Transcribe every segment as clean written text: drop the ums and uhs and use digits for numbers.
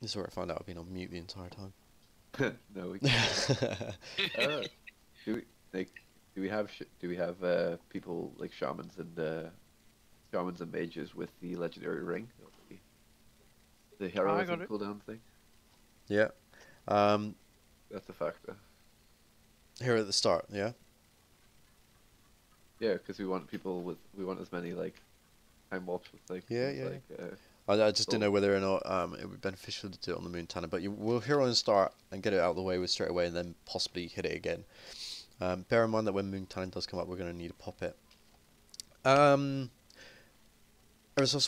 It's alright, find out I've been on mute the entire time. No, we can't. Do we like? Do we have people like shamans and mages with the legendary ring, the I got heroism it. cooldown thing? Yeah. Um, That's a factor. Here at the start, yeah? Yeah, because we want as many like time warps with like Yeah, things yeah, like yeah. I just didn't gold. know whether or not it would be beneficial to do it on the Moon Tanner, but we'll hero and start and get it out of the way with straight away and then possibly hit it again. Bear in mind that when Moon Tanner does come up, we're going to need to pop it. So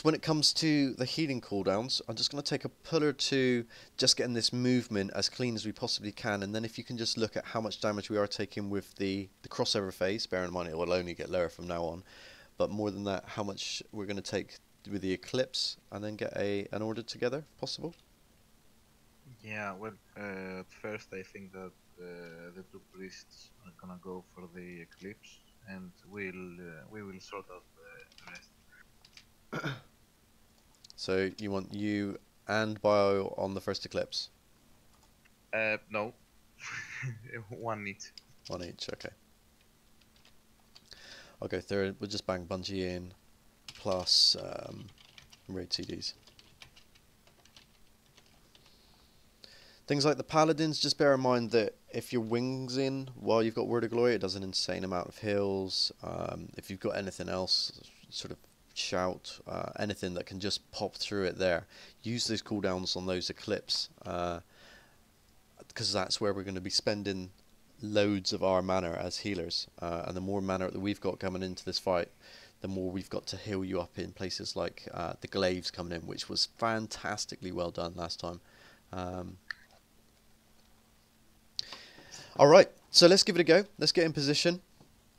when it comes to the healing cooldowns, I'm just going to take a pull or two, just getting this movement as clean as we possibly can, and then if you can just look at how much damage we are taking with the crossover phase, bear in mind it will only get lower from now on, but more than that, how much we're going to take with the eclipse, and then get an order together, if possible. Yeah, well, at first I think that the two priests are gonna go for the eclipse, and we will sort out the rest. So you want you and Bio on the first eclipse? No, one each. One each, okay. I'll go third, we'll just bang Bungie in, plus raid CDs. Things like the Paladins, just bear in mind that if your wings in while you've got Word of Glory, it does an insane amount of heals. If you've got anything else, sort of shout, anything that can just pop through it there, use those cooldowns on those Eclipse, because that's where we're going to be spending loads of our mana as healers. And the more mana that we've got coming into this fight, the more we've got to heal you up in places like the glaives coming in, which was fantastically well done last time. Alright, so let's give it a go. Let's get in position,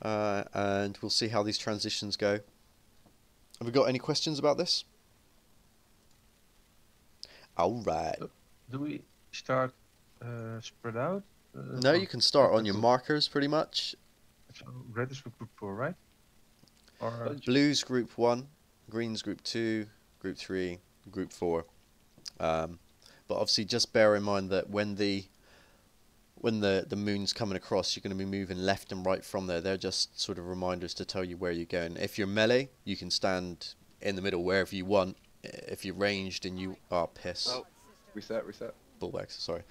and we'll see how these transitions go. Have we got any questions about this? Alright. Do we start spread out? No, you can start on your markers pretty much. So red is for group 4, right? Or Blue's group 1, green's group 2, group 3, group 4. But obviously just bear in mind that when the moon's coming across, you're going to be moving left and right from there. They're just sort of reminders to tell you where you're going. If you're melee, you can stand in the middle wherever you want. If you're ranged and you are piss. Oh, reset. Bullbacks, sorry.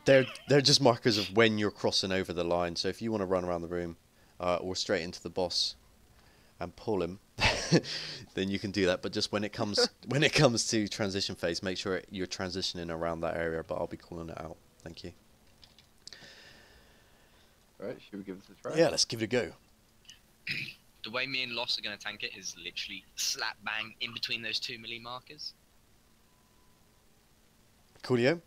They're just markers of when you're crossing over the line. So if you want to run around the room or straight into the boss and pull him, then you can do that. But just when it comes to transition phase, make sure you're transitioning around that area. But I'll be calling it out. Thank you. Alright, should we give this a try? Yeah, let's give it a go. The way me and Loss are going to tank it is literally slap bang in between those 2 melee markers. Coolio.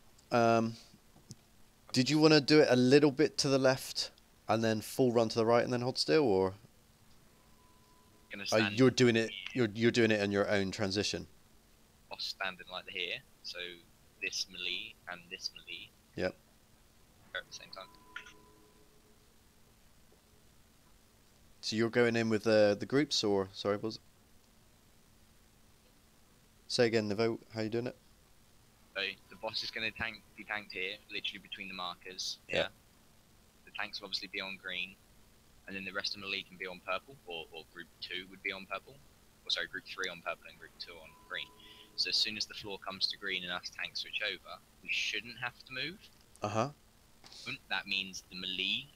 Did you want to do it a little bit to the left and then full run to the right and then hold still, or you're doing it? You're doing it in your own transition. Loss standing like here, so this melee and this melee. Yep. At the same time. So you're going in with the groups, or sorry, was it? Say again, Nevo. How you doing it? So the boss is going to be tanked here, literally between the markers. Yeah. The tanks will obviously be on green, and then the rest of the melee can be on purple, or group 2 would be on purple. Or sorry, group 3 on purple and group 2 on green. So as soon as the floor comes to green and us tanks switch over, we shouldn't have to move. That means the melee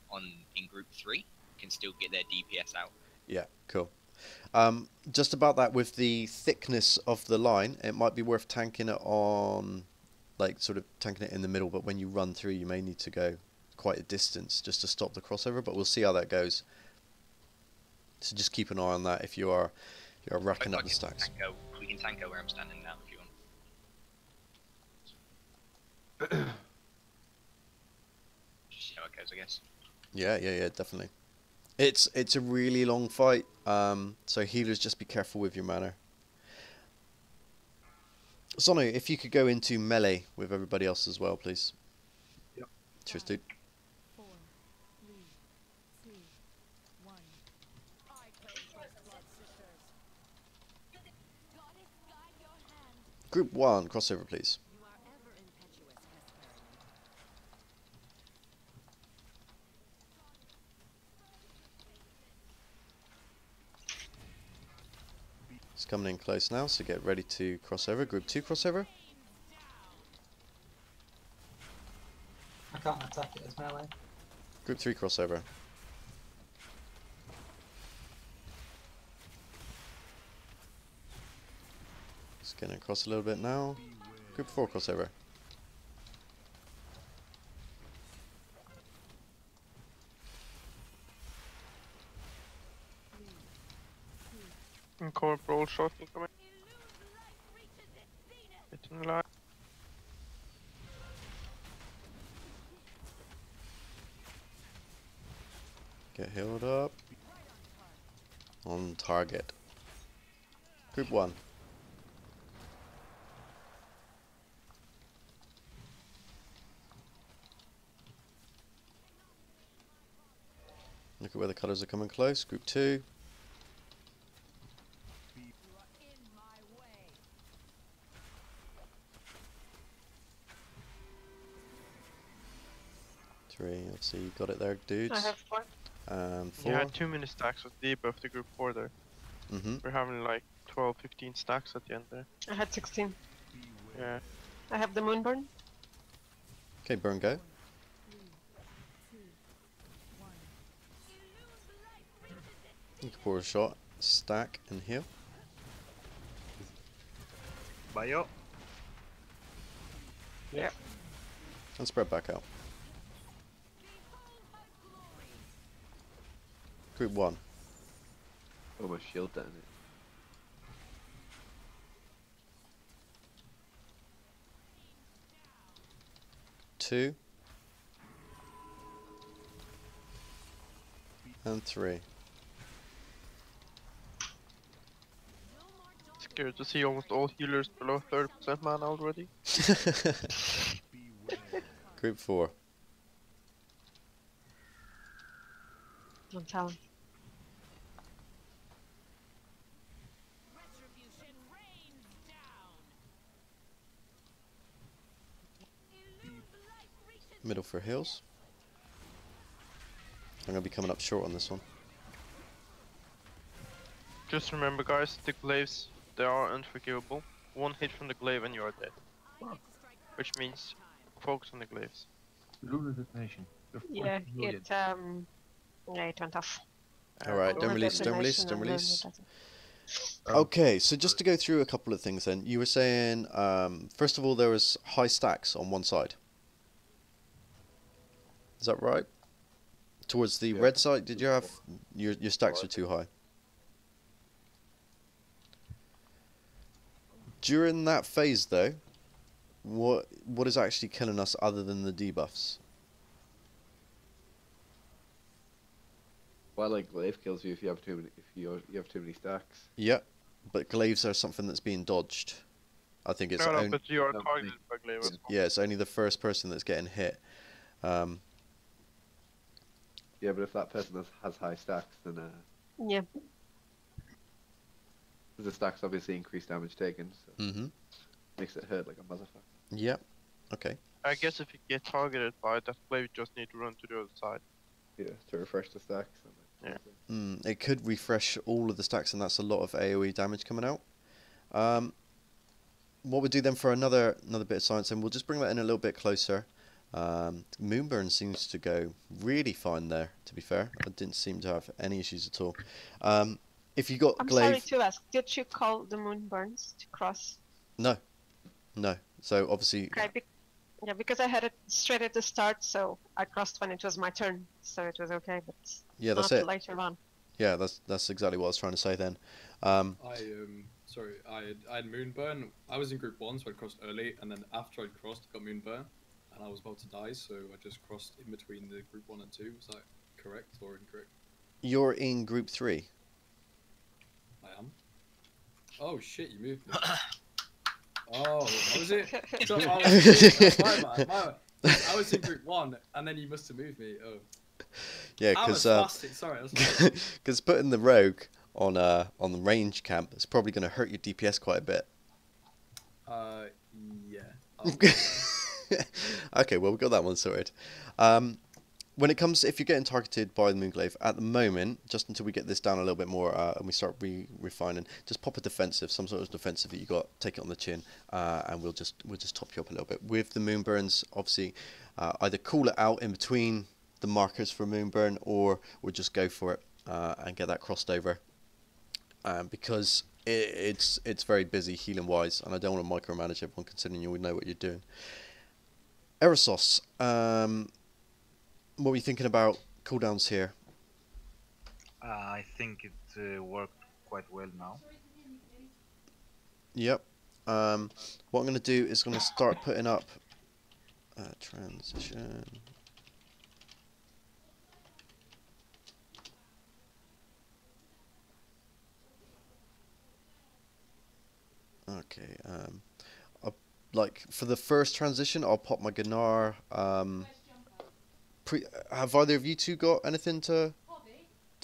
in group 3 can still get their DPS out. Yeah, cool. Just about that, with the thickness of the line, it might be worth tanking it on, like sort of tanking it in the middle, but when you run through you may need to go quite a distance just to stop the crossover, but we'll see how that goes. So just keep an eye on that if you are racking up the stacks. We can tank where I'm standing now if you want. Just see how it goes, I guess. Yeah, definitely. It's a really long fight, so healers, just be careful with your mana. Zono, if you could go into melee with everybody else as well, please. Yep. Cheers, dude. 4, 3, 2, 1. Group 1, crossover, please. It's coming in close now, so get ready to cross over. Group 2 crossover. I can't attack it as melee. Group 3 crossover. Just getting across a little bit now. Group 4 crossover. Corporal shot incoming. Hitting line. Get healed up. On target. Group 1. Look at where the colours are coming close. Group 2. Three, obviously you got it there, dudes. I have 4. 4. You had too many stacks of debuff to group 4 there. We're having like 12, 15 stacks at the end there. I had 16. Yeah. I have the Moonburn. Okay, burn go. 3, 2, 1. You can pour a shot, stack, and heal. Bio. Yeah. And spread back out. Group 1. Oh, my shield down it. Two. And 3. Scared to see almost all healers below 30% mana already. Group 4. Don't tell him. Middle for heals. I'm going to be coming up short on this one. Just remember guys, the glaives, they are unforgivable. One hit from the glaive and you are dead. Which means focus on the glaives. Lunar detonation. Yeah, yeah, it went off. Alright, don't Lunar release, don't release, detonation don't and release. then it doesn't. Okay, so just to go through a couple of things then. You were saying, first of all, there was high stacks on one side. Is that right? Towards the red side, did you have... Your stacks were too high. During that phase though, what is actually killing us other than the debuffs? Well, like glaive kills you if you have too many. If you have too many stacks. Yeah, but glaives are something that's being dodged. I think it's No, but you are targeted by glaive. yeah, it's only the first person that's getting hit. Yeah, but if that person has high stacks, then Yeah. the stacks obviously increase damage taken, so makes it hurt like a motherfucker. Yeah. Okay. I guess if you get targeted by that glaive, you just need to run to the other side. Yeah, to refresh the stacks. Yeah. It could refresh all of the stacks, and that's a lot of AoE damage coming out. What we'll do then for another bit of science, and we'll just bring that in a little bit closer. Moonburn seems to go really fine there, to be fair. I didn't seem to have any issues at all. If you got I'm glaive... sorry to ask, did you call the Moonburns to cross? No. No. So obviously... Okay, yeah, because I had it straight at the start, so I crossed when it was my turn, so it was okay, but yeah, that's not it. later on. Yeah, that's exactly what I was trying to say then. Sorry, I had Moonburn. I was in group 1, so I crossed early, and then after I'd crossed, I got Moonburn, and I was about to die, so I just crossed in between the group 1 and 2. Was that correct or incorrect? You're in group 3. I am. Oh shit, you moved me. Oh, what was it? So, my bad. I was in group 1, and then you must have moved me. Oh. Yeah, because putting the rogue on the range camp is probably going to hurt your DPS quite a bit. Yeah. Okay, well we got that one sorted. when it comes, if you're getting targeted by the Moonglaive, at the moment, just until we get this down a little bit more and we start refining, just pop a defensive, some sort of defensive that you got, take it on the chin, and we'll just top you up a little bit. With the Moonburns, obviously, either call it out in between the markers for Moonburn, or we'll just go for it and get that crossed over, because it's very busy healing wise, and I don't want to micromanage everyone considering you all know what you're doing. Erosos, what were you thinking about cooldowns here? I think it worked quite well now. Yep. What I'm going to do is going to start putting up transition. Okay. Like for the first transition, I'll pop my Gunnar. Have either of you two got anything to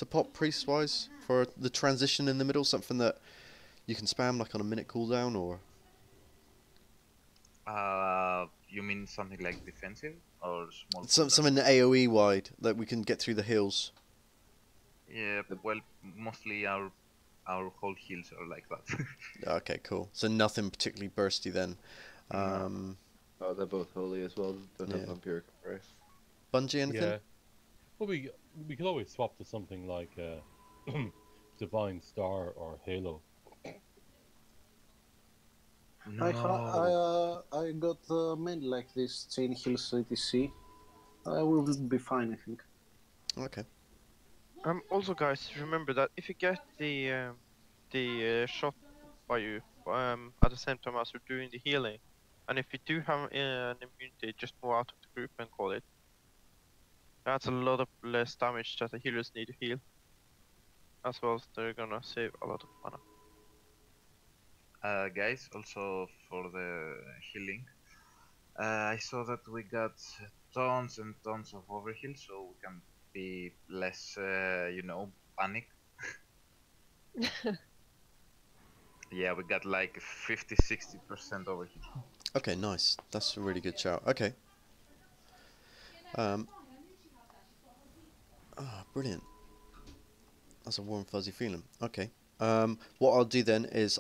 pop priest wise for the transition in the middle? Something that you can spam like on a minute cooldown, or You mean something like defensive or small? something AOE wide that we can get through the hills. Yeah, well, mostly our whole heals are like that. Okay, cool. So nothing particularly bursty then. Oh, they're both holy as well. Don't have vampiric breath. Bungie, anything? Yeah. Well, we could always swap to something like Divine Star or Halo. No. I got main like this chain heals etc. I will be fine, I think. Okay. Also, guys, remember that if you get the shot by you at the same time as you're doing the healing, and if you do have an immunity, just move out of the group and call it. That's a lot of less damage that the healers need to heal. As well as they're gonna save a lot of mana. Guys, also for the healing, I saw that we got tons and tons of overheal, so we can be less, panic. Yeah, we got like 50-60% overheal. Okay, nice. That's a really good shout. Okay. Brilliant. That's a warm fuzzy feeling. Okay. What I'll do then is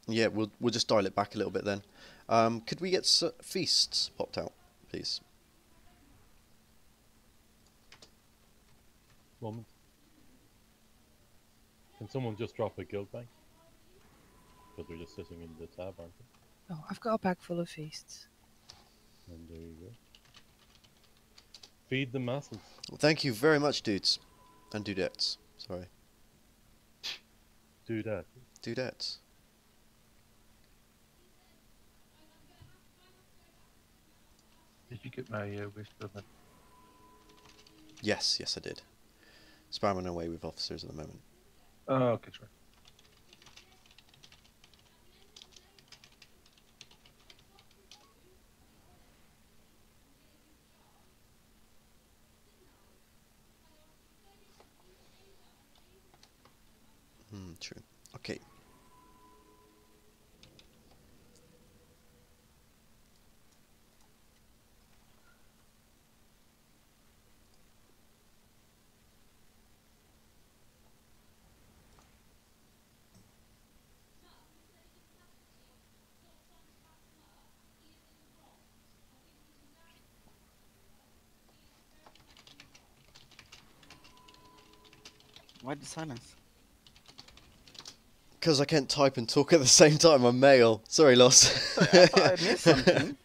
yeah, we'll just dial it back a little bit then. Could we get feasts popped out, please? Moment. Can someone just drop a guild bank? But they're just sitting in the tab, aren't they? Oh, I've got a bag full of feasts. And there you go. Feed the masses. Well, thank you very much, dudes. And dudettes. Sorry. Do that. Dudettes. Did you get my whisper? Yes, I did. Spamming away with officers at the moment. Oh, okay, sorry. True. Okay. Why the silence? Because I can't type and talk at the same time. I'm male. Sorry, Lost. Sorry, I thought I missed something.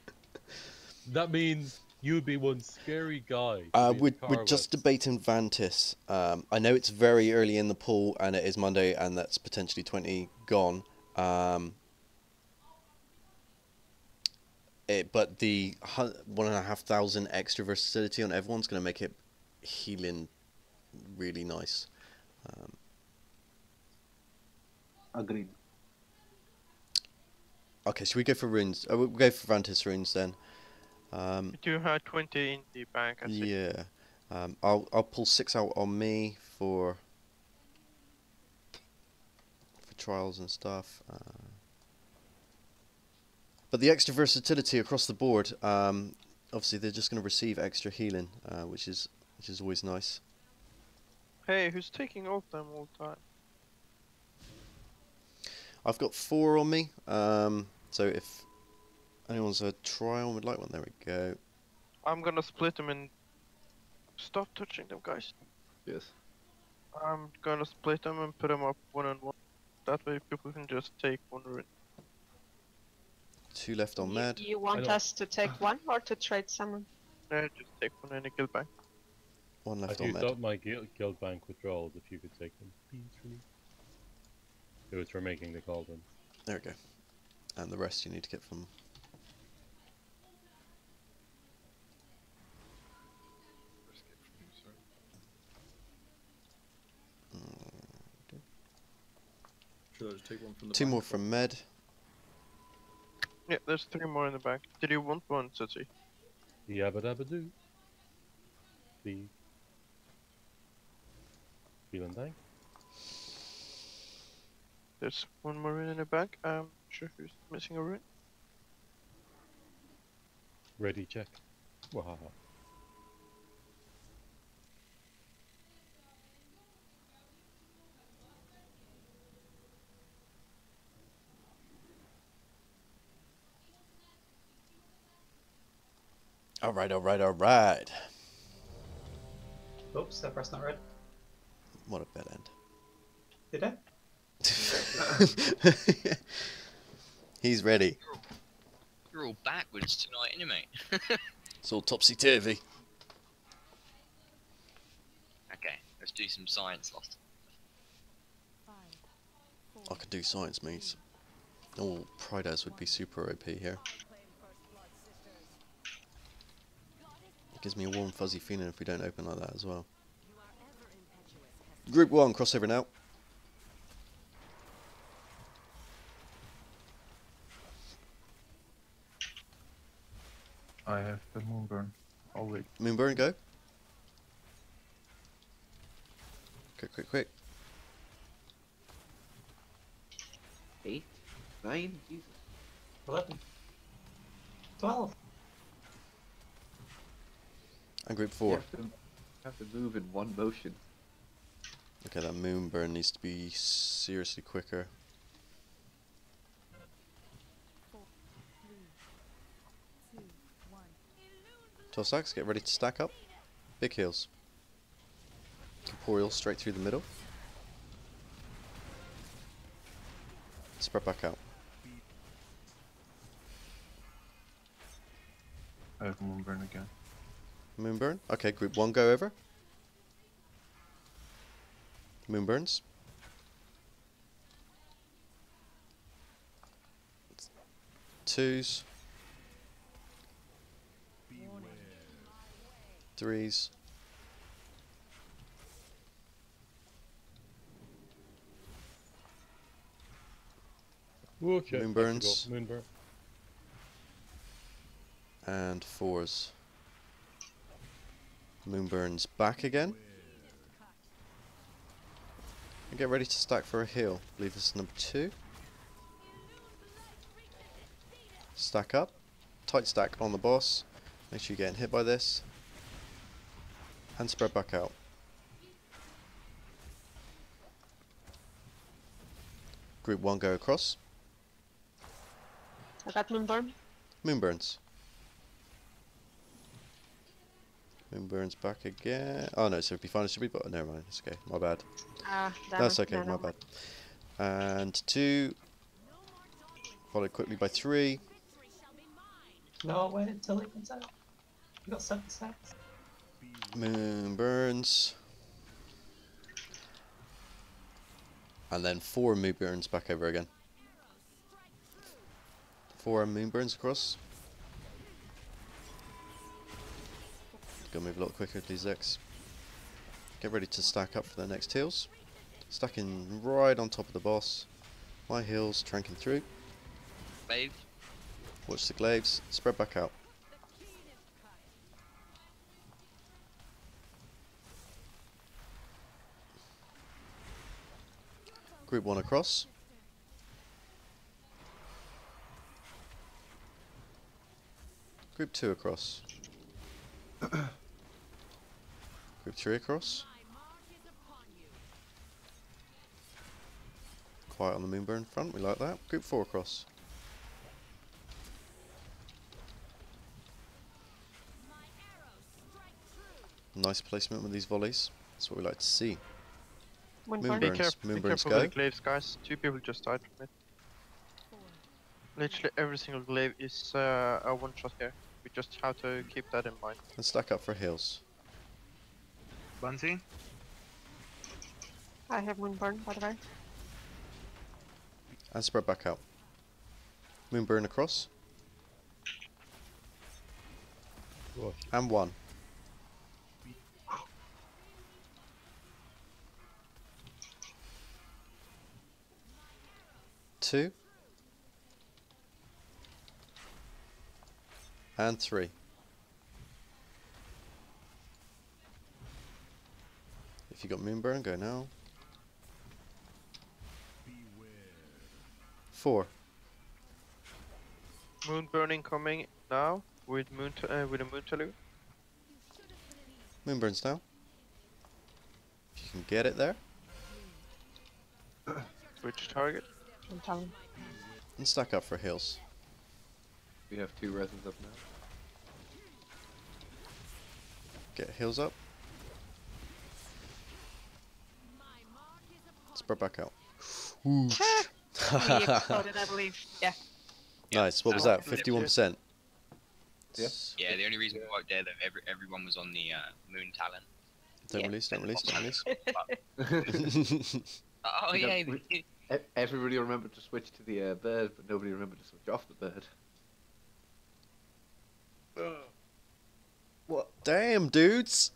That means you'd be one scary guy. We're just debating Vantis. I know it's very early in the pool, and it is Monday, and that's potentially 20 gone. But the 1,500 extra versatility on everyone's going to make it healing really nice. Agreed. Okay, should we go for runes? We'll go for Vantis runes then. We do have 20 in the bank, I think. Yeah. I'll pull 6 out on me for trials and stuff. But the extra versatility across the board, I obviously they're just going to receive extra healing, which is always nice. Hey, who's taking ult them all the time? I've got 4 on me, so if anyone's a trial and would like one, there we go. I'm gonna split them in. Stop touching them, guys. Yes. I'm gonna split them and put them up one on one. That way people can just take one rune. 2 left on med. You want us to take one or to trade someone? Yeah, just take one in a kill bank. 1 left I've on used med. up my guild bank withdrawals, if you could take them, please. It was for making the cauldron. There we go. And the rest you need to get from... Should I just take one from the 2 back? more from med. Yeah, there's 3 more in the back. Did you want one, Sutsy? Yabba dabba doo. Please. Feeling thank. There's 1 more rune in the back. I'm sure who's missing a rune. Ready, check. Wahaha. Alright, alright, alright. Oops, that press not red. What a bad end. Did I? He's ready. You're all backwards tonight, innit, mate? It's all topsy-turvy. Okay, let's do some science lost. I could do science, mate. Oh, Pridas would be super OP here. It gives me a warm fuzzy feeling if we don't open like that as well. Group 1, crossover now. I have the Moonburn. I'll wait. Moonburn, go. Quick, quick, quick. 8, 9, Jesus. 11. 12. And group You 4. have to move in one motion. Okay, that Moonburn needs to be seriously quicker. 4, 3, 2, 1. 12 stacks, get ready to stack up. Big heals. Corporeal straight through the middle. Spread back out. I have Moonburn again. Moonburn. Okay, group 1, go over. Moonburns. Twos. 3s. Okay. Moonburns. Moonburn. And 4s. Moonburns back again. And get ready to stack for a heal. I believe this is number 2. Stack up. Tight stack on the boss. Make sure you're getting hit by this. And spread back out. Group 1 go across. I got Moonburn. Moonburns. Moonburns back again. Oh no, so it'd be fine, it should be, but never mind, it's okay, my bad. That's okay, my bad. And 2. Followed quickly by 3. No, wait until it comes out. You got 7 stacks. Moonburns. And then 4 Moonburns back over again. 4 Moonburns across. Gotta move a lot quicker with these decks. Get ready to stack up for the next heals. Stacking right on top of the boss. My heals, tranking through. Glaive. Watch the glaives, spread back out. Group 1 across. Group 2 across. Group 3 across. Quiet on the Moonburn front, we like that. Group 4 across. Nice placement with these volleys. That's what we like to see. Moonburn. Be Moonburns, careful Moonburns with go. the glaives, guys. 2 people just died from it. Literally every single glaive is a one-shot here. We just have to keep that in mind. And stack up for heals. Bunty? I have Moonburn, by the way. And spread back out. Moonburn across. Gosh. And 1. Two. And 3. If you got Moonburn, go now. 4. Moon burning coming now with a moon taloo. Moonburn's now. If you can get it there. Switch target. I'm telling. And stack up for heals. We have 2 reses up now. Get heals up. Spread back out. Ooh. We exploded, I believe. Yeah. Nice. What was that? 51%. Yeah. Yeah, the only reason we worked there that everyone was on the moon talent. Don't release, don't release, don't release. Oh We yeah. got- Everybody remembered to switch to the bird, but nobody remembered to switch off the bird. What? Damn, dudes!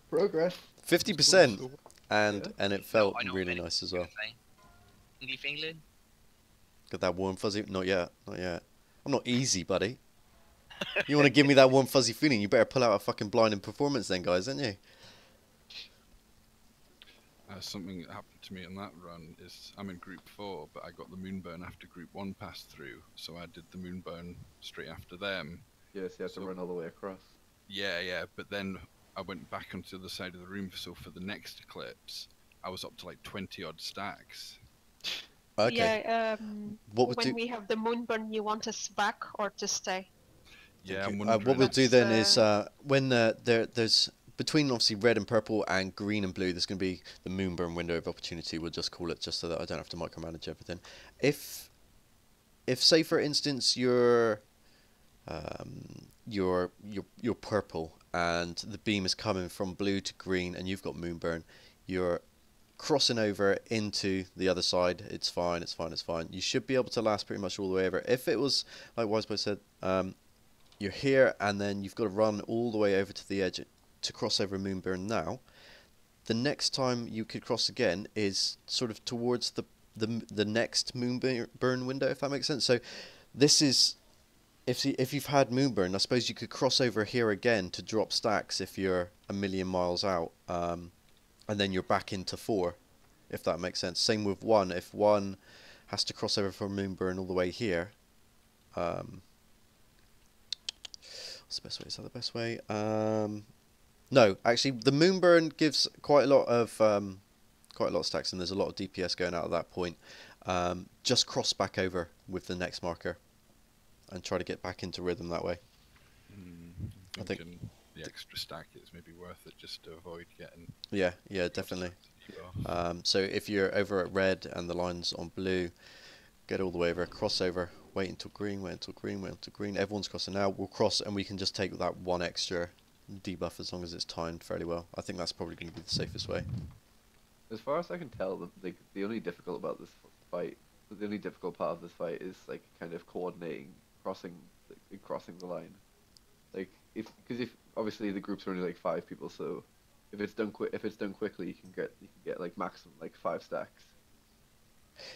Progress. 50%. And Yeah. and it felt I know really what nice as you're well. gonna say. Are you feeling? Got that warm fuzzy? Not yet, not yet. I'm not easy, buddy. You want to give me that warm fuzzy feeling? You better pull out a fucking blinding performance then, guys, don't you? Something that happened to me on that run is I'm in group 4, but I got the Moonburn after group 1 passed through, so I did the Moonburn straight after them. Yes, you have to run all the way across. Yeah, but then I went back onto the other side of the room, so for the next eclipse, I was up to like 20 odd stacks. Okay. Yeah, What would when do- we have the Moonburn, you want us back or to stay? Yeah, I'm What wondering. we'll do then That's, is when there's between obviously red and purple and green and blue, there's going to be the Moonburn window of opportunity. We'll just call it just so that I don't have to micromanage everything. If say for instance you're purple and the beam is coming from blue to green and you've got Moonburn, you're crossing over into the other side. It's fine. You should be able to last pretty much all the way over. If it was like Wiseboy said, you're here and then you've got to run all the way over to the edge to cross over Moonburn now. The next time you could cross again is sort of towards the next Moonburn window, if that makes sense. So this is if you've had Moonburn, I suppose you could cross over here again to drop stacks if you're a million miles out, and then you're back into 4, if that makes sense. Same with 1. If 1 has to cross over from Moonburn all the way here, what's the best way? Is that the best way? No, actually, the Moonburn gives quite a lot of stacks, and there's a lot of DPS going out at that point. Just cross back over with the next marker, and try to get back into rhythm that way. I think the extra stack is maybe worth it just to avoid getting. Yeah, definitely. So if you're over at red and the line's on blue, get all the way over, cross over, wait until green. Everyone's crossing now. We'll cross, and we can just take that 1 extra debuff as long as it's timed fairly well. I think that's probably going to be the safest way. As far as I can tell, the only difficult part of this fight is like kind of coordinating crossing the line. Like if obviously the group's are only like 5 people, so if it's done quickly, you can get like maximum like 5 stacks.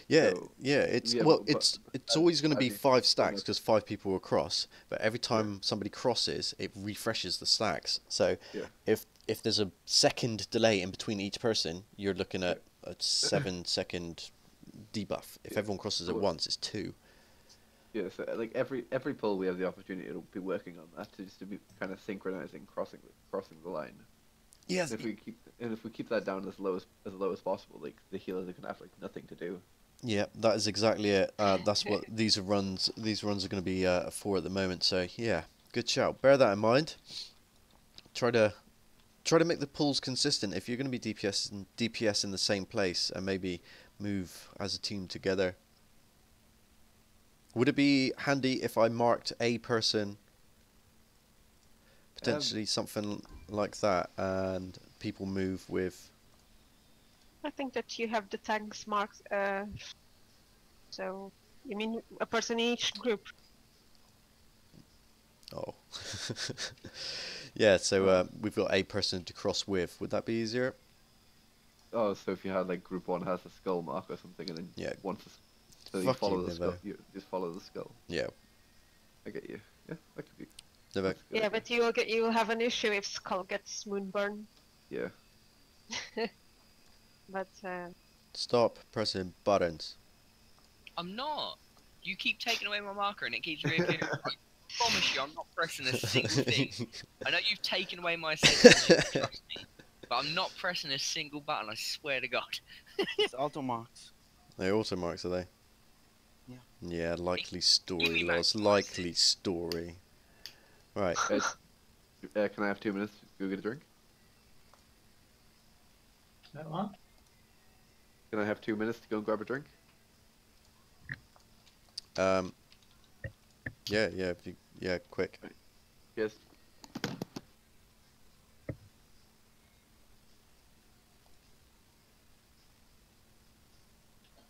Yeah, So, it's yeah, well, but it's always going to be I think 5 stacks because 5 people will cross. But every time somebody crosses, it refreshes the stacks. So Yeah. if there's a second delay in between each person, you're looking at a 7-second debuff. If everyone crosses at Cool. once, it's 2. Yeah, so like every pull we have the opportunity to be working on that, to just to be kind of synchronizing, crossing the line. Yes. And if we keep that down as low as possible, like the healers are gonna have like nothing to do. Yeah, that is exactly it. That's what these runs are going to be for at the moment. So yeah, good shout. Bear that in mind. Try to make the pulls consistent. If you're going to be DPS in the same place, and maybe move as a team together. Would it be handy if I marked a person, potentially something like that, and people move with? I think that you have the tags marked. So you mean a person in each group? Oh. Yeah, so we've got a person to cross with. Would that be easier? Oh, so if you had like group 1 has a skull mark or something, and then so you Fuck follow you, the skull. Nivo. You just follow the skull. Yeah. I get you. Yeah, that could be. Nivo. Yeah, but you will have an issue if skull gets moonburn. Yeah. But Stop pressing buttons. I'm not. You keep taking away my marker and it keeps reappearing. I promise you, I'm not pressing a single thing. I know you've taken away my assist, trust me, but I'm not pressing a single button. I swear to God. It's auto marks. They auto marks, are they? Yeah. Yeah, likely story, me Loz. Likely story. Right. Can I have 2 minutes to go get a drink? What? Can I have 2 minutes to go and grab a drink? Yeah, quick. Yes.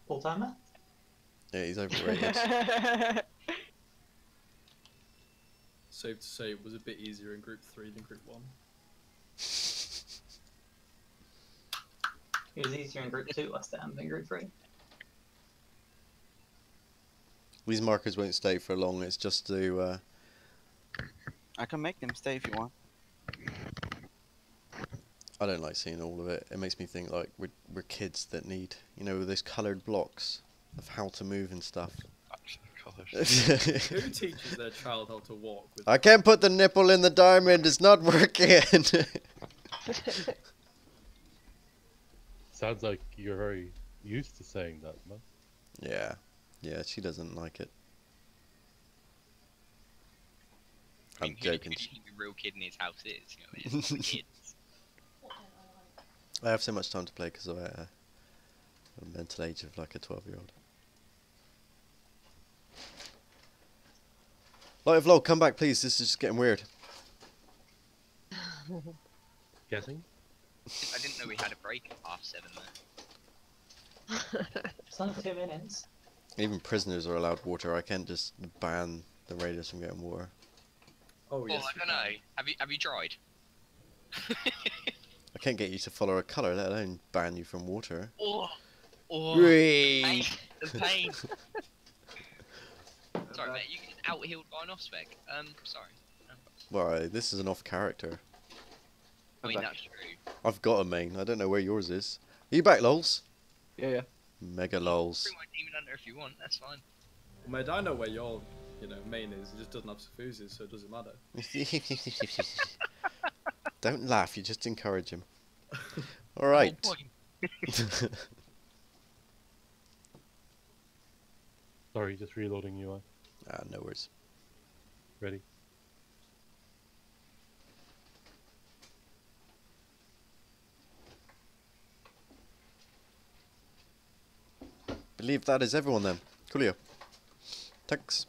Full timer? Yeah, he's overrated. Safe to say, it was a bit easier in Group 3 than Group 1. It was easier in Group 2 last time than Group 3. These markers won't stay for long. It's just to. I can make them stay if you want. I don't like seeing all of it. It makes me think like we're kids that need, those coloured blocks of how to move and stuff. Who teaches their child how to walk? With I can't put the nipple in the diamond. It's not working. Sounds like you're very used to saying that, man. Yeah, she doesn't like it. I I'm mean, joking. Who do you think the real kid in his house is? You know what I mean? Kids. I have so much time to play because I a mental age of like a 12-year-old. Light of Log, come back please. This is just getting weird. Getting? I didn't know we had a break at 7:30 there. It's only 2 minutes. Even prisoners are allowed water. I can't just ban the raiders from getting water. Oh yes. Well, I don't know. Have you tried? I can't get you to follow a colour, let alone ban you from water. Oh, Raid. the pain. Sorry, mate. You get out-healed by an off-spec. Sorry. Well, this is an off character. I mean, that's true. I've got a main. I don't know where yours is. Are you back, lols? Yeah. Mega lols. Bring my demon hunter if you want. That's fine. Well, mate, I know where your, main is. It just doesn't have Sufuses, so it doesn't matter. Don't laugh. You just encourage him. All right. Sorry, just reloading UI. No worries. Ready? Believe that is everyone then. Coolio. Thanks.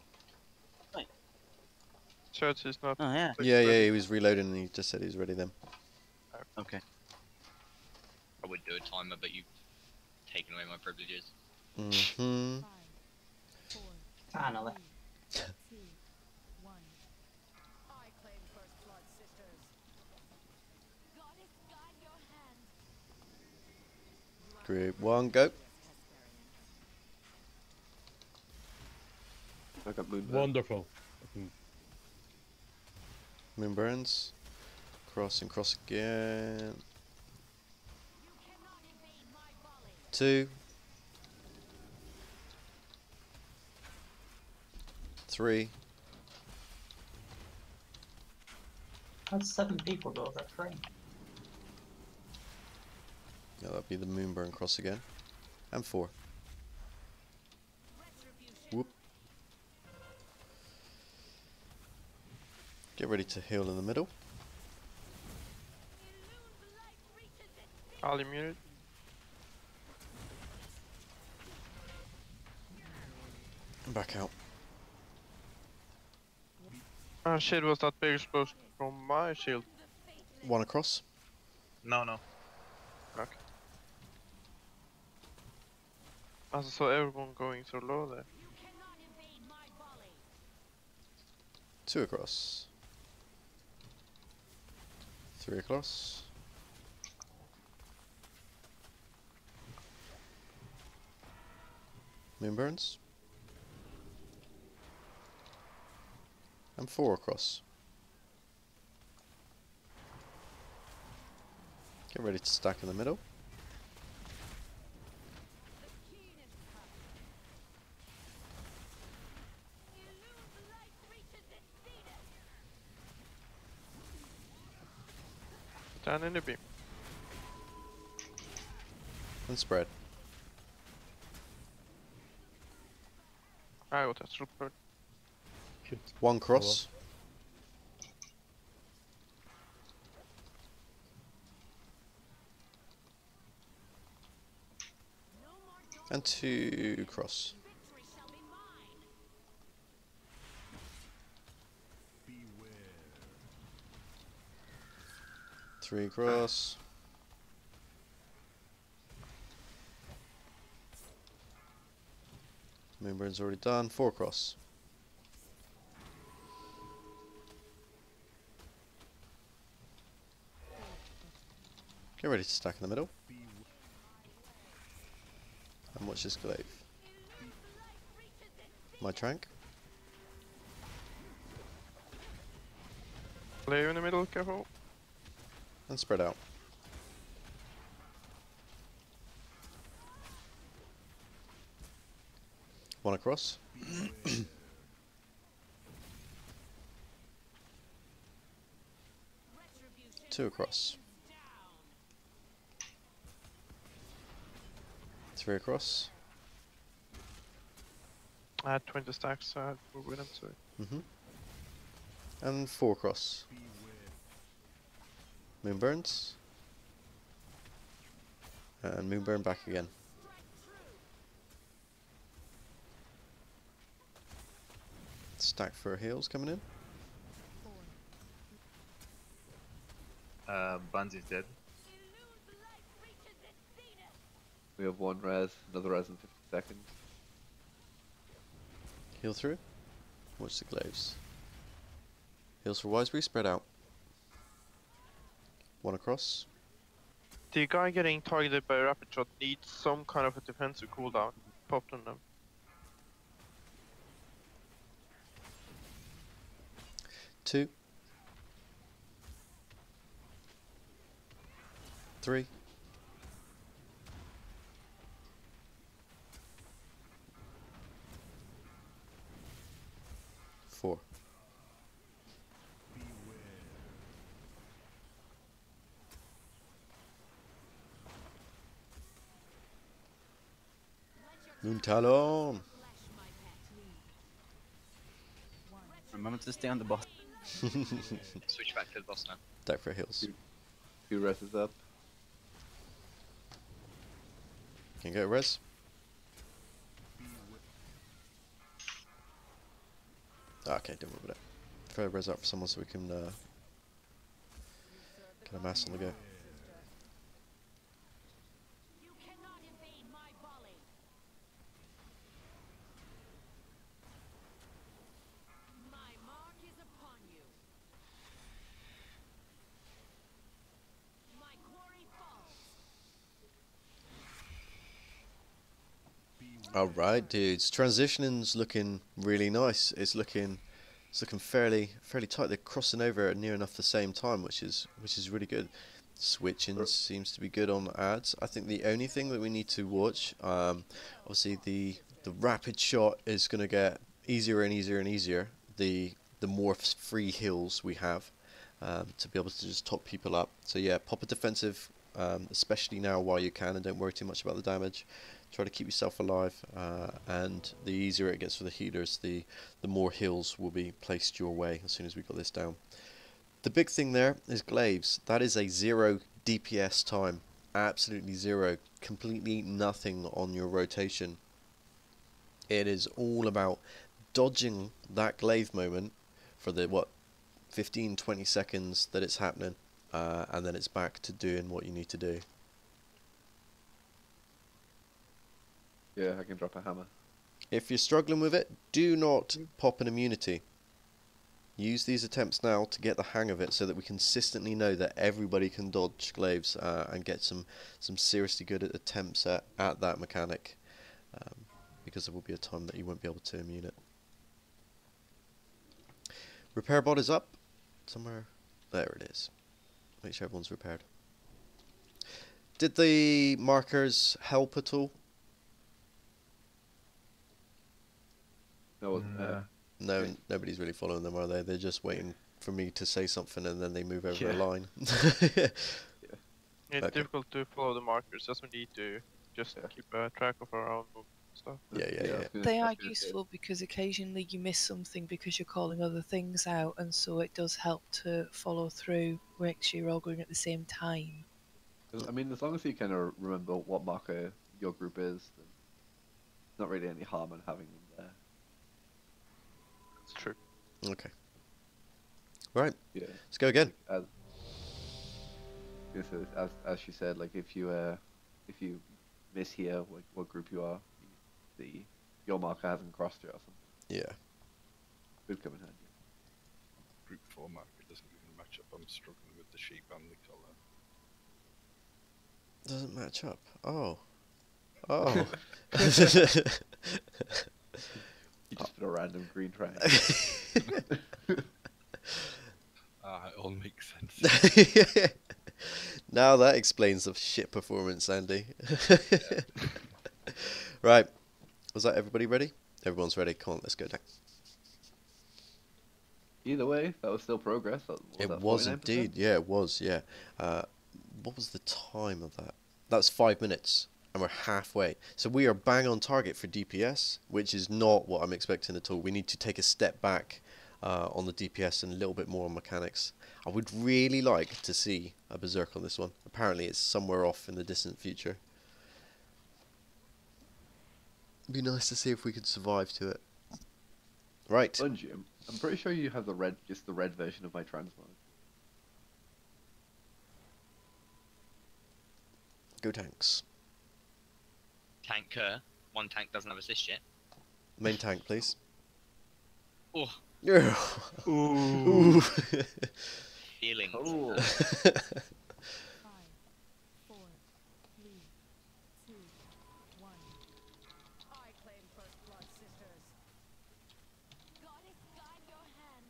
Church is not. Oh yeah. Yeah, he was reloading and he just said he was ready then. Okay. I would do a timer, but you've taken away my privileges. Mm-hmm. Finally. Group 1, go. I got Moonburn. Wonderful. Moonburns. Cross and cross again. 2. 3. How'd 7 people go that train? Yeah, that'd be the Moonburn cross again. And 4. Whoop. Get ready to heal in the middle. I'll immune it. And back out. Ah shit, was that big explosion from my shield? 1 across. No, no. Okay. I saw everyone going so low there. 2 across. 3 across. Moonburns. And 4 across. Get ready to stack in the middle. Down in the beam. And spread. I got a trooper. 1 cross. And 2 cross. Three cross. Moonburn's already done. 4 cross. Get ready to stack in the middle. And watch this glaive. My trank. Glaive in the middle, careful. And spread out. One across. 2 across. 3 across. I had 20 stacks, so I had 4 with them, so... And 4 across. Moonburns. And Moonburn back again. Stack for heals coming in. Bunzy's dead. We have 1 res, another res in 50 seconds. Heal through. Watch the glaives. Heals for Wisebury, spread out. 1 across. The guy getting targeted by a rapid shot needs some kind of a defensive cooldown. Popped on them. 2. 3. 4. Moon Talon. Remember to stay on the boss. Switch back to the boss now. Stack for heals. 2 reses up. Can you get a res? Okay, don't worry about it. Throw a res out for someone so we can get a mass on the go. Alright dudes, transitioning's looking really nice. It's looking fairly tight. They're crossing over at near enough the same time, which is really good. Switching seems to be good on ads. I think the only thing that we need to watch, obviously the rapid shot is gonna get easier and easier and easier the more free heals we have to be able to just top people up. So yeah, pop a defensive, especially now while you can, and don't worry too much about the damage. Try to keep yourself alive, and the easier it gets for the healers, the more heals will be placed your way as soon as we got this down. The big thing there is glaives. That is a 0 DPS time. Absolutely 0. Completely nothing on your rotation. It is all about dodging that glaive moment for the 15-20 seconds that it's happening, and then it's back to doing what you need to do. Yeah, I can drop a hammer. If you're struggling with it, do not pop an immunity. Use these attempts now to get the hang of it, so that we consistently know that everybody can dodge glaives and get some seriously good attempts at that mechanic, because there will be a time that you won't be able to immune it. Repair bot is up somewhere. There it is. Make sure everyone's repaired. Did the markers help at all? No, no, nobody's really following them, are they? They're just waiting for me to say something and then they move over a line. It's difficult to follow the markers, as we need to just keep track of our own stuff. Yeah. They are useful because occasionally you miss something because you're calling other things out, and so it does help to follow through, make sure you're all going at the same time. I mean, as long as you kind of remember what marker your group is, then not really any harm in having them there. It's true. Okay. Right. Yeah. Let's go again. As she said, like if you miss here what group you are, your marker hasn't crossed it or something. Yeah. Could come in handy. Group 4 marker doesn't even match up. I'm struggling with the shape and the colour. Doesn't match up. Oh. You just put a random green triangle. It all makes sense. Now that explains the shit performance, Andy. Right. Was that everybody ready? Everyone's ready. Come on, let's go down. Either way, that was still progress. It was indeed. Yeah, it was. Yeah. What was the time of that? That's 5 minutes. And we're halfway. So we are bang on target for DPS, which is not what I'm expecting at all. We need to take a step back on the DPS and a little bit more on mechanics. I would really like to see a Berserk on this one. Apparently it's somewhere off in the distant future. It'd be nice to see if we could survive to it. Right. Bungie, I'm pretty sure you have just the red version of my transmog. Go tanks. Tanker. One tank doesn't have assist yet. Main tank, please. Oh. Ooh. Feelings. Oh. 5, 4, 3, 2, 1. I claim first blood, sisters. Goddess, guide your hand.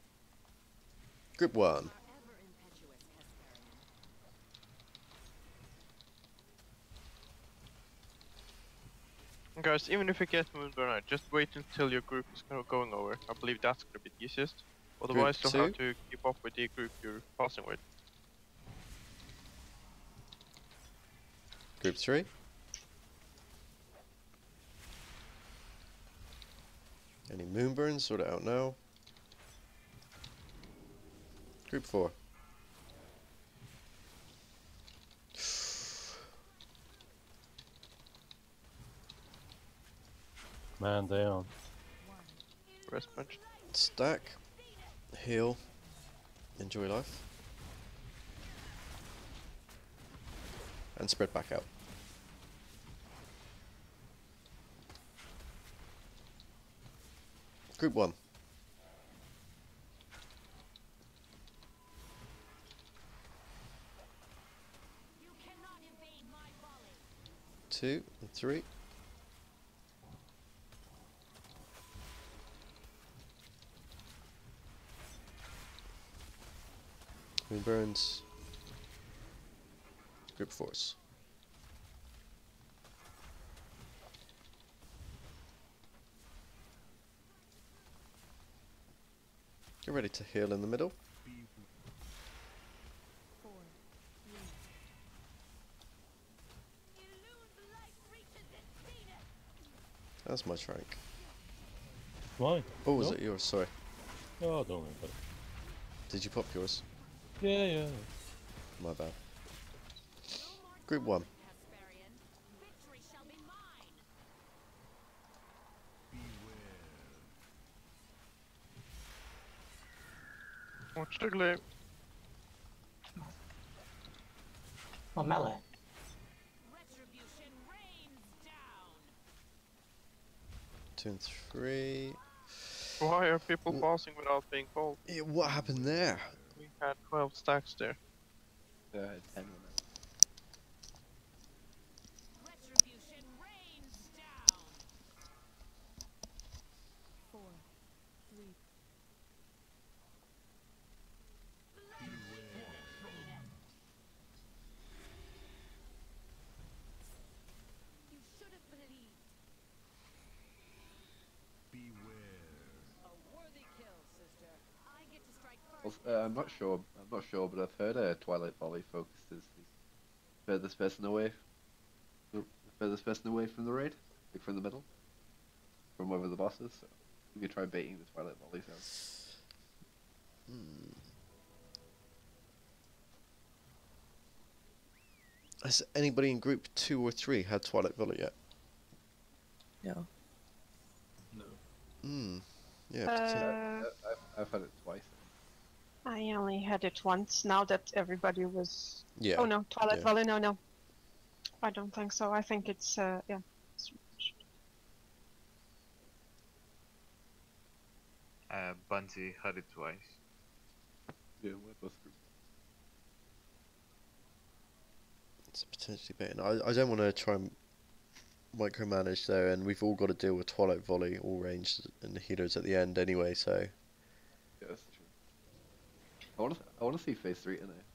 Group 1. Guys, even if you get Moonburner, just wait until your group is going over. I believe that's gonna be the easiest. Otherwise, you'll have to keep up with the group you're passing with. Group 3. Any Moonburns? Sort it out now. Group 4. Man down. Rest punch. Stack. Heal. Enjoy life. And spread back out. Group 1. You cannot evade my volley. 2 and 3. Burns. Group 4s. Get ready to heal in the middle. 4, 3. That's my strike. Mine. Oh, was No? it yours? Sorry. Oh, don't worry about it. Did you pop yours? Yeah, yeah. My bad. Group 1. Victory shall be mine. Watch the glue. Oh, melee. Retribution rains down. 2 and 3. Why are people passing without being called? Yeah, what happened there? We had 12 stacks there. 10 on that. Retribution rains down. 4, 3. You should have believed. A worthy kill, sister. I get to strike first. I'm not sure. But I've heard Twilight Volley focused is the furthest person away. The furthest person away from the raid, like from the middle, from wherever the boss is. So we could try baiting the Twilight Volleys out. Has anybody in group 2 or 3 had Twilight Volley yet? No. Hmm. Yeah. I've had it twice. I only had it once. Now that everybody was. Yeah. Oh no, Twilight yeah. Valley. No. I don't think so. I think it's yeah. Bungie had it twice. Yeah, what was group? It's potentially baiting. I don't want to try and micromanage there, and we've all got to deal with Twilight Volley, all ranged, and the healers at the end anyway. So. Yeah, that's true. I want to see phase 3 in there.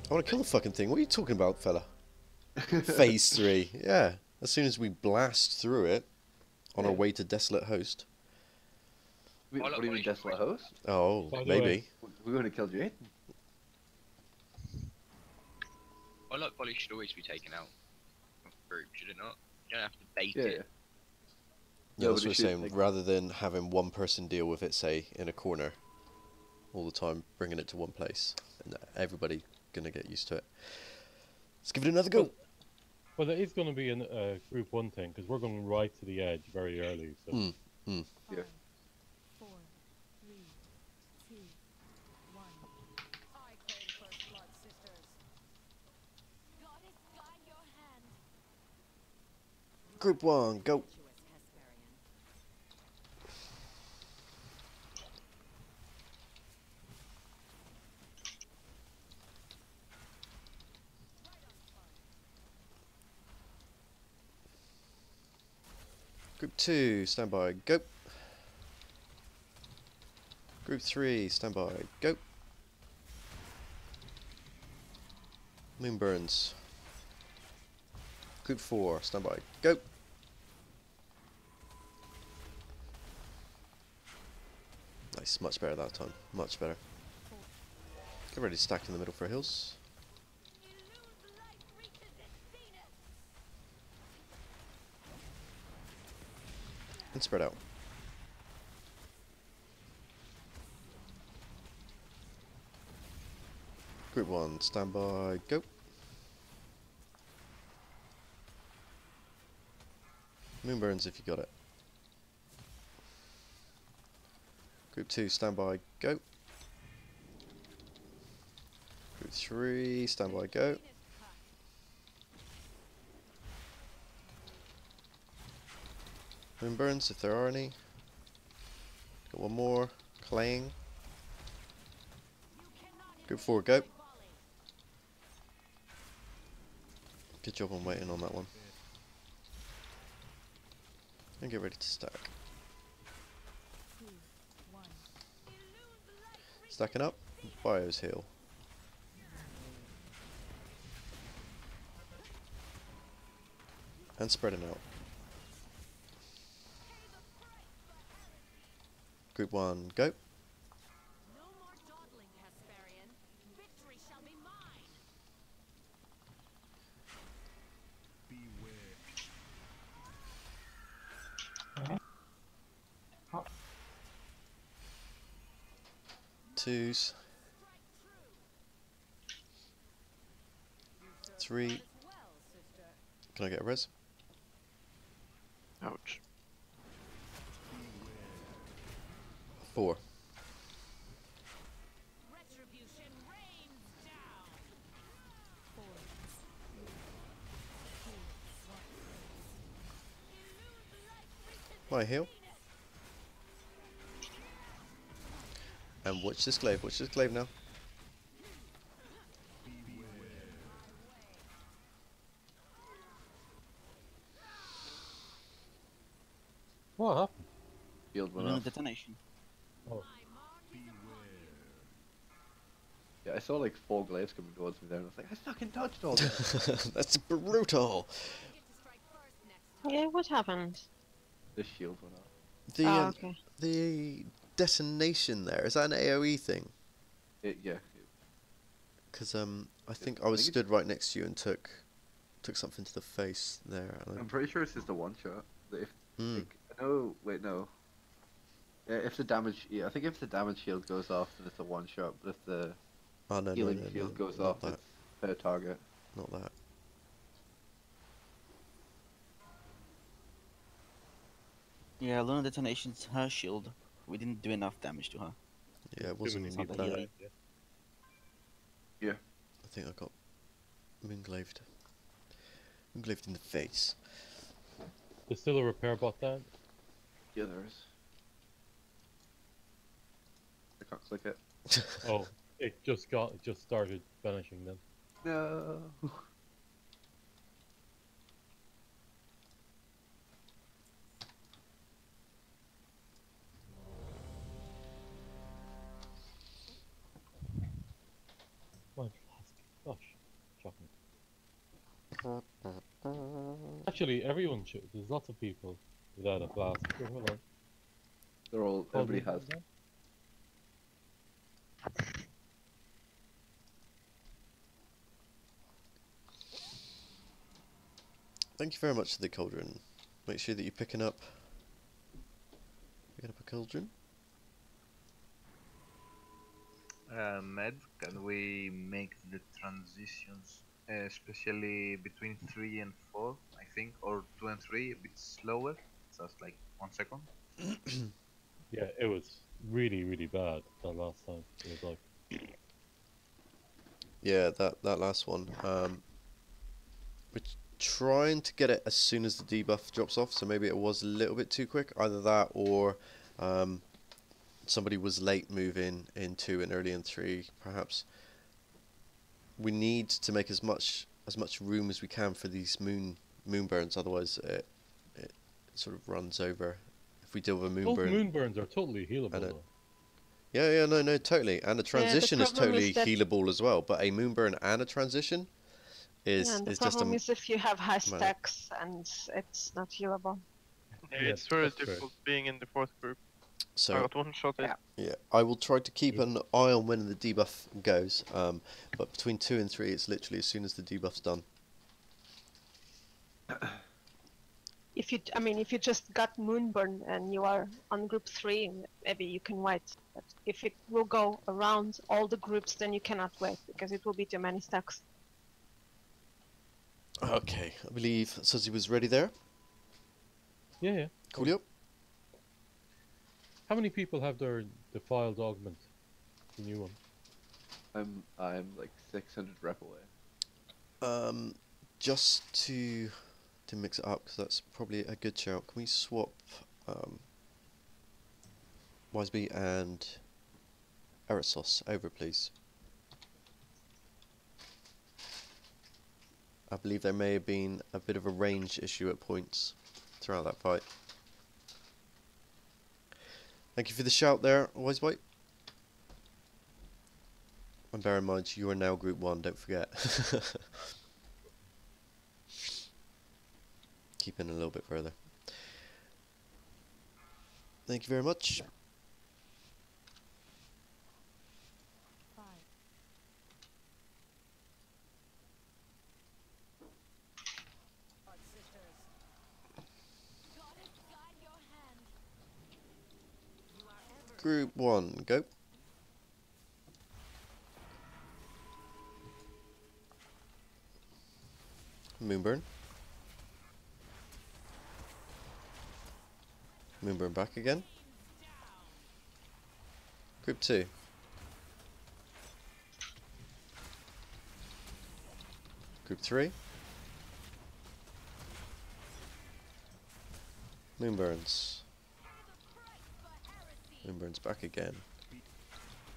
I want to kill the fucking thing. What are you talking about, fella? Phase 3. Yeah. As soon as we blast through it, on our way to Desolate Host. Wait, what do you mean, Desolate Host? Oh, maybe. We're going to kill Jade. Twilight Volley should always be taken out of the group, should it not? You don't have to bait Yeah. it. Yeah, No, that's but what it I'm should, saying. like- Rather than having one person deal with it, say, in a corner all the time, bringing it to one place. And everybody going to get used to it. Let's give it another go. Well, there is going to be a group 1 thing, because we're going right to the edge very early. So. Yeah. 5, 4, 3, 2, 1. I claim first blood, sisters. Goddess, guide your hand. Group 1, go. Group 2, stand by, go. Group 3, stand by, go. Moonburns. Group 4, stand by, go. Nice, much better that time, much better. Get ready to stack in the middle for hills. And spread out. Group 1, stand by, go. Moonburns if you got it. Group 2, stand by, go. Group 3, stand by, go. Moonburns if there are any. Got one more. Clang. Group 4, go. Good job on waiting on that one. And get ready to stack. 2, 1. Stacking up. Bios heal. And spreading out. Group 1, go. twos. 3. Can I get a res? Ouch. 4. My heal. And watch this glaive. Watch this glaive now. What happened? Shield went Balloon off. detonation. Oh. Yeah, I saw like 4 glaives coming towards me there, and I was like, I fucking dodged all this. That's brutal. Yeah, what happened? The shield went off. The Oh, okay. the detonation there, is that an AoE thing? Yeah. Because I think I was stood right next to you and took something to the face there. I'm pretty sure it's just a one shot. If like, no, wait, no. If the damage, I think if the damage shield goes off, then it's a one shot. But if the healing shield goes off, it's per target. Not that. Yeah, Luna detonation's her shield. We didn't do enough damage to her. Yeah, it wasn't It's really not the bad. healing. Yeah. I think I got moonglaved. Moonglaved in the face. There's still a repair bot down? Yeah, there is. I can't click it. Oh, it just started vanishing then. No. Wine flask. Gosh, shocking. Actually, everyone should. There's lots of people without a flask. Here, hold on. They're all. Everybody has. Thank you very much to the cauldron. Make sure that you're picking up a cauldron. Med, can we make the transitions, especially between 3 and 4, I think, or 2 and 3, a bit slower? Just like 1 second. Yeah, it was really, really bad that last time. It was like. Yeah, that last one. We're trying to get it as soon as the debuff drops off, so maybe it was a little bit too quick. Either that or somebody was late moving in 2 and early in 3, perhaps. We need to make as much room as we can for these moon burns, otherwise it sort of runs over. If we deal with a moon Both burn. moon burns are totally healable. Though. Yeah, no, totally. And the transition is problem totally is that- healable as well. But a moon burn and a transition is and the is just problem a is if you have high minor. stacks and it's not healable. Yeah, it's very difficult being in the 4th group. So I got one shot in. yeah, I will try to keep an eye on when the debuff goes. But between 2 and 3, it's literally as soon as the debuff's done. If you just got Moonburn and you are on group 3, maybe you can wait. But if it will go around all the groups, then you cannot wait because it will be too many stacks. Okay, I believe Suzy was ready there. Yeah. Coolio. How many people have their defiled augment? The new one. I'm like 600 rep away. Just to mix it up, because that's probably a good shout. Can we swap Wiseby and Erisos over, please? I believe there may have been a bit of a range issue at points throughout that fight. Thank you for the shout there, Wiseby. And bear in mind, you are now Group 1, don't forget. Keep in a little bit further. Thank you very much. Group 1, go. Moonburn. Moonburn back again. Group 2. Group 3. Moonburns. Moonburns back again.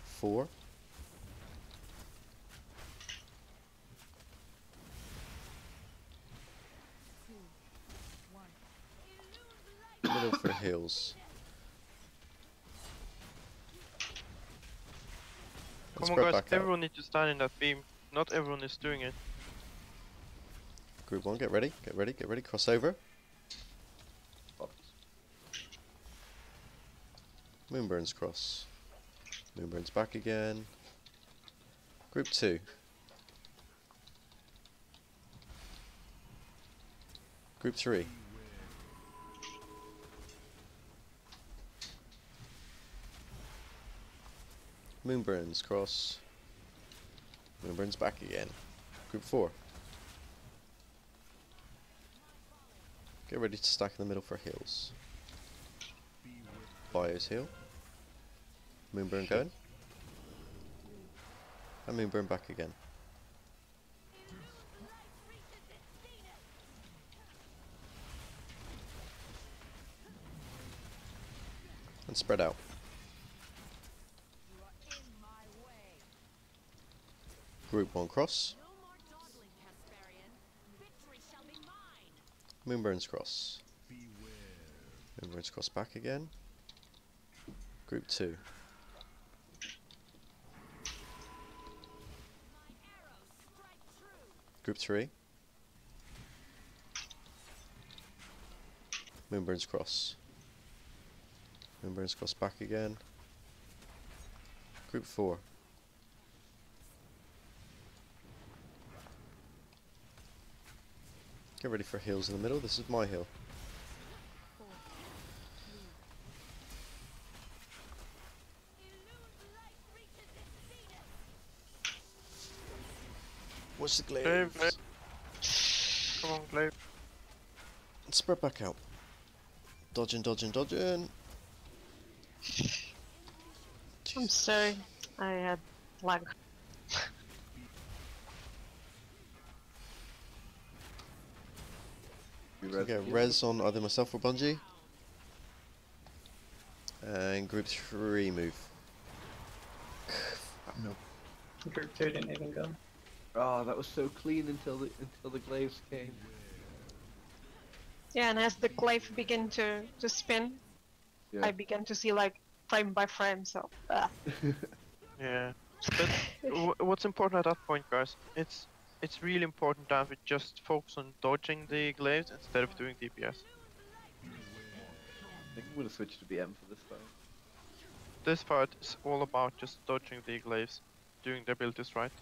4. Middle for heals. Come on guys, everyone needs to stand in that beam. Not everyone is doing it. Group 1, get ready, get ready, get ready, crossover. Moonburns cross. Moonburns back again. Group 2. Group 3. Moonburns cross. Moonburns back again. Group 4. Get ready to stack in the middle for heals. Bio's heal. Moonburn going. And Moonburn back again. And spread out. Group 1 cross. Moonburns cross. Moonburns cross back again. Group 2. Group 3. Moonburns cross. Moonburns cross back again. Group 4. Get ready for heals in the middle. This is my heal. What's the glaive? Come on, glaive. Spread back out. Dodging, dodging, dodging. I'm sorry, I had lag. Okay, res on either myself or Bungie. And group 3 move. No. Group 2 didn't even go. Oh, that was so clean until the glaives came. Yeah, and as the glaive began to spin, Yeah. I began to see like frame by frame, so Yeah. But what's important at that point, guys, it's really important that we just focus on dodging the glaives instead of doing DPS. I think I'm gonna switch to BM for this fight. This fight is all about just dodging the glaives, doing the abilities right.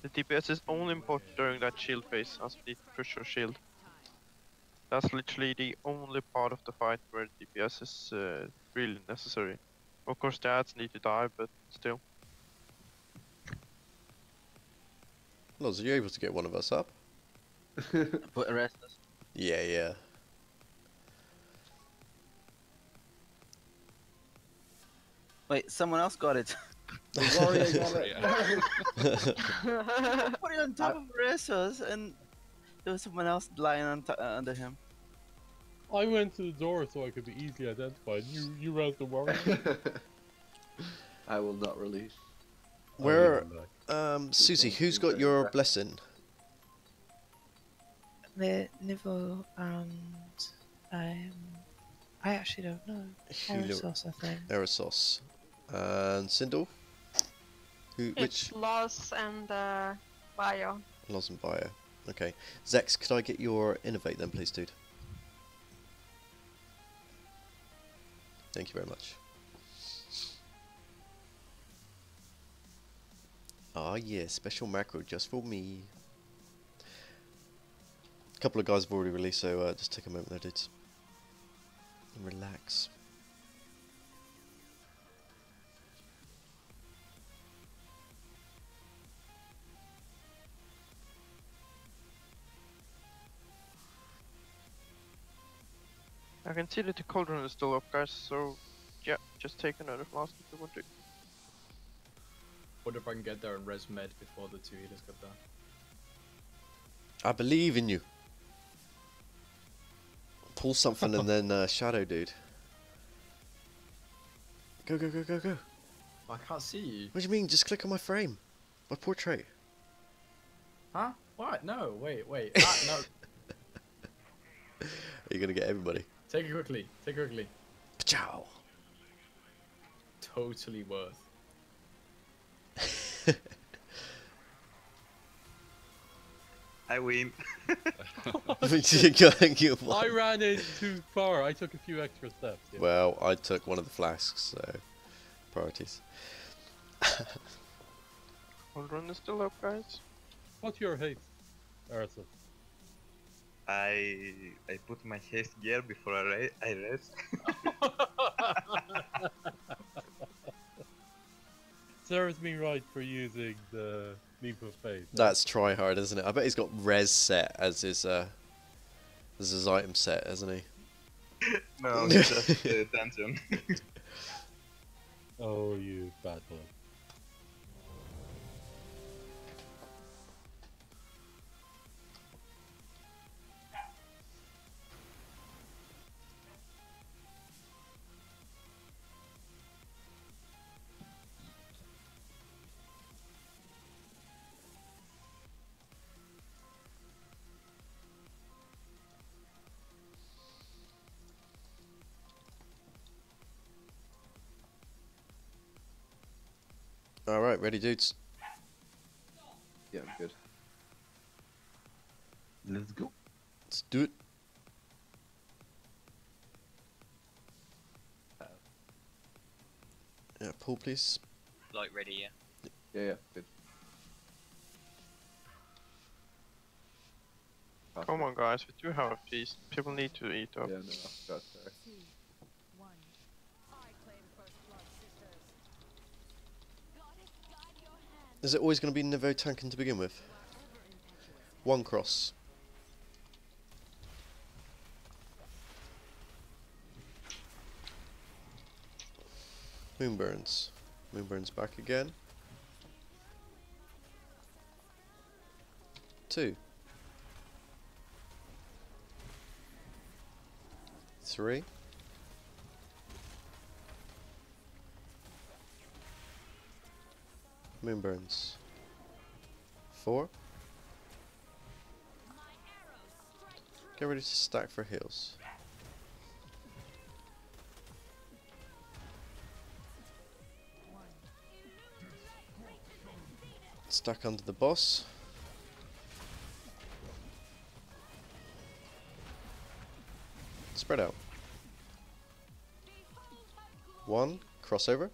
The DPS is only important during that shield phase, as we need to push your shield. That's literally the only part of the fight where DPS is really necessary. Of course the ads need to die, but still. Loz, are you able to get one of us up? Put arrest us. Yeah, yeah. Wait, someone else got it. The warrior got it. Put it on top of Resos, and there was someone else lying on under him. I went to the door so I could be easily identified. You ran the warrior. I will not release. Where, Susie, who's got your blessing? The Nivo and I actually don't know. Erosos, I think. Erosos. And Sindel? it's Loss and Bio. Loz and Bio. Okay. Zex, could I get your Innovate then, please, dude? Thank you very much. Ah, yeah, special macro just for me. A couple of guys have already released, so just take a moment there, dudes. And relax. I can see that the cauldron is still up, guys, so yeah, just take another flask if you want to. What if I can get there and res med before the 2 healers get there? I believe in you. Pull something and then shadow, dude. Go, go, go, go, go. I can't see you. What do you mean? Just click on my frame. My portrait. Huh? What? No, wait. Ah, no. Are you gonna get everybody? Take it quickly. Take it quickly. Ciao. Totally worth. I win. I ran in too far. I took a few extra steps. Yeah. Well, I took one of the flasks, so priorities. Cauldron is still up, guys. What's your haste, Arthur? I put my haste gear before I rest. Serves me right for using the Leap of Faith. That's try hard, isn't it? I bet he's got res set as his item set, hasn't he? No, just dungeon. Oh, you bad boy. Alright, ready, dudes? Yeah, I'm good. Let's go. Let's do it. Yeah, pull, please. Light ready, yeah. Yeah, good. Come on, guys, we do have a feast. People need to eat up. Yeah, no, I forgot. Sorry. 2, 1. I claim first blood, sisters. Goddess, guide your hand. Is it always going to be Nivo tanking to begin with? One cross. Moonburns. Moonburns back again. 2. 3. Moonburns. 4. Get ready to stack for heals. Stack under the boss. Spread out. 1. Crossover.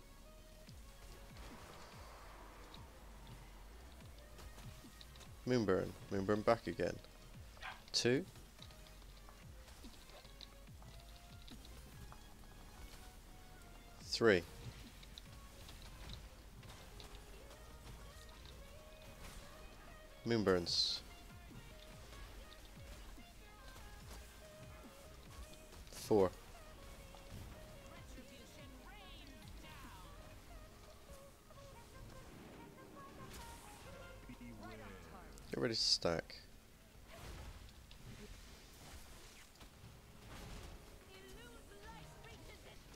Moonburn. Moonburn back again. 2. 3. Moonburns. 4. Get ready to stack.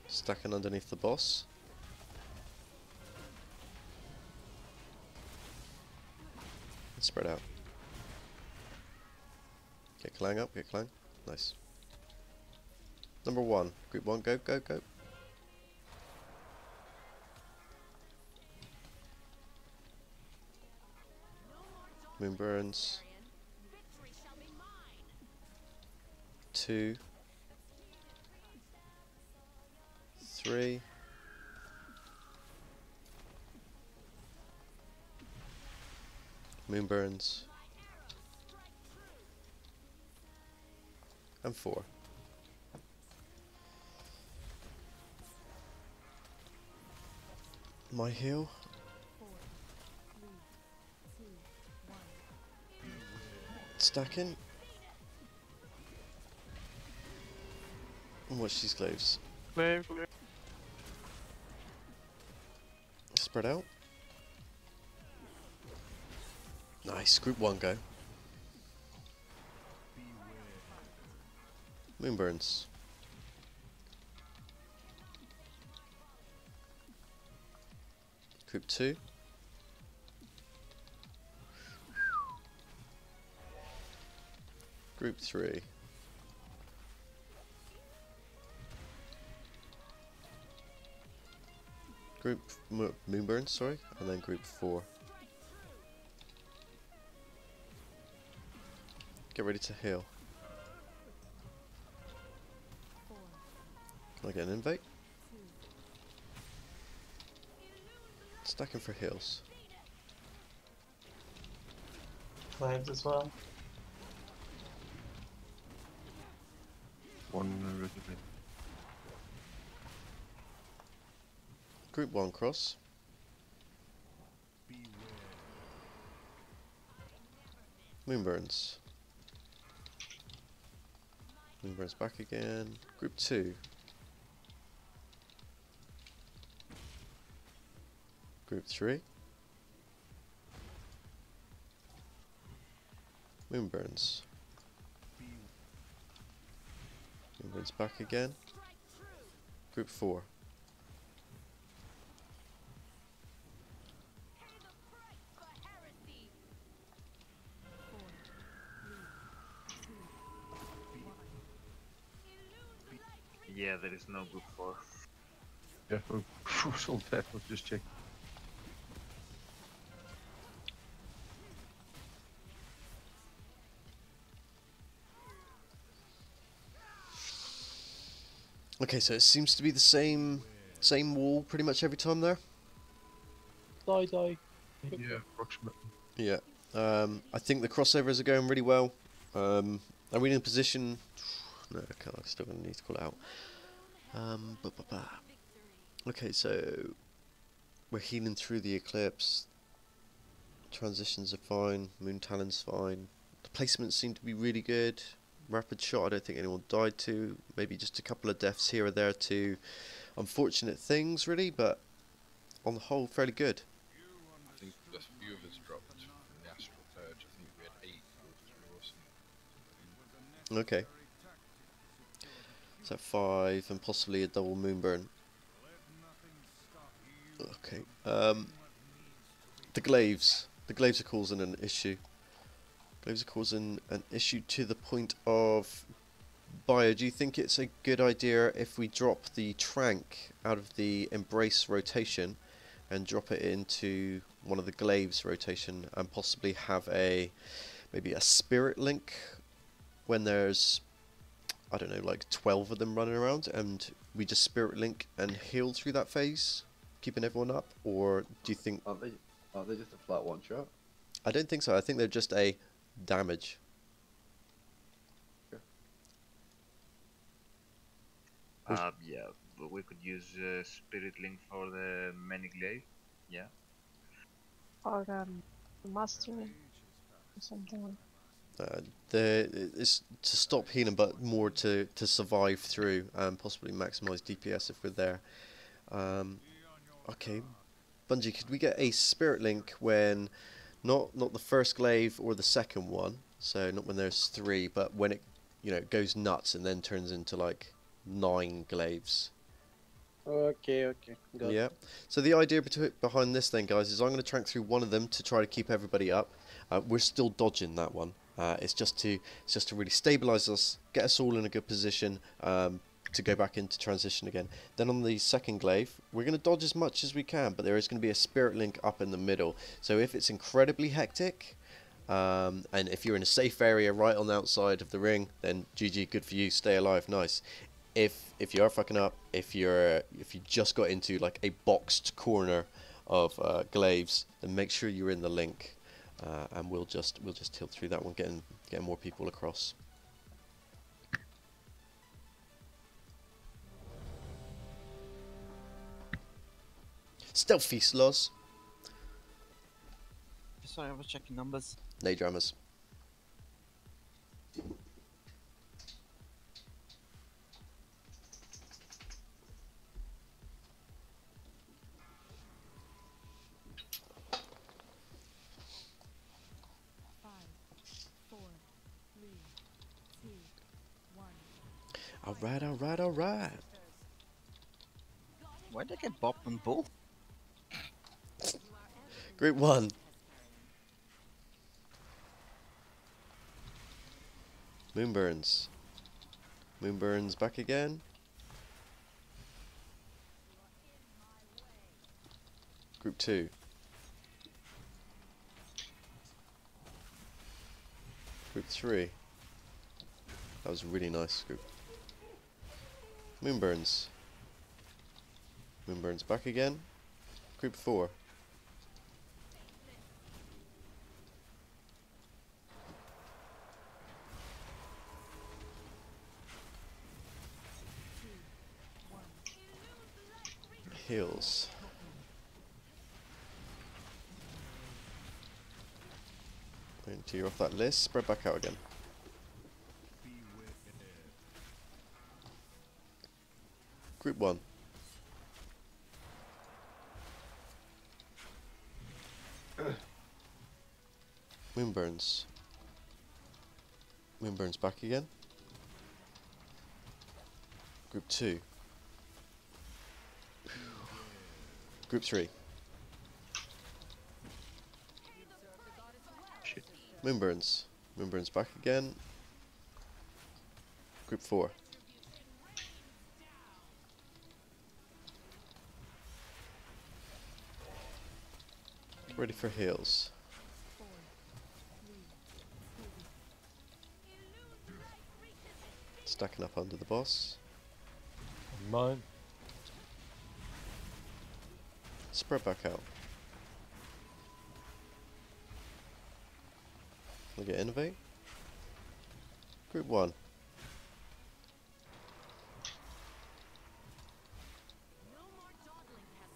Stacking underneath the boss. And spread out. Get Clang up, get Clang. Nice. Number 1. Group 1, go, go, go. Moonburns. 2. 3. Moonburns. And 4. My heal. 4, 3, 2, 1. Stacking. And watch these glaives. Glaive. Spread out. Nice. Group 1 go. Moonburns. Group 2. Group 3. Group Moonburns, sorry, and then group 4. Get ready to heal. Can I get an invite? Stacking for heals. Glaives as well. One regiment. Group 1 cross. Moonburns. Moonburns back again. Group 2. Group 3. Moonburns. Moonburns back again. Group 4. Yeah, there is no group 4. Careful. So careful, just check. Okay, so it seems to be the same wall pretty much every time there. Die. Yeah, approximately. Yeah. I think the crossovers are going really well. Are we in a position? No, okay, I'm still going to need to call it out. Okay, so we're healing through the eclipse. Transitions are fine. Moon Talon's fine. The placements seem to be really good. Rapid shot, I don't think anyone died to. Maybe just a couple of deaths here or there to unfortunate things, really, but on the whole, fairly good. I think a few of us dropped from the Astral Purge. I think we had 8 go through or something. Okay. So 5 and possibly a double moonburn. Okay. The glaives. The glaives are causing an issue. Glaives are causing an issue to the point of Bio. Do you think it's a good idea if we drop the Trank out of the Embrace rotation and drop it into one of the glaives rotation and possibly have maybe a Spirit Link when there's, I don't know, like 12 of them running around, and we just Spirit Link and heal through that phase, keeping everyone up? Or do you think... Aren't they just a flat one shot? I don't think so. I think they're just a damage. Yeah, but we could use Spirit Link for the many glaive. Yeah. Or master or something like It's to stop healing, but more to survive through and possibly maximize DPS if we're there. Okay, Bungie, could we get a Spirit Link when not the first glaive or the second one, so not when there's 3, but when it goes nuts and then turns into like 9 glaives. Okay, got Yeah. it. So the idea behind this then, guys, is I'm going to trank through one of them to try to keep everybody up. We're still dodging that one. It's just to really stabilize us, get us all in a good position to go back into transition again. Then on the second glaive, we're going to dodge as much as we can, but there is going to be a Spirit Link up in the middle. So if it's incredibly hectic, and if you're in a safe area right on the outside of the ring, then GG, good for you, stay alive, nice. If you are fucking up, if you just got into like a boxed corner of glaives, then make sure you're in the link, and we'll just tilt through that one, getting more people across. Stealthy slows. Sorry, I was checking numbers. No dramas. Alright, alright, alright. Why did I get bopped on both? Group 1. Moonburns. Moonburns back again. Group 2. Group 3. That was a really nice group. Moonburns. Moonburns back again. Group 4. Heals. Until you're off that list, spread back out again. Group 1. Moonburns. Moonburns back again. Group 2. Group 3. Moonburns. Moonburns back again. Group 4. Ready for heals. Stacking up under the boss. Mine. Spread back out. Look at innovate. Group 1.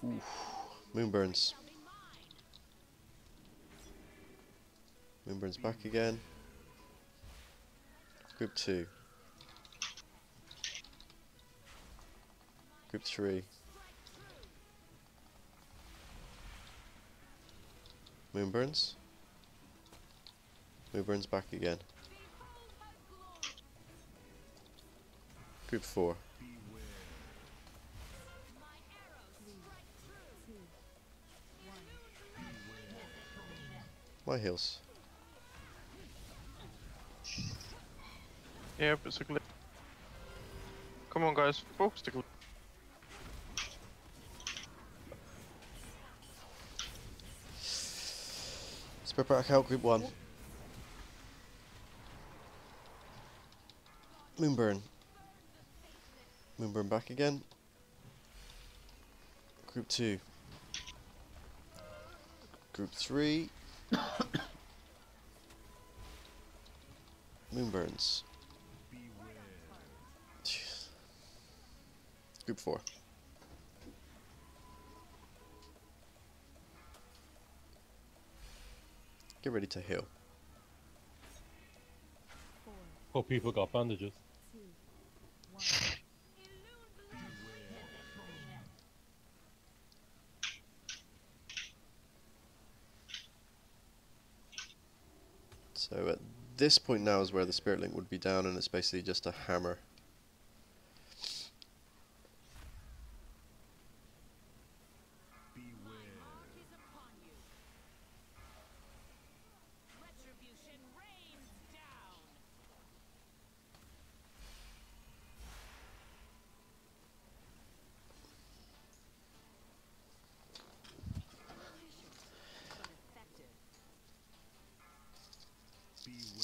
Oof. Moonburns. Moonburns back again. Group 2. Group 3. Moonburns. Moonburns back again. Group 4. My heals. Yeah, basically. Come on, guys, focus the. Spread back out, Group 1. Moonburn. Moonburn back again. Group 2. Group 3. Moonburns. Group 4. Get ready to heal. Hope people got bandages. So at this point now is where the Spirit Link would be down, and it's basically just a hammer.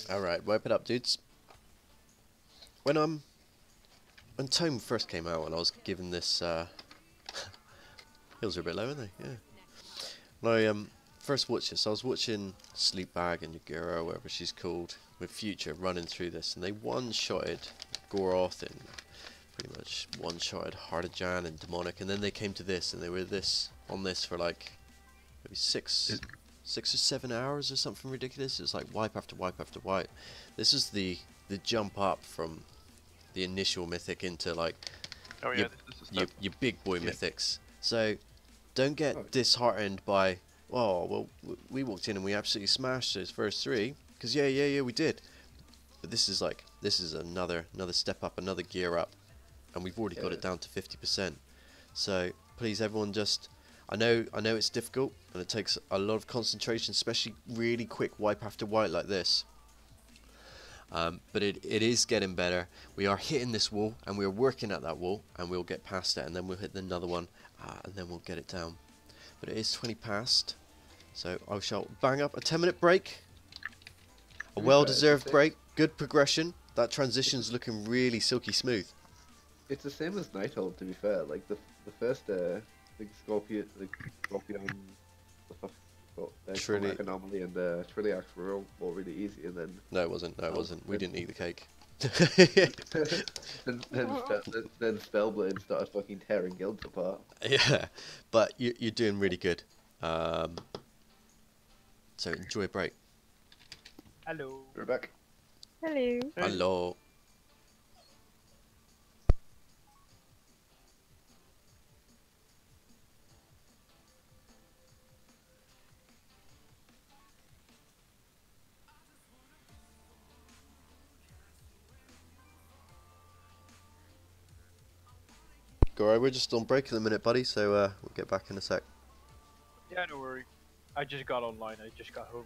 Alright, wipe it up, dudes. When Tomb first came out and I was given this heals are a bit low, aren't they? Yeah. When I first watched this, I was watching Sleepbag and Yagura, whatever she's called, with Future running through this, and they one-shotted Goroth and pretty much one-shotted Hardajan and Demonic, and then they came to this and they were on this for like maybe 6 or 7 hours or something ridiculous. It was like wipe after wipe after wipe. This is the jump up from the initial mythic into like your big boy mythics. So don't get disheartened by, oh well, we walked in and we absolutely smashed those first 3, because yeah we did. But this is another step up, another gear up. and we've already got it down to 50%. So please, everyone, just I know it's difficult and it takes a lot of concentration, especially really quick wipe after wipe like this. But it is getting better. We are hitting this wall, and we are working at that wall, and we'll get past it, and then we'll hit another one, and then we'll get it down. But it is 20 past, so I shall bang up a 10-minute break. A well-deserved break. Good progression. That transition's looking really silky smooth. It's the same as Nighthold, to be fair. Like the first Scorpion, Trilliac Anomaly and Trilliacs were all really easy, and then no, it wasn't. No, it wasn't. We didn't eat the cake. then Spellblade started fucking tearing guilds apart. Yeah, but you're doing really good. So enjoy a break. Hello. We're back. Hello. Hello. Alright, we're just on break at the minute, buddy, so we'll get back in a sec. Yeah, no worry. I just got online. I just got home.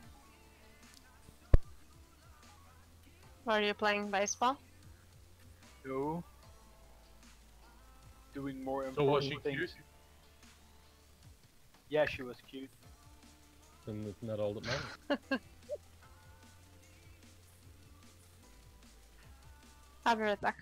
Are you playing baseball? No. Doing more So was she important things. cute? Yeah, she was cute. Then it's not all that matters. I'll be right back.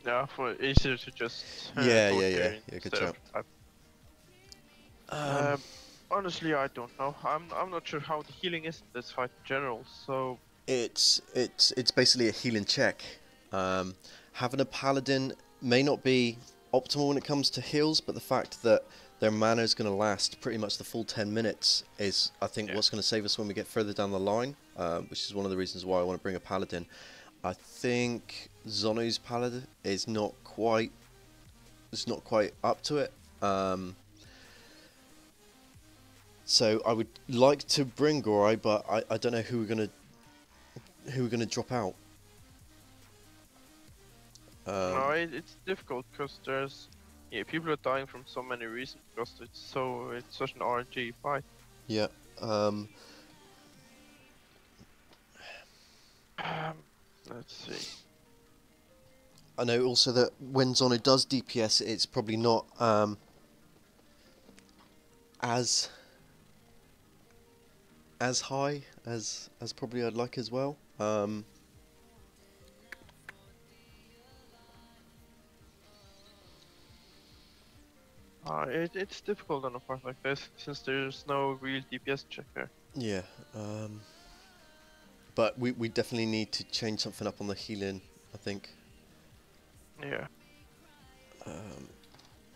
Yeah, for easier to just Yeah, go yeah, there yeah. Good instead shout. of honestly, I don't know. I'm not sure how the healing is in this fight in general. So It's basically a healing check. Having a paladin may not be optimal when it comes to heals, but the fact that their mana is going to last pretty much the full 10 minutes is, I think, what's going to save us when we get further down the line, which is one of the reasons why I want to bring a paladin. I think Zonu's paladin is not quite up to it. So I would like to bring Gorai, but I don't know who we're gonna drop out. no, it's difficult because there's people are dying from so many reasons because it's such an RNG fight. Yeah. Let's see. I know also that when Zonu does DPS, it's probably not as high as probably I'd like as well. It's difficult on a fight like this since there's no real DPS check there. Yeah. But we definitely need to change something up on the healing, I think. Yeah.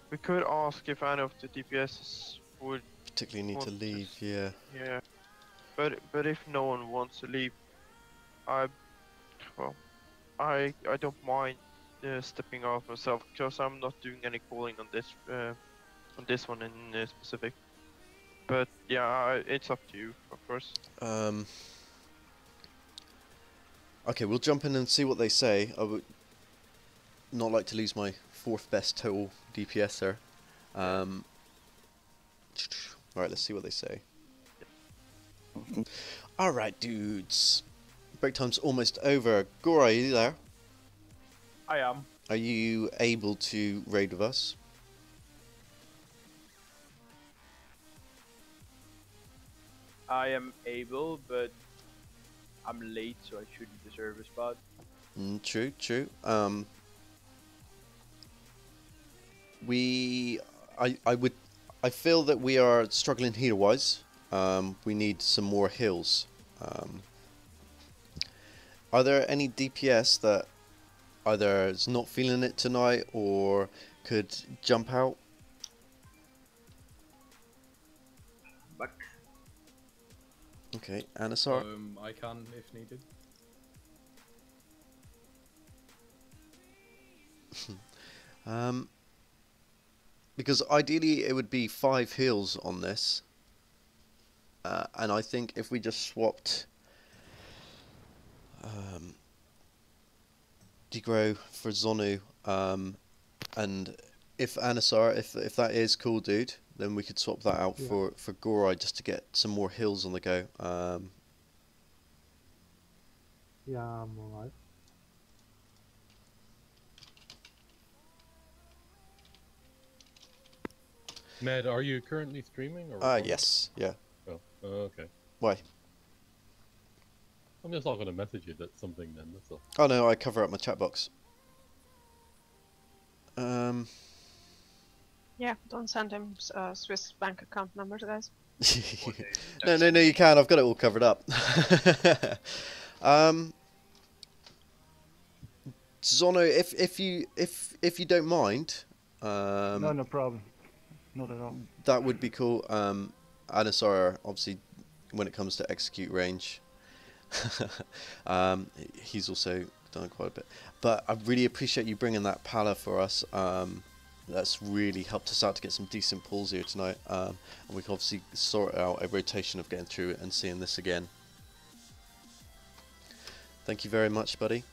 We could ask if any of the DPSs would Particularly need to leave, yeah. Yeah. But if no one wants to leave, I don't mind stepping off myself because I'm not doing any calling on this one in specific. But yeah, it's up to you, of course. Okay, we'll jump in and see what they say. I would not like to lose my 4th best total DPS there. Alright, let's see what they say. Alright, dudes. Break time's almost over. Gorai, are you there? I am. Are you able to raid with us? I am able, but I'm late, so I shouldn't deserve a spot. True, true. I feel that we are struggling heal-wise. We need some more heals. Are there any DPS that either is not feeling it tonight or could jump out? Back. Okay, Anasar. I can if needed. Because ideally it would be 5 heals on this. And I think if we just swapped Degro for Zonu, and if Anasar, if that is cool, dude, then we could swap that out for Gorai just to get some more heals on the go. Yeah, I'm alright. Med, are you currently streaming? Or yes, yeah. Oh, okay. Why? I'm just not going to message you that's something then, that's all. Oh no, I cover up my chat box. Yeah, don't send him Swiss bank account numbers, guys. No, you can. I've got it all covered up. Zono, if you don't mind, no problem. Not at all. That would be cool. Anasar, obviously, when it comes to execute range, he's also done quite a bit. But I really appreciate you bringing that pala for us. That's really helped us out to get some decent pulls here tonight. And we can obviously sort out a rotation of getting through it and seeing this again. Thank you very much, buddy.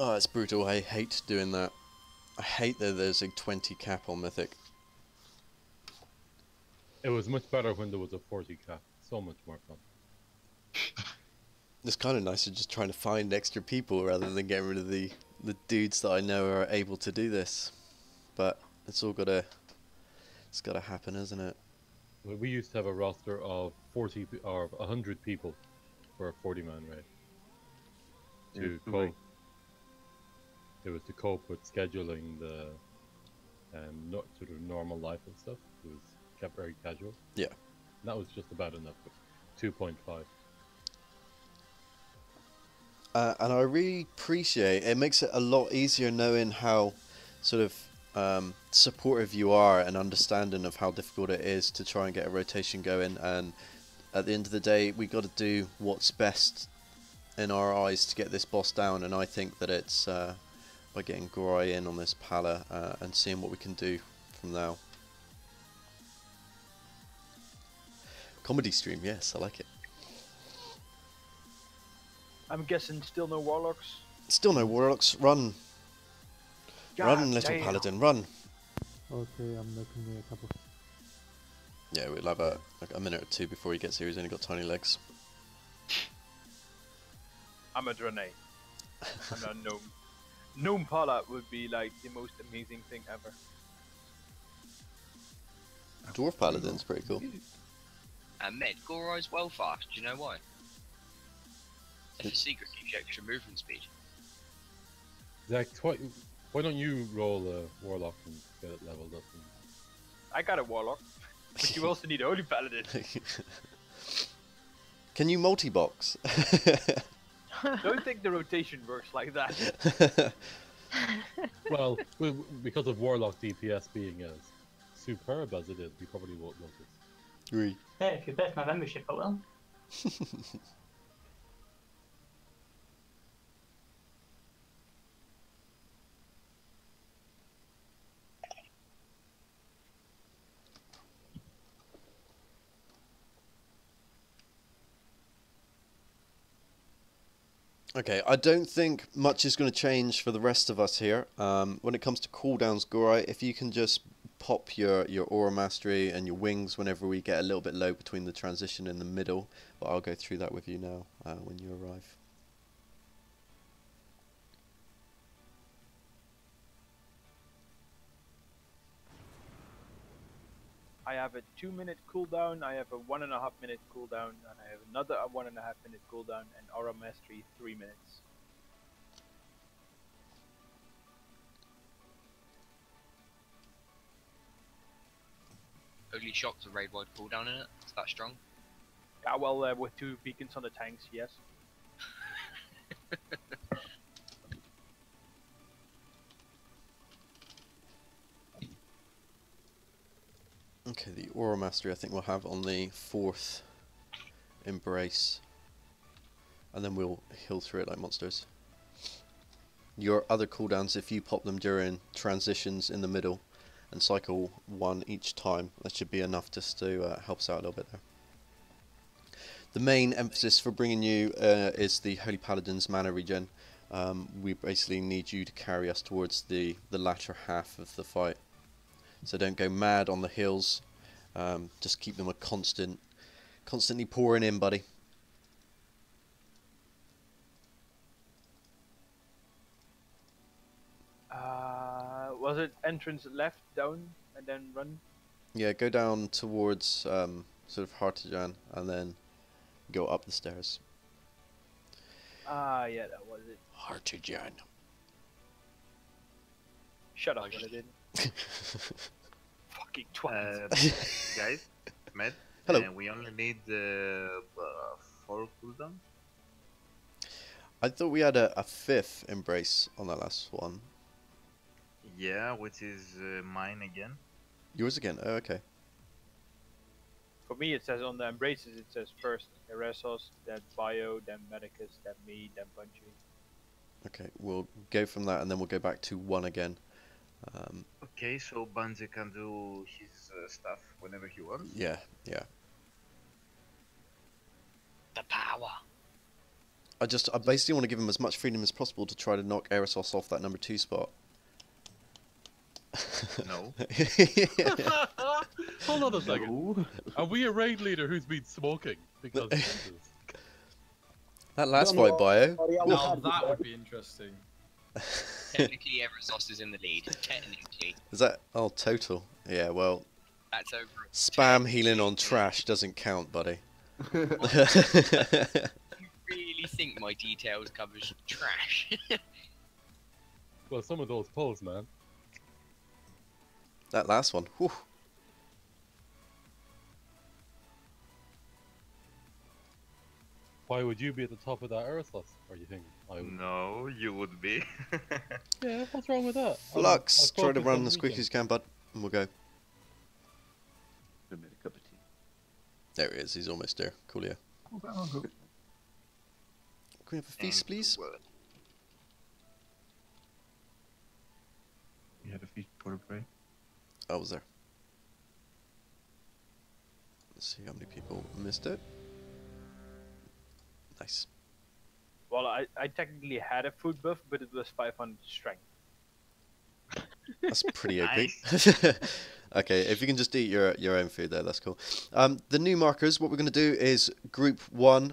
Oh, it's brutal. I hate doing that. I hate that there's a 20 cap on Mythic. It was much better when there was a 40 cap. So much more fun. It's kind of nicer just trying to find extra people rather than getting rid of the dudes that I know are able to do this. But it's all gotta happen, isn't it? We used to have a roster of 40 or 100 people for a 40-man raid. To cope. It was to cope with scheduling the not sort of normal life and stuff. It was kept very casual. Yeah. And that was just about enough. 2.5. And I really appreciate it. Makes it a lot easier knowing how sort of supportive you are and understanding of how difficult it is to try and get a rotation going. And at the end of the day, we got to do what's best in our eyes to get this boss down. And I think that it's by getting Gorai in on this Pala and seeing what we can do from now. Comedy stream, yes, I like it. I'm guessing still no warlocks. Still no warlocks. Run. Run, little damn. paladin, run. Okay, I'm making me a couple. Yeah, we'll have like a minute or two before he gets here. He's only got tiny legs. I'm a Draenei. I'm not gnome. Gnome Pala would be like the most amazing thing ever. Dwarf paladin's pretty cool. Med, Gorai's well fast. Do you know why? It's a secret, gives you extra movement speed. Zach, why don't you roll a warlock and get it leveled up? I got a warlock, but you also need a holy paladin. Can you multi-box? Don't think the rotation works like that. Well, because of warlock DPS being as superb as it is, we probably won't notice. Agree. Hey, if you bet my membership, I will. Okay, I don't think much is going to change for the rest of us here. When it comes to cooldowns, Gorai, if you can just pop your aura mastery and your wings whenever we get a little bit low between the transition in the middle, but I'll go through that with you now when you arrive. I have a 2-minute cooldown, I have a 1.5 minute cooldown, and I have another 1.5 minute cooldown, and aura mastery 3 minutes. Holy shock's a raid-wide cooldown in it. Is that strong? Yeah, well, with 2 beacons on the tanks, yes. Okay, the aura mastery I think we'll have on the 4th embrace, and then we'll heal through it like monsters. Your other cooldowns, if you pop them during transitions in the middle and cycle 1 each time, that should be enough just to help us out a little bit there. The main emphasis for bringing you is the Holy Paladin's mana regen. We basically need you to carry us towards the latter half of the fight. So don't go mad on the hills. Just keep them a constantly pouring in, buddy. Was it entrance left, down, and then run? Yeah, go down towards sort of Hartijan and then go up the stairs. Ah, yeah, that was it. Hartijan. Shut up, when I didn't. Fucking twat. Guys, Med, Hello. we only need 4 cooldown. I thought we had a 5th embrace on that last one. Yeah, which is mine again. Yours again? Oh, okay. For me, it says on the embraces, it says first Eresos, then Bio, then Medacus, then me, then Punchy. Okay, we'll go from that and then we'll go back to 1 again. Okay, so Banji can do his stuff whenever he wants. Yeah, yeah. The power. I basically want to give him as much freedom as possible to try to knock Eresos off that number 2 spot. No. Hold on a second. Are we a raid leader who's been smoking? Because Jesus. That last fight, Bio. Now that would be interesting. Technically, Eversos is in the lead. Technically. Is that total? Yeah, well, That's over. spam healing on trash doesn't count, buddy. You really think my details covers trash? Well, some of those pulls, man. That last one. Whew. Why would you be at the top of that Earthos? Or you think I would? No, you would be. Yeah, what's wrong with that? Flux, I'm try to focused run on as quick leaking. as you can, bud, and we'll go. I made a cup of tea. There he is. He's almost there. Coolio. Can we have a feast, please? You had a feast before the break. I was there. Let's see how many people missed it. Nice. Well, I technically had a food buff, but it was 500 strength. That's pretty OP. Okay, if you can just eat your own food there, that's cool. The new markers, what we're going to do is group 1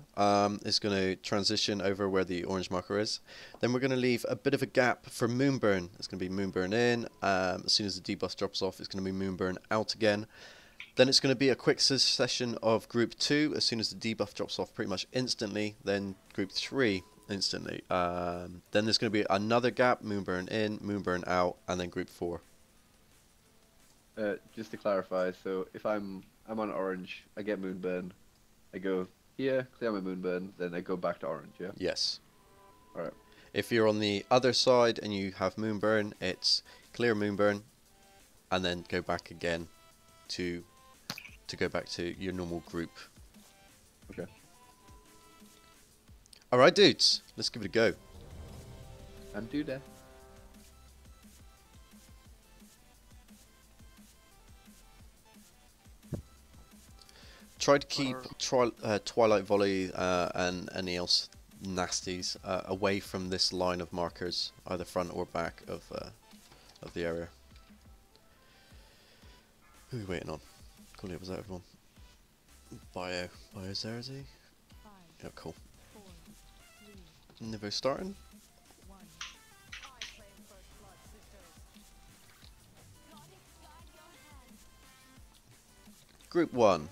is going to transition over where the orange marker is. Then we're going to leave a bit of a gap for Moonburn. It's going to be Moonburn in. As soon as the debuff drops off, it's going to be Moonburn out again. Then it's going to be a quick succession of group 2 as soon as the debuff drops off pretty much instantly. Then group 3 instantly. Then there's going to be another gap, Moonburn in, Moonburn out, and then group 4. Just to clarify, so if I'm on orange, I get Moonburn, I go here, clear my Moonburn, then I go back to orange, yeah? Yes. Alright. If you're on the other side and you have Moonburn, it's clear Moonburn, and then go back again to go back to your normal group. Okay. Alright, dudes, let's give it a go. And do that. Try to keep Twilight Volley and any else nasties away from this line of markers, either front or back of the area. Who are we waiting on? Cool, was that everyone? Bio's there, is he? Yeah, cool. Nivo starting. Group 1.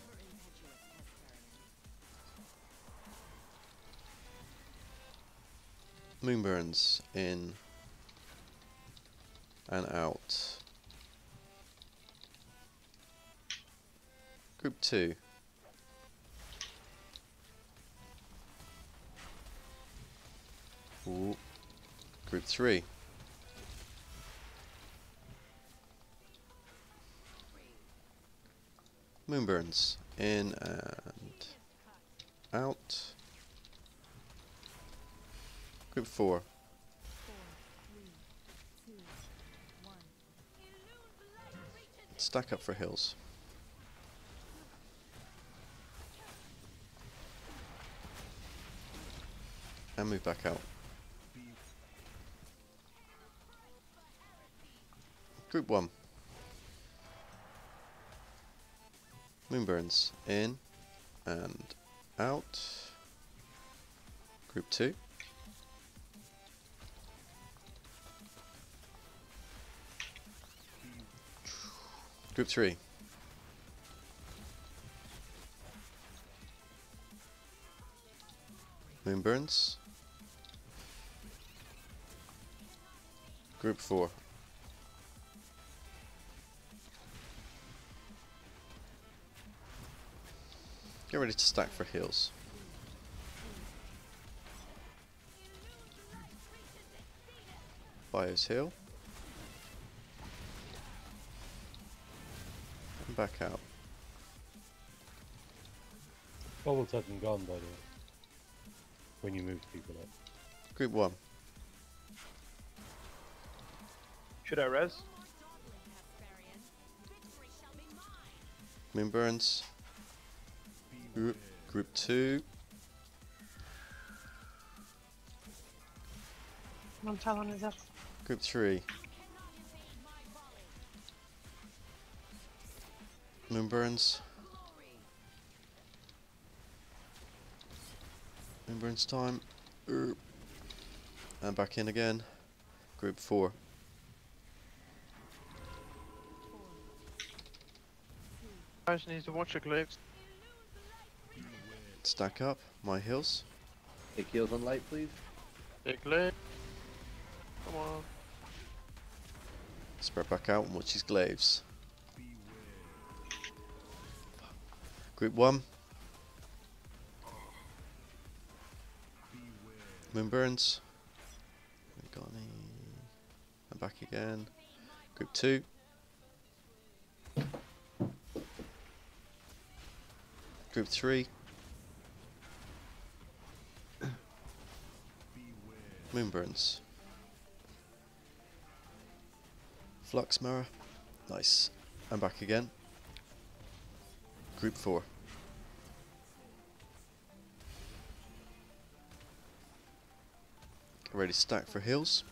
Moonburns in and out. Group 2. Ooh. Group 3. Moonburns in and out. Group 4. Stack up for hills. And move back out. Group 1. Moonburns in and out. Group 2. Group 3. Moonburns. Group 4. Get ready to stack for heals. Bio's heal. And back out. Bubble hasn't gone, by the way. When you move people up. Group 1. Should I res? Moonburns. Group 2. How long is that? Group 3. Moonburns. Moonburns time. And back in again. Group 4. Guys need to watch your glaives. Stack up. My heals. Take heals on light, please. Big glaive. Come on. Spread back out and watch his glaives. Group 1. Moonburns. Got any? And back again. Group 2. Group 3. Moonburns. Flux mirror. Nice. And back again. Group 4. Get ready to stack for heals.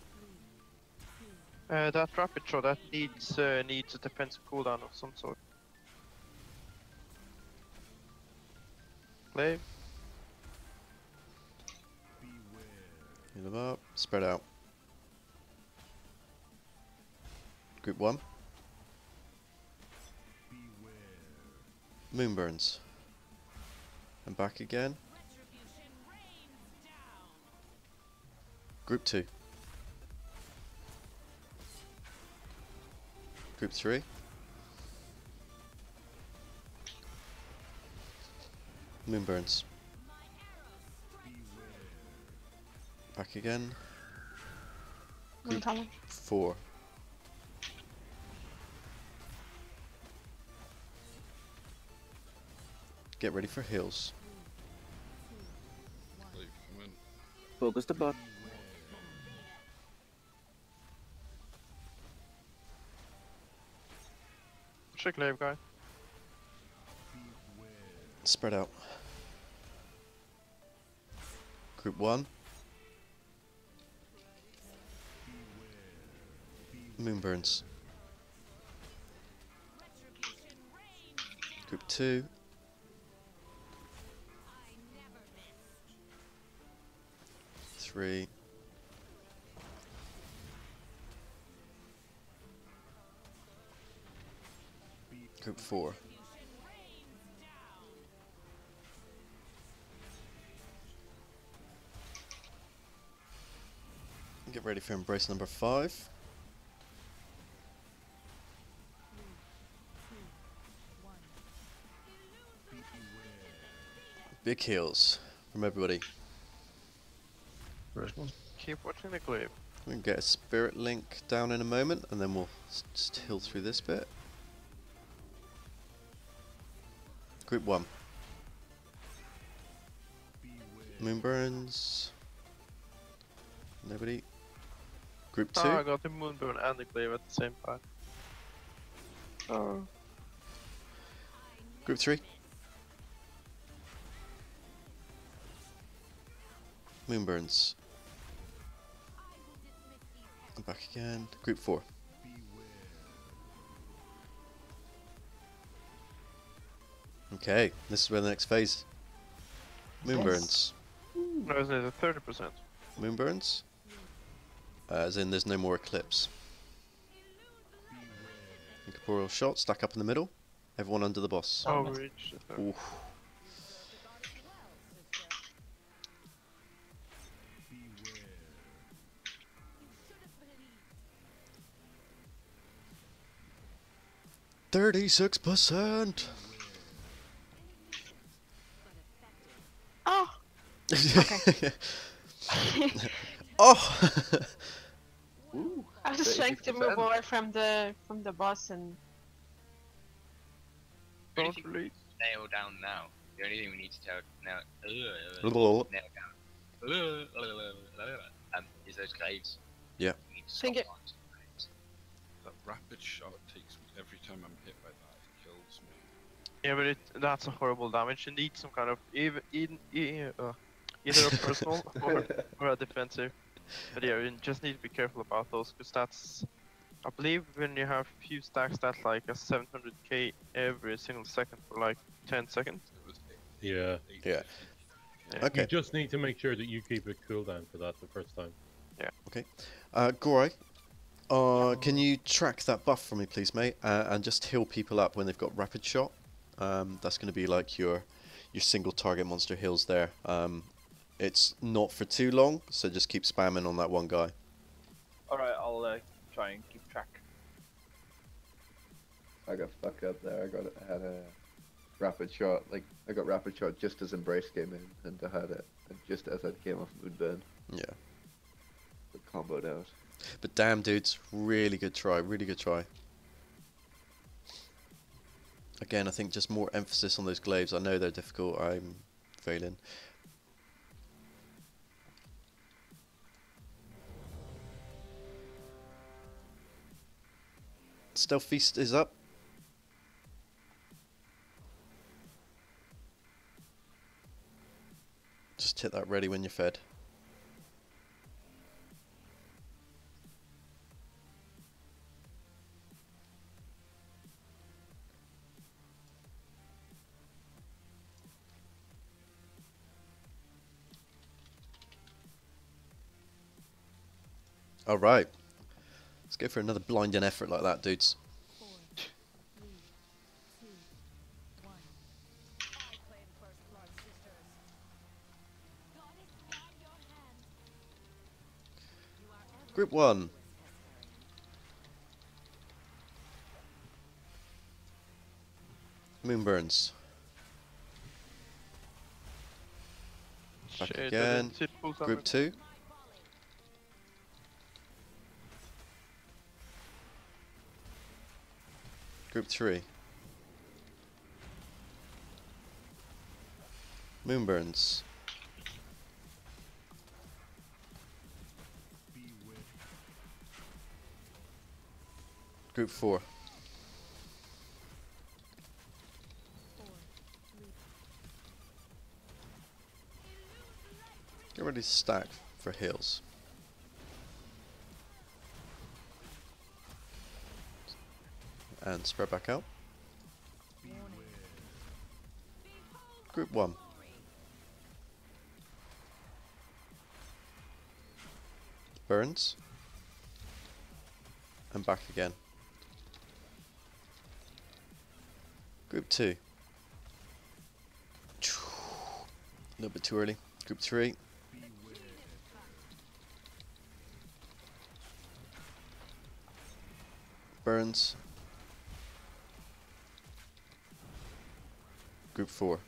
That rapid shot that needs a defensive cooldown of some sort. Glaive. Heal them up. Spread out. Group 1. Moonburns. And back again. Group 2. Group 3. Moonburns. Back again. Group 4. Get ready for heals. Focus the bot. Check glaive guy. Spread out. Group 1. Moonburns. Group 2. Three. Group 4. Get ready for embrace number 5. Big heals from everybody. Keep watching the glaive. We can get a spirit link down in a moment, and then we'll just heal through this bit. Group 1. Moonburns. Nobody. Group 2. Oh, I got the moonburn and the glaive at the same time. Oh. Group 3. Moonburns. And back again. Group 4. Okay, this is where the next phase. Moonburns. No, it's a 30%. Moonburns. As in, there's no more eclipse. Incorporeal shot, stack up in the middle. Everyone under the boss. Oh, reach. Ooh. %. Oh. Okay. Oh. Ooh, I was trying to move away from the boss and. Don't nail down now. The only thing we need to nail down is those glaives. Yeah. We need to Think it. That rapid shot takes me every time I'm hit by that. It kills me. Yeah, but that's a horrible damage. You need some kind of either a personal or a defensive. But yeah, you just need to be careful about those, because I believe when you have few stacks, that's like a 700k every single second for like 10 seconds. Yeah. Yeah. Yeah. Okay. You just need to make sure that you keep a cooldown for that the first time. Yeah. Okay. Gorai, can you track that buff for me, please, mate? And just heal people up when they've got rapid shot. That's going to be like your single target monster heals there. It's not for too long, so just keep spamming on that one guy. Alright, I'll try and keep track. I got fucked up there. I had a rapid shot. Like I got rapid shot just as Embrace came in, and I had it just as I came off Moonburn. Yeah. It comboed out. But damn, dudes, really good try. Really good try. Again, I think just more emphasis on those glaives. I know they're difficult. I'm failing. Stealth Feast is up. Just hit that ready when you're fed. Alright. Let's go for another blinding effort like that, dudes. 4, 3, 2, 1. I claim first blood, sisters. Goddess, guide your hand. You are ever Group 1. Moonburns. Back Shit, again. Group 2. Group 3. Moonburns. Group 4. Get ready to stack for heals. And spread back out. Group 1. Burns. And back again. Group 2. A little bit too early. Group 3. Burns. Group 4.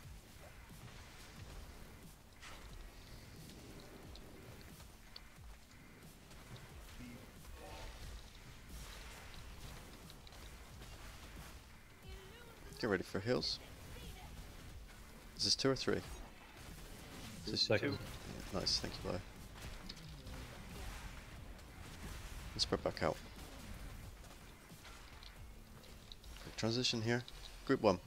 Get ready for heals. Is this 2 or 3? This is second. Yeah, nice, thank you, bye. Let's spread back out. Quick transition here. Group 1.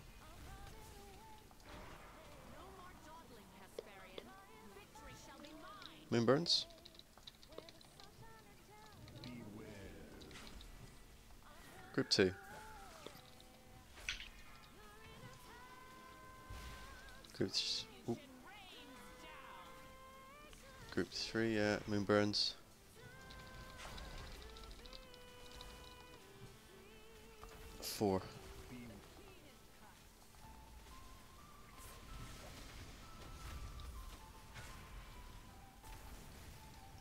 Moonburns. Group 2. Group 3, yeah, Moonburns. Four.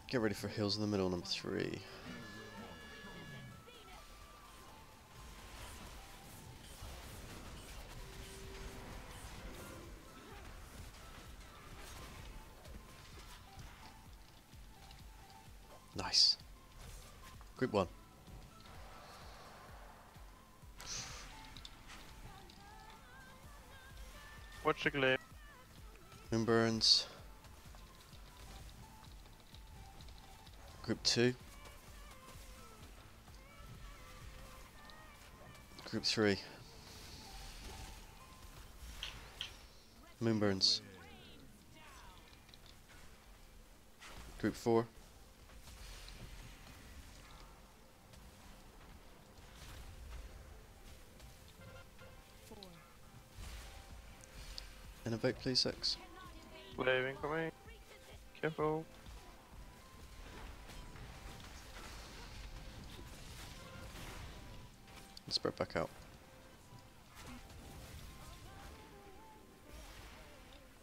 Get ready for heals in the middle, number 3. Nice. Group 1. Watch the glaive. Moonburns. Group 2. Group 3. Moonburns. Group 4. Innovate, please, X. Wave incoming. Careful. And spread back out.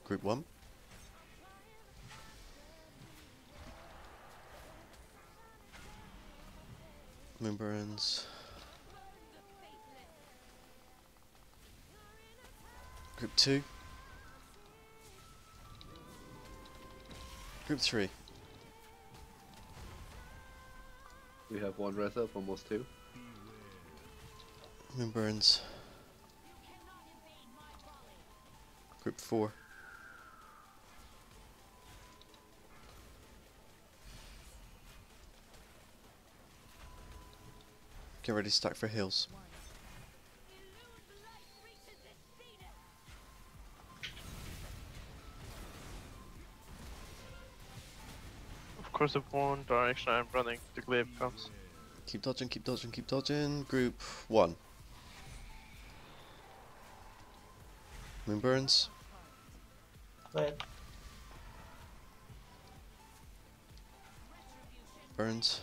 Group 1. Moonburns. Group 2. Group 3. We have one res up, almost two. Moonburns. Group 4. Get ready to stack for heals. Of course, if one direction I'm running, the glaive comes. Keep dodging, keep dodging, keep dodging. Group 1. Moonburns. Glaive. Burns.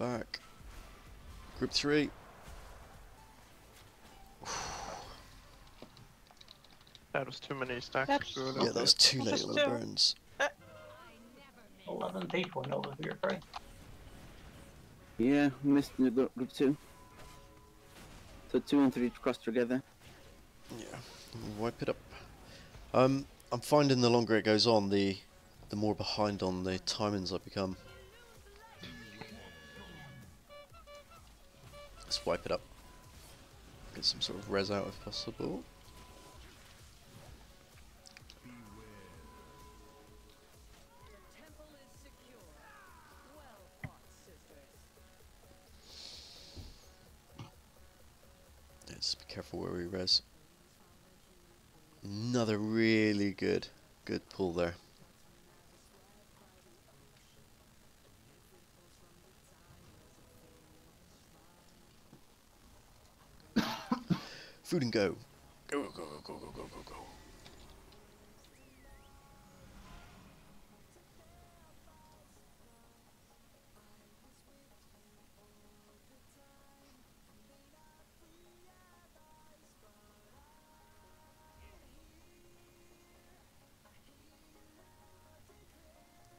Back. Group 3. That was too many stacks. Yeah, that was too late on the burns. 11 people know if you're right. Yeah, missed the group 2. So 2 and 3 crossed together. Yeah, wipe it up. I'm finding the longer it goes on, the more behind on the timings I become. Let's wipe it up. Get some sort of res out if possible. Let's be careful where we res. Another really good pull there. Food and go. Go, go, go, go, go, go, go, go.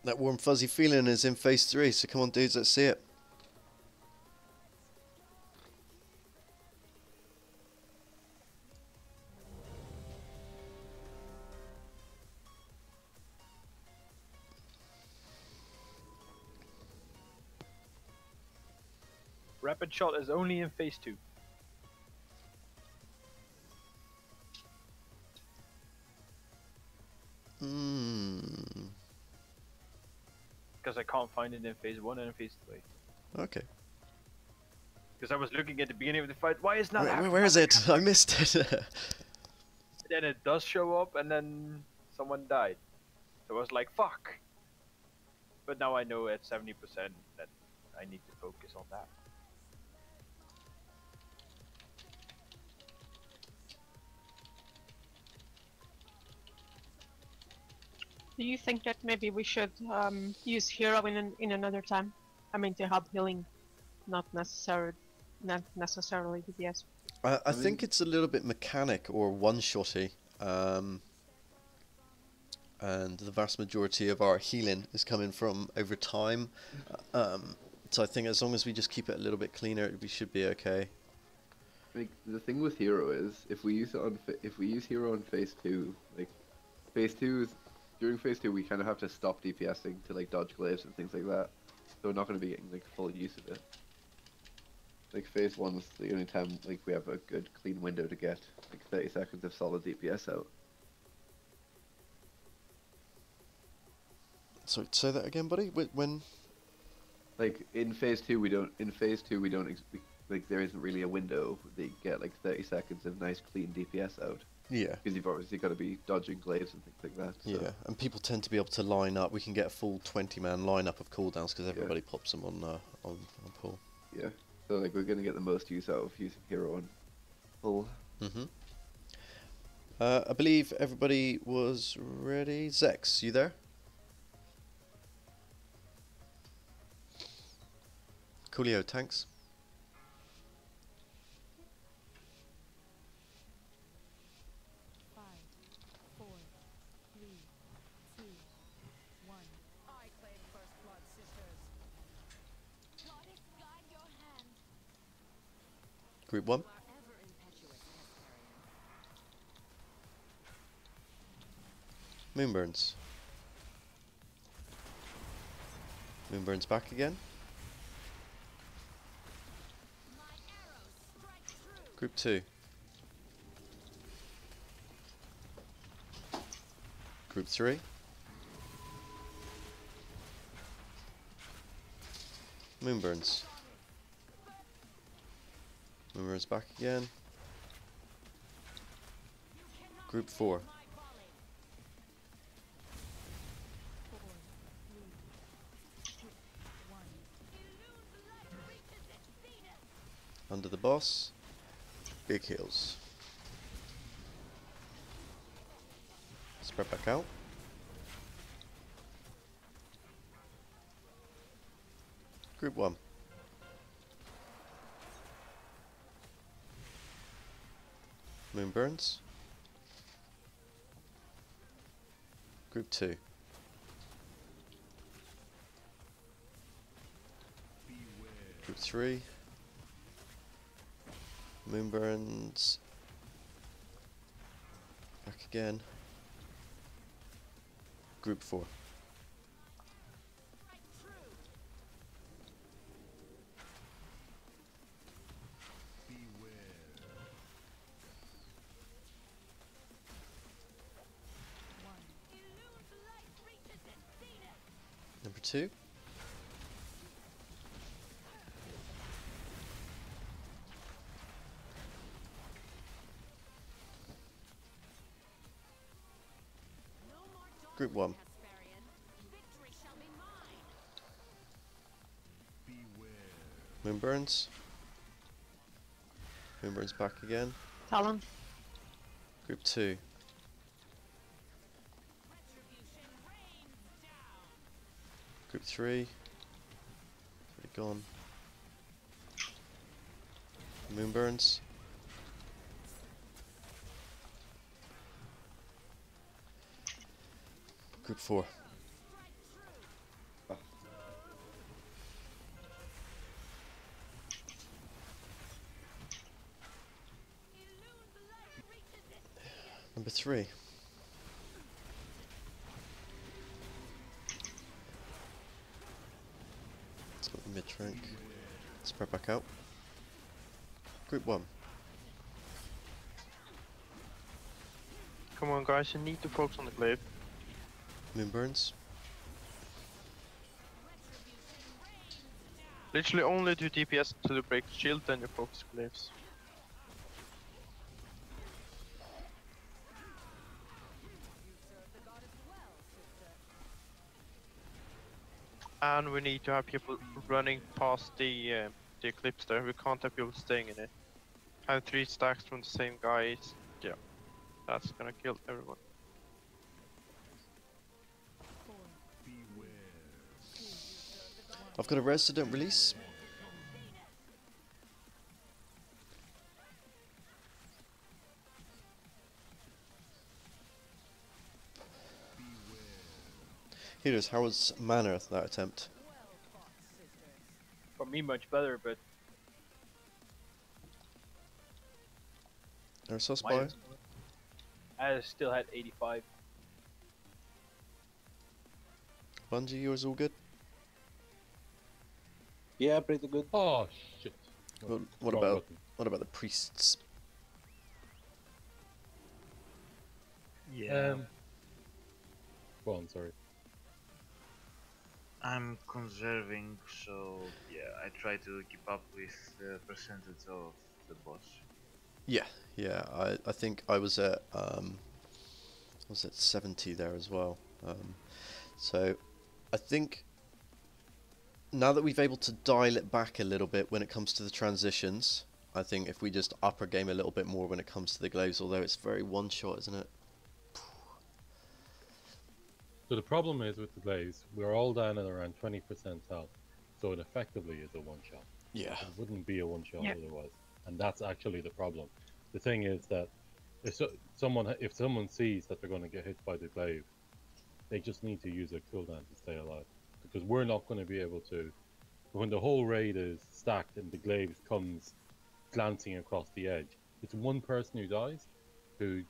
That warm fuzzy feeling is in phase 3, so come on dudes, let's see it. Rapid shot is only in phase 2. Because I can't find it in phase 1 and in phase 3. Okay. Because I was looking at the beginning of the fight, why is not happening? Where is it? I missed it. Then it does show up and then someone died. So I was like, fuck. But now I know at 70% that I need to focus on that. Do you think that maybe we should use hero in another time? I mean, to help healing, not necessarily DPS. I think it's a little bit mechanic or one-shotty, and the vast majority of our healing is coming from over time. So I think as long as we just keep it a little bit cleaner, we should be okay. Like the thing with hero is, if we use it on hero on phase 2, like phase 2 is during phase 2 we kind of have to stop DPSing to like dodge glaives and things like that. So we're not going to be getting like full use of it. Like phase 1 is the only time like we have a good clean window to get like 30 seconds of solid DPS out. Sorry, say that again, buddy. When? Like in phase 2 we don't. In phase 2 we don't. Like there isn't really a window that you get like 30 seconds of nice clean DPS out. Yeah. Because you've obviously got to be dodging glaives and things like that. So. Yeah, and people tend to be able to line up. We can get a full 20-man lineup of cooldowns because everybody pops them on pull. Yeah. So like we're gonna get the most use out of using hero on pull. I believe everybody was ready. Zex, you there? Coolio, tanks. I claim first blood, sisters. Goddess, guide your hand. Group 1. Ever impetuous, Moonburns. Moonburns back again. Group 2. Group 3. Moonburns. Moonburns back again. Group 4. Under the boss. Big heals. Spread back out. Group 1. Moonburns. Group 2. Group 3. Moonburns. Back again. Group 4. Number 2. Group 1. Moonburns. Moonburns back again. Talon. Group 2. Group 3. Already gone. Moonburns. Group 4. Number 3. Let's go mid rank. Spread back out. Group 1. Come on, guys, you need to focus on the glaive. Moonburns. Literally only do DPS until you break the shield, then you focus glaives. And we need to have people running past the eclipse there. We can't have people staying in it. Have 3 stacks from the same guys. Yeah, that's gonna kill everyone. I've got a resident release. Healers, how was Manor that attempt? For me, much better, but Aerosol Spy? I still had 85. Bungie, yours all good? Yeah, pretty good. Oh shit. What about the priests? Yeah. Go on, sorry. I'm conserving, so yeah, I try to keep up with the percentage of the boss. Yeah, I think I was at 70 there as well. So I think now that we've able to dial it back a little bit when it comes to the transitions, I think if we just up our game a little bit more when it comes to the glaives, although it's very one-shot, isn't it? So the problem is with the glaives, we're all down at around 20% health, so it effectively is a one-shot. Yeah. It wouldn't be a one-shot Yeah. otherwise, and that's actually the problem. The thing is that if someone sees that they're going to get hit by the glaive, they just need to use a cooldown to stay alive, because we're not going to be able to. When the whole raid is stacked and the glaive comes glancing across the edge, it's one person who dies, who,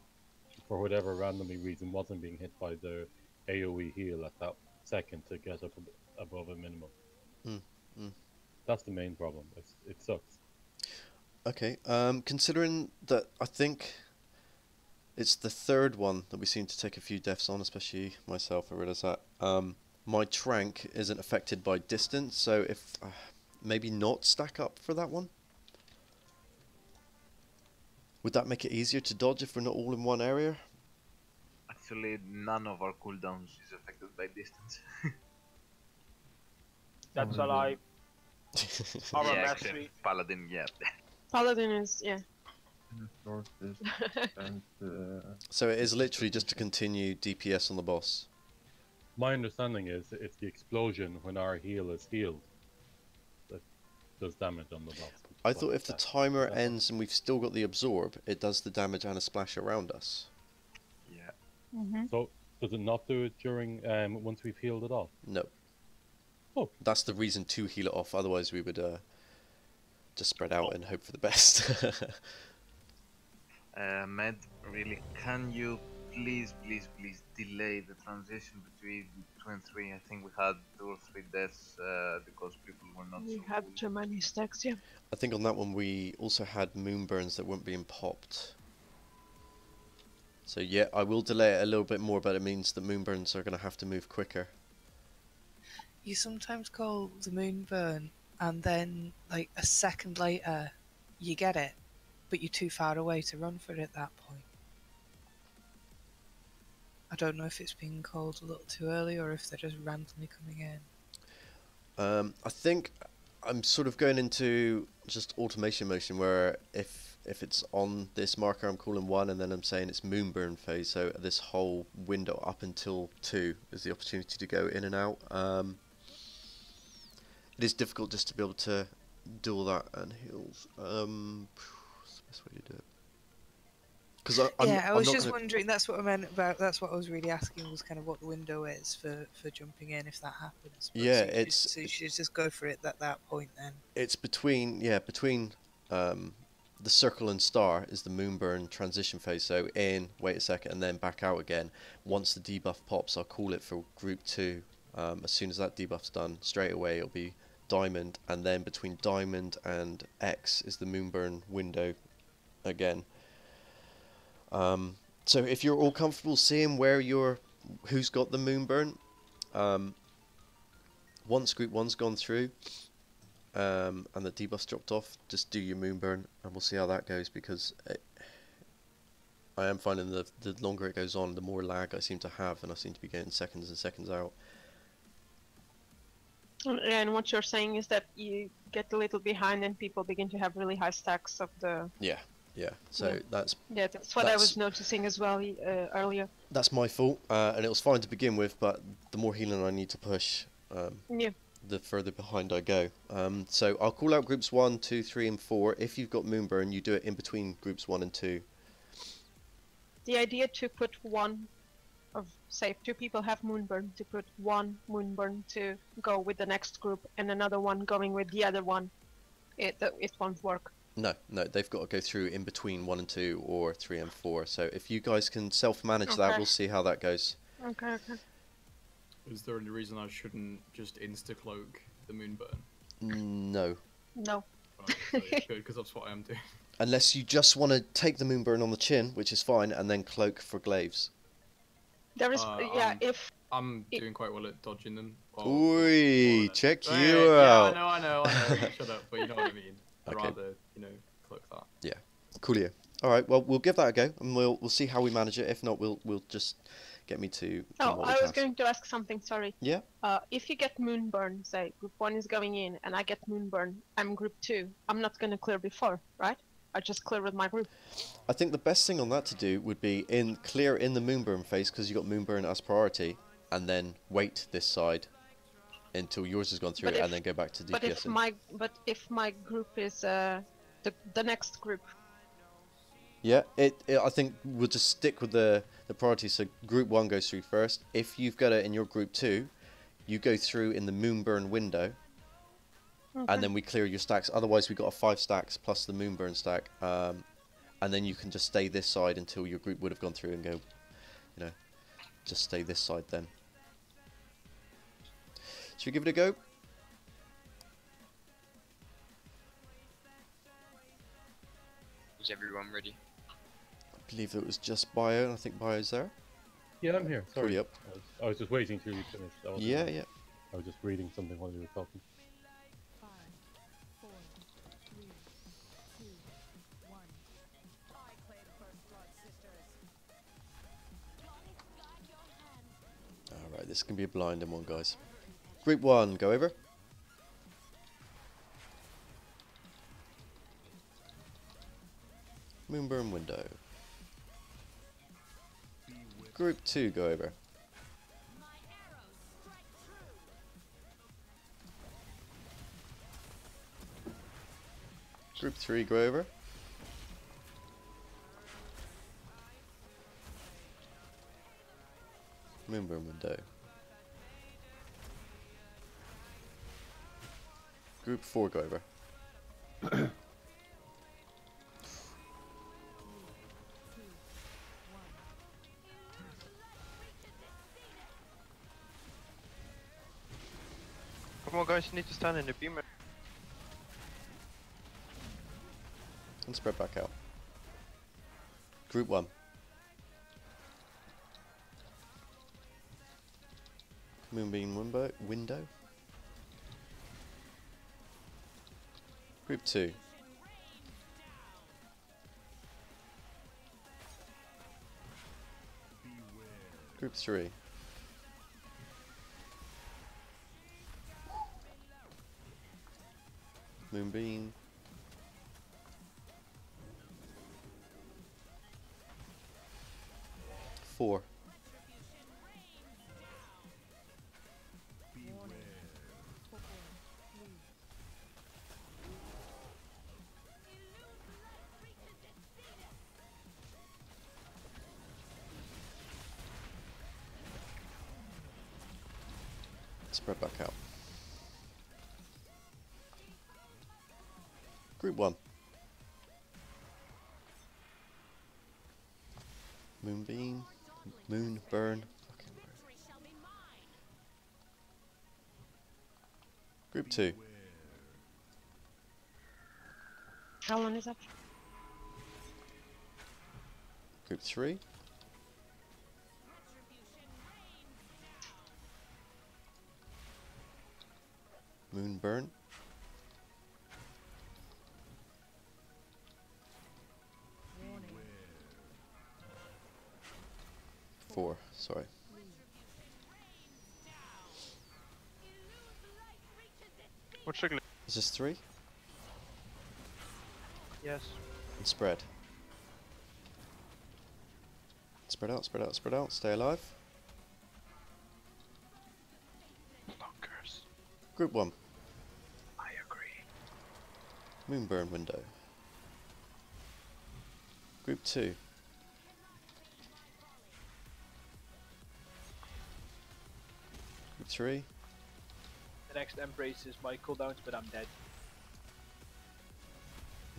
for whatever randomly reason, wasn't being hit by the AoE heal at that second to get up above a minimum. That's the main problem. It sucks. Okay, considering that I think it's the third one that we seem to take a few deaths on, especially myself, I realise that. My trank isn't affected by distance, so if maybe not stack up for that one? Would that make it easier to dodge if we're not all in one area? Actually, none of our cooldowns is affected by distance. That's a lie. Our Yeah, mastery. except Paladin, yeah. Paladin is, yeah. So it is literally just to continue DPS on the boss. My understanding is it's the explosion when our heal is healed that does damage on the boss. I thought if the timer ends and we've still got the absorb, it does the damage and a splash around us. Yeah. So does it not do it during once we've healed it off? No. Oh. That's the reason to heal it off, otherwise we would just spread out and hope for the best. Med, really, can you please delay the transition between 2 and 3? I think we had 2 or 3 deaths because people were not We so had cool. too many stacks, yeah. I think on that one we also had moonburns that weren't being popped. So yeah, I will delay it a little bit more, but it means the moonburns are going to have to move quicker. You sometimes call the moonburn, and then like a second later, you get it, but you're too far away to run for it at that point. I don't know if it's being called a little too early or if they're just randomly coming in. I think I'm sort of going into just automation motion where if it's on this marker I'm calling 1 and then I'm saying it's moonburn phase, so this whole window up until 2 is the opportunity to go in and out. It is difficult just to be able to do all that and heals. What's the best way to do it? Because I was just wondering. That's what I meant about. That's what I was really asking, was kind of what the window is for jumping in if that happens. But yeah, so you should just go for it at that point then. It's between the circle and star is the moonburn transition phase. So in, wait a second, and then back out again. Once the debuff pops, I'll call it for group 2. As soon as that debuff's done, straight away it'll be diamond, and then between diamond and X is the moonburn window again. So if you're all comfortable seeing who's got the moonburn, once group 1's gone through and the debuff's dropped off, just do your moonburn and we'll see how that goes, because I am finding the longer it goes on, the more lag I seem to have, and I seem to be getting seconds and seconds out. And what you're saying is that you get a little behind and people begin to have really high stacks of the... Yeah. So that's what I was noticing as well earlier. That's my fault, and it was fine to begin with, but the more healing I need to push, the further behind I go. So I'll call out groups 1, 2, 3 and 4. If you've got moonburn, you do it in between groups 1 and 2. The idea to put one of, say, if 2 people have moonburn, to put one moonburn to go with the next group and another one going with the other one, it won't work. No, they've got to go through in between 1 and 2 or 3 and 4. So if you guys can self-manage that, we'll see how that goes. Okay. Is there any reason I shouldn't just insta-cloak the moonburn? No. No. Good, because that's what I am doing. Unless you just want to take the moonburn on the chin, which is fine, and then cloak for glaives. There is, I'm doing quite well at dodging them. Ooh, check you out. Yeah, I know. Shut up, but you know what I mean. I'd rather, cloak that. Yeah, coolio. All right. Well, we'll give that a go, and we'll see how we manage it. If not, we'll just get me to. Oh, I was going to ask something. Sorry. Yeah. If you get Moonburn, say Group 1 is going in, and I get Moonburn, I'm Group 2. I'm not going to clear before, right? I just clear with my group. I think the best thing on that to do would be clear in the Moonburn phase, because you got Moonburn as priority, and then wait this side until yours has gone through, and then go back to DPS. But if my group is the next group. Yeah, I think we'll just stick with the priority. So Group 1 goes through first. If you've got it in your Group 2, you go through in the Moonburn window. Okay. And then we clear your stacks. Otherwise, we got a 5 stacks plus the Moonburn stack. And then you can just stay this side until your group would have gone through and go, just stay this side then. Should we give it a go? Was everyone ready? I believe it was just Bio, and I think Bio's there. Yeah, I'm here. Sorry. Yep. I was just waiting till you finished. Yeah, yeah. I was just reading something while you were talking. 5, 4, 3, 2, 1. I claim first blood, sisters. Alright, this can be a blinding one, guys. Group 1, go over. Moonburn window. Group 2, go over. Group 3, go over. Moonburn window. Group 4, go over. Come on, guys, you need to stand in the beamer. And spread back out. Group 1. Moonbeam window. Group 2. Group 3. Moonbeam. 4. Spread back out. Group 1. Moonbeam. Moonburn. Group 2. How long is that? Group 3. Moonburn. 4, sorry. What's the Is this 3? Yes. And spread. Spread out, spread out, spread out. Stay alive. Bunkers. Group 1. I agree. Moonburn window. Group 2. Group 3. The next embrace is my cooldowns, but I'm dead.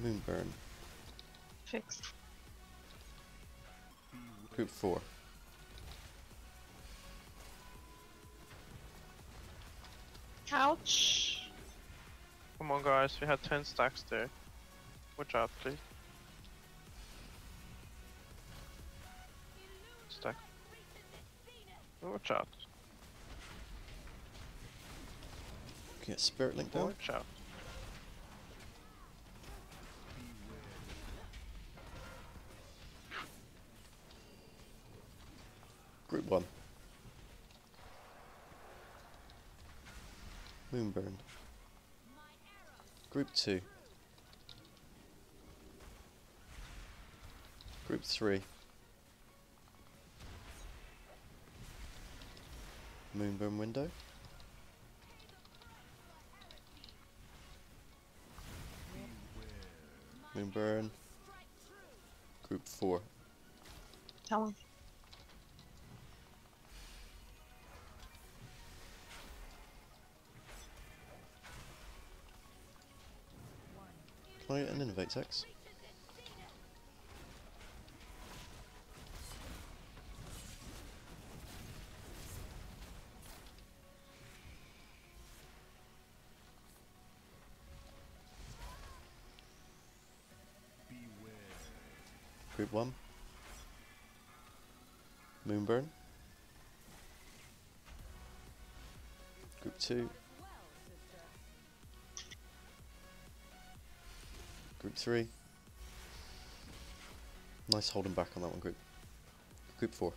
Moonburn. Fixed. Group 4. Ouch. Come on, guys, we had 10 stacks there. Watch out, please. Stack. Watch out. Get Spirit Link down. Watch out. Moonburn. Group 2. Group 3. Moonburn window. Moonburn. Group 4. Tell him. Can I get an innovate text? Group 1. Moonburn. Group 2. Group 3. Nice holding back on that one, group. Group 4.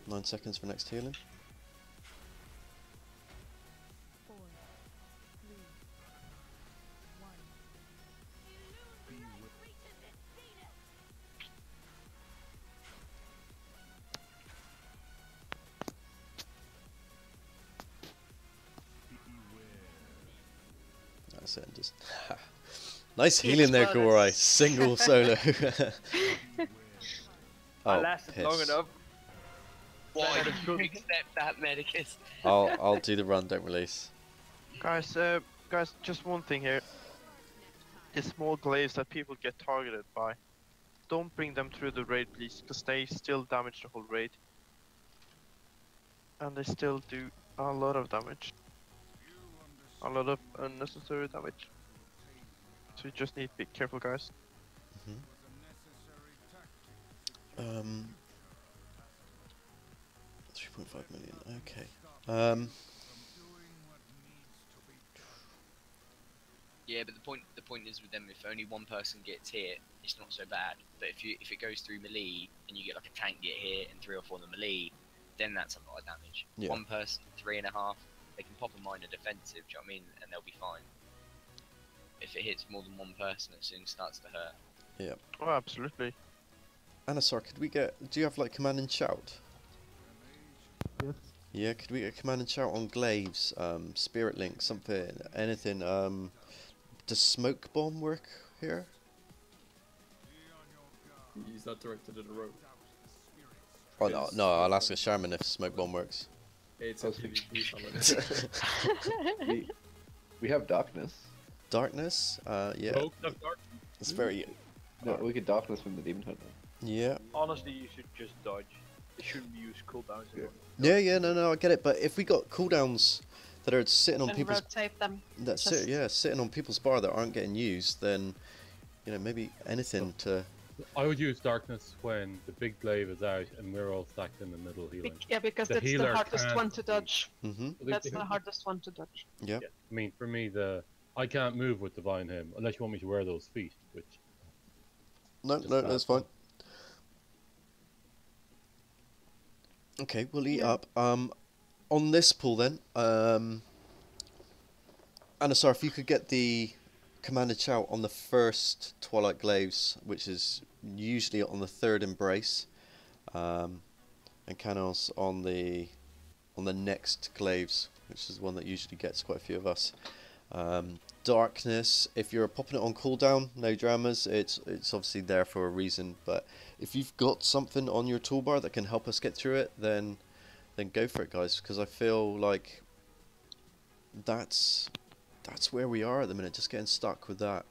Nine seconds for next healing. 4, 3, 1. That's it, just nice He healing there, exploded. Gorai. Single solo. I Oh, lasted piss. long enough. Why did you accept that, Medacus? I'll do the run, don't release. Guys, guys, just one thing here. The small glaives that people get targeted by, don't bring them through the raid, please, because they still damage the whole raid. And they still do a lot of damage. A lot of unnecessary damage. So you just need to be careful, guys. 3.5 million, okay. Yeah, but the point is with them, if only one person gets hit, it's not so bad. But if it goes through melee and you get like a tank get hit and 3 or 4 of the melee, then that's a lot of damage. Yeah. One person, 3.5, they can pop a minor defensive, do you know what I mean? And they'll be fine. If it hits more than one person, it soon starts to hurt. Yeah. Oh, absolutely. Anasar, could we get... Do you have, like, command and shout? Yes. Yeah, could we get command and shout on glaives, spirit link, something, anything, does smoke bomb work here? Use that directed at a rope. Oh, no, I'll ask a shaman if smoke bomb works. It's a PvP summon. We have darkness. Darkness? Yeah. Cloak of darkness. It's very... No, we get darkness from the demon hunter. Yeah. Honestly, you should just dodge. You shouldn't use cooldowns anymore. Yeah, no, I get it, but if we got cooldowns that are sitting on And people's... rotate them. That's Just- it, yeah, sitting on people's bar that aren't getting used, then, you know, maybe anything to... I would use darkness when the big glaive is out and we're all stacked in the middle healing. Yeah, because The that's the healer hardest can't one to dodge. Mm-hmm. That's the hardest one to dodge. Yeah. I mean, for me, I can't move with Divine Hymn unless you want me to wear those feet, which... No, that's fine. Okay, we'll eat up. On this pool then, Anasar, if you could get the commanded shout on the first Twilight Glaives, which is usually on the third embrace, and Canos on the next Glaives, which is the one that usually gets quite a few of us. Darkness, if you're popping it on cooldown, no dramas, it's obviously there for a reason, but if you've got something on your toolbar that can help us get through it, then go for it, guys, because I feel like that's where we are at the minute, just getting stuck with that.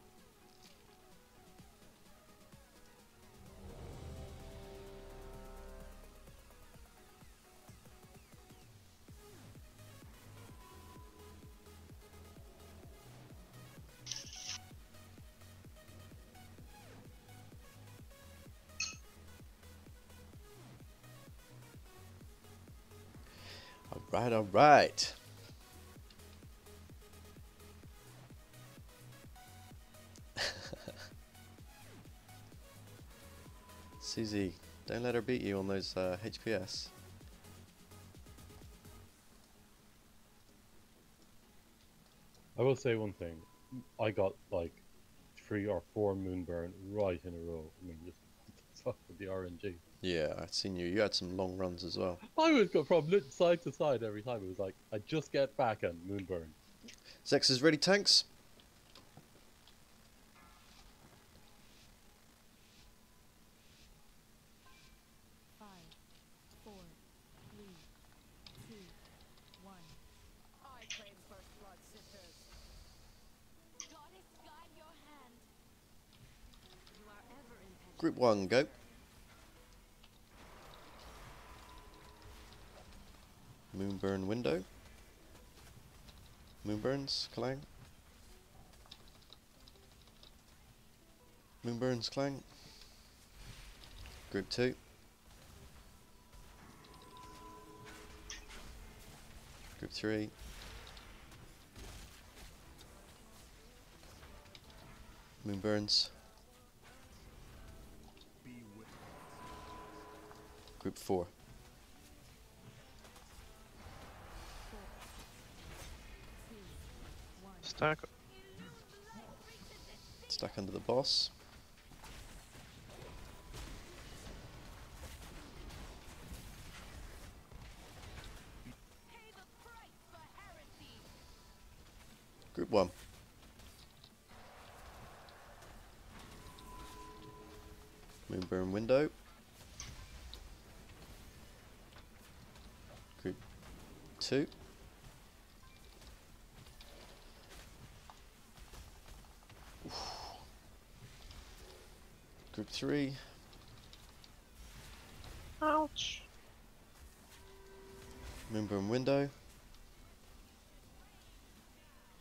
All right. Susie, don't let her beat you on those HPS. I will say one thing. I got like 3 or 4 Moonburn right in a row. I mean, just fuck with the RNG. Yeah, I've seen you. You had some long runs as well. I would go from side to side every time. It was like, I just get back and Moonburn. Zex is ready, tanks. Group 1, go. Moonburn window. Moonburns, clang. Moonburns, clang. Group 2. Group 3. Moonburns. Group 4. Stack. Stack under the boss. Group 1. Moonburn window. Group 2. Group 3. Ouch. Moonburn window.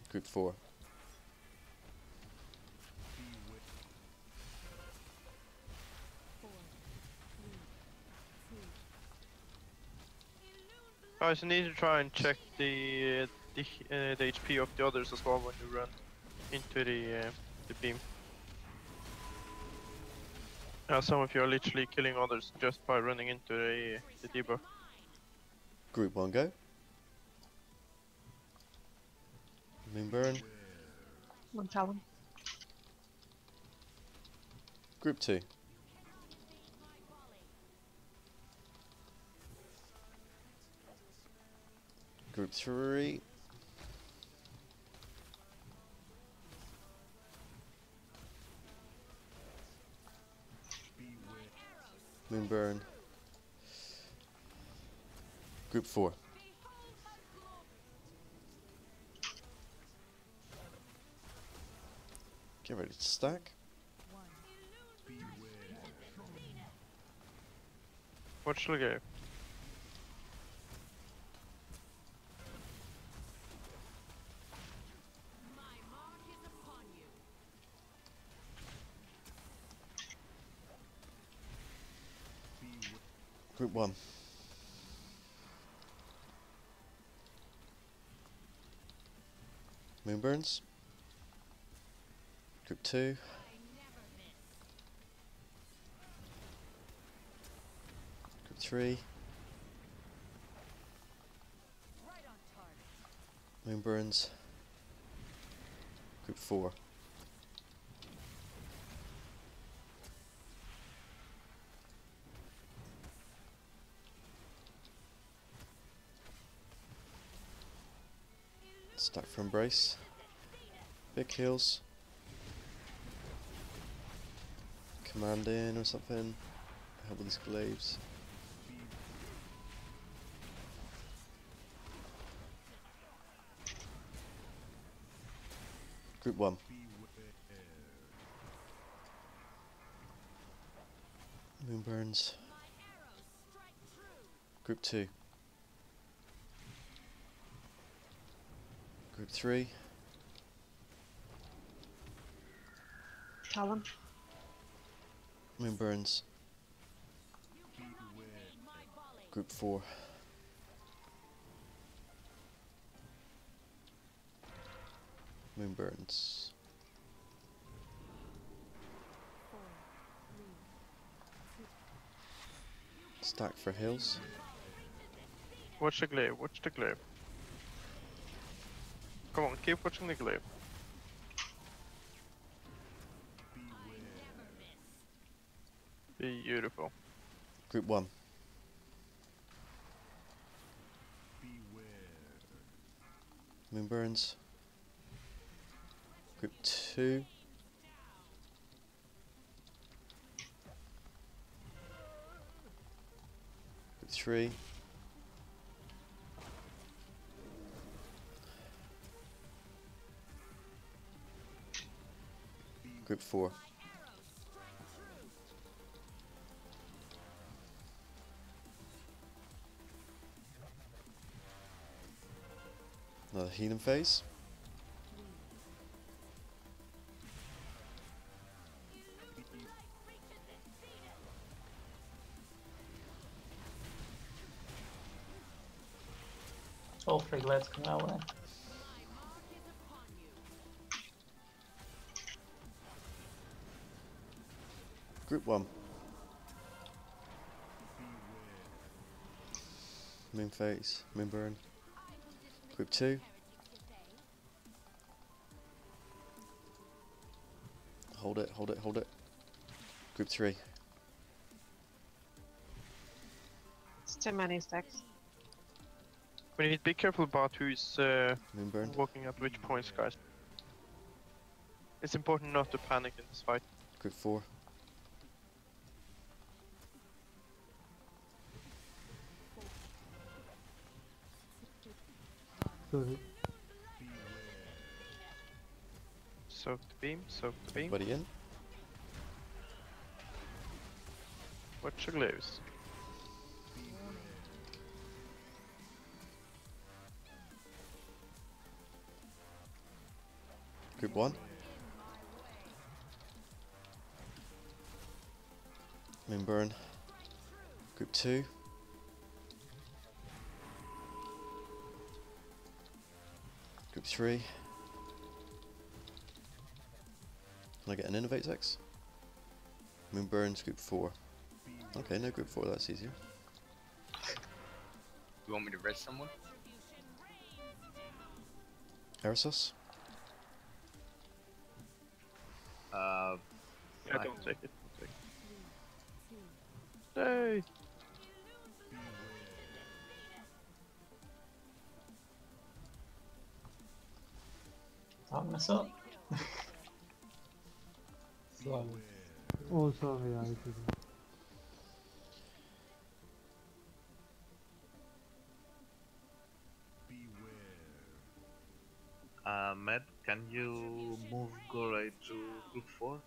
Group 4. Guys, you need to try and check the HP of the others as well when you run into the beam. Some of you are literally killing others just by running into the debuff. Group 1, go. Moonburn. One talon. Group 2. Group 3. Moonburn. Group 4. Get ready to stack. What shall I go? Group 1. Moonburns. Group 2. Group 3. Moonburns. Group 4. Stack for embrace. Big heals. Command in or something. Help with these glaives. Group 1. Moonburns. Group 2. Group 3. Talon. Moonburns. Group 4. Moonburns. Stack for hills. Watch the glaive, watch the glaive. Come on, keep watching the glaive. Beautiful. Group 1. Moonburns. Group 2. Group 3. Group 4. Another healing phase. All 3 glades coming our way. Group 1. Moon phase, Moonburn. Group 2. Hold it, hold it, hold it. Group 3. It's too many stacks. We need to be careful about who's Moonburn. walking at which points, guys. It's important not to panic in this fight. Group 4. Sorry. Soak the beam, soak the beam. Everybody in. Watch the glaives. Group 1. Moonburn. Group 2. Group 3. Can I get an Innovate X? Moonburns, Group 4. Okay, no Group 4, that's easier. You want me to res someone? Eresos? Yeah, don't take it. Don't take it. Hey! Don't mess up. Sorry. Oh, sorry, I didn't. Med, can you move Gorai to group 4?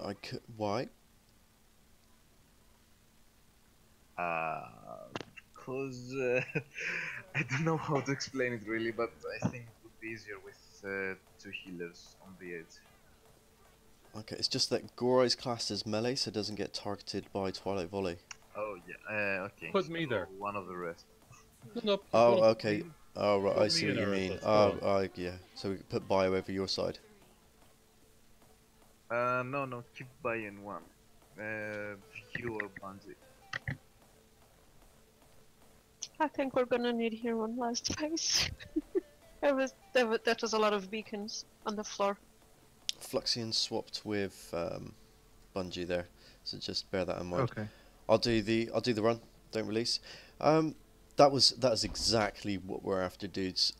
I could. Why? Cause I don't know how to explain it really, but I think it would be easier with 2 healers on the edge. Okay, it's just that Gorai's classed as melee, so it doesn't get targeted by Twilight Volley. Oh yeah, okay. Put me there. One of the rest. No, Oh, okay. Oh, right, put I me see in what you Eresos, mean. come Oh, yeah. So we can put Bio over your side. No, keep buying one. You or Bungie. I think we're gonna need here one last phase. that was a lot of beacons on the floor. Fluxion swapped with Bungie there, so just bear that in mind. Okay. I'll do the run. Don't release. That was exactly what we're after, dudes.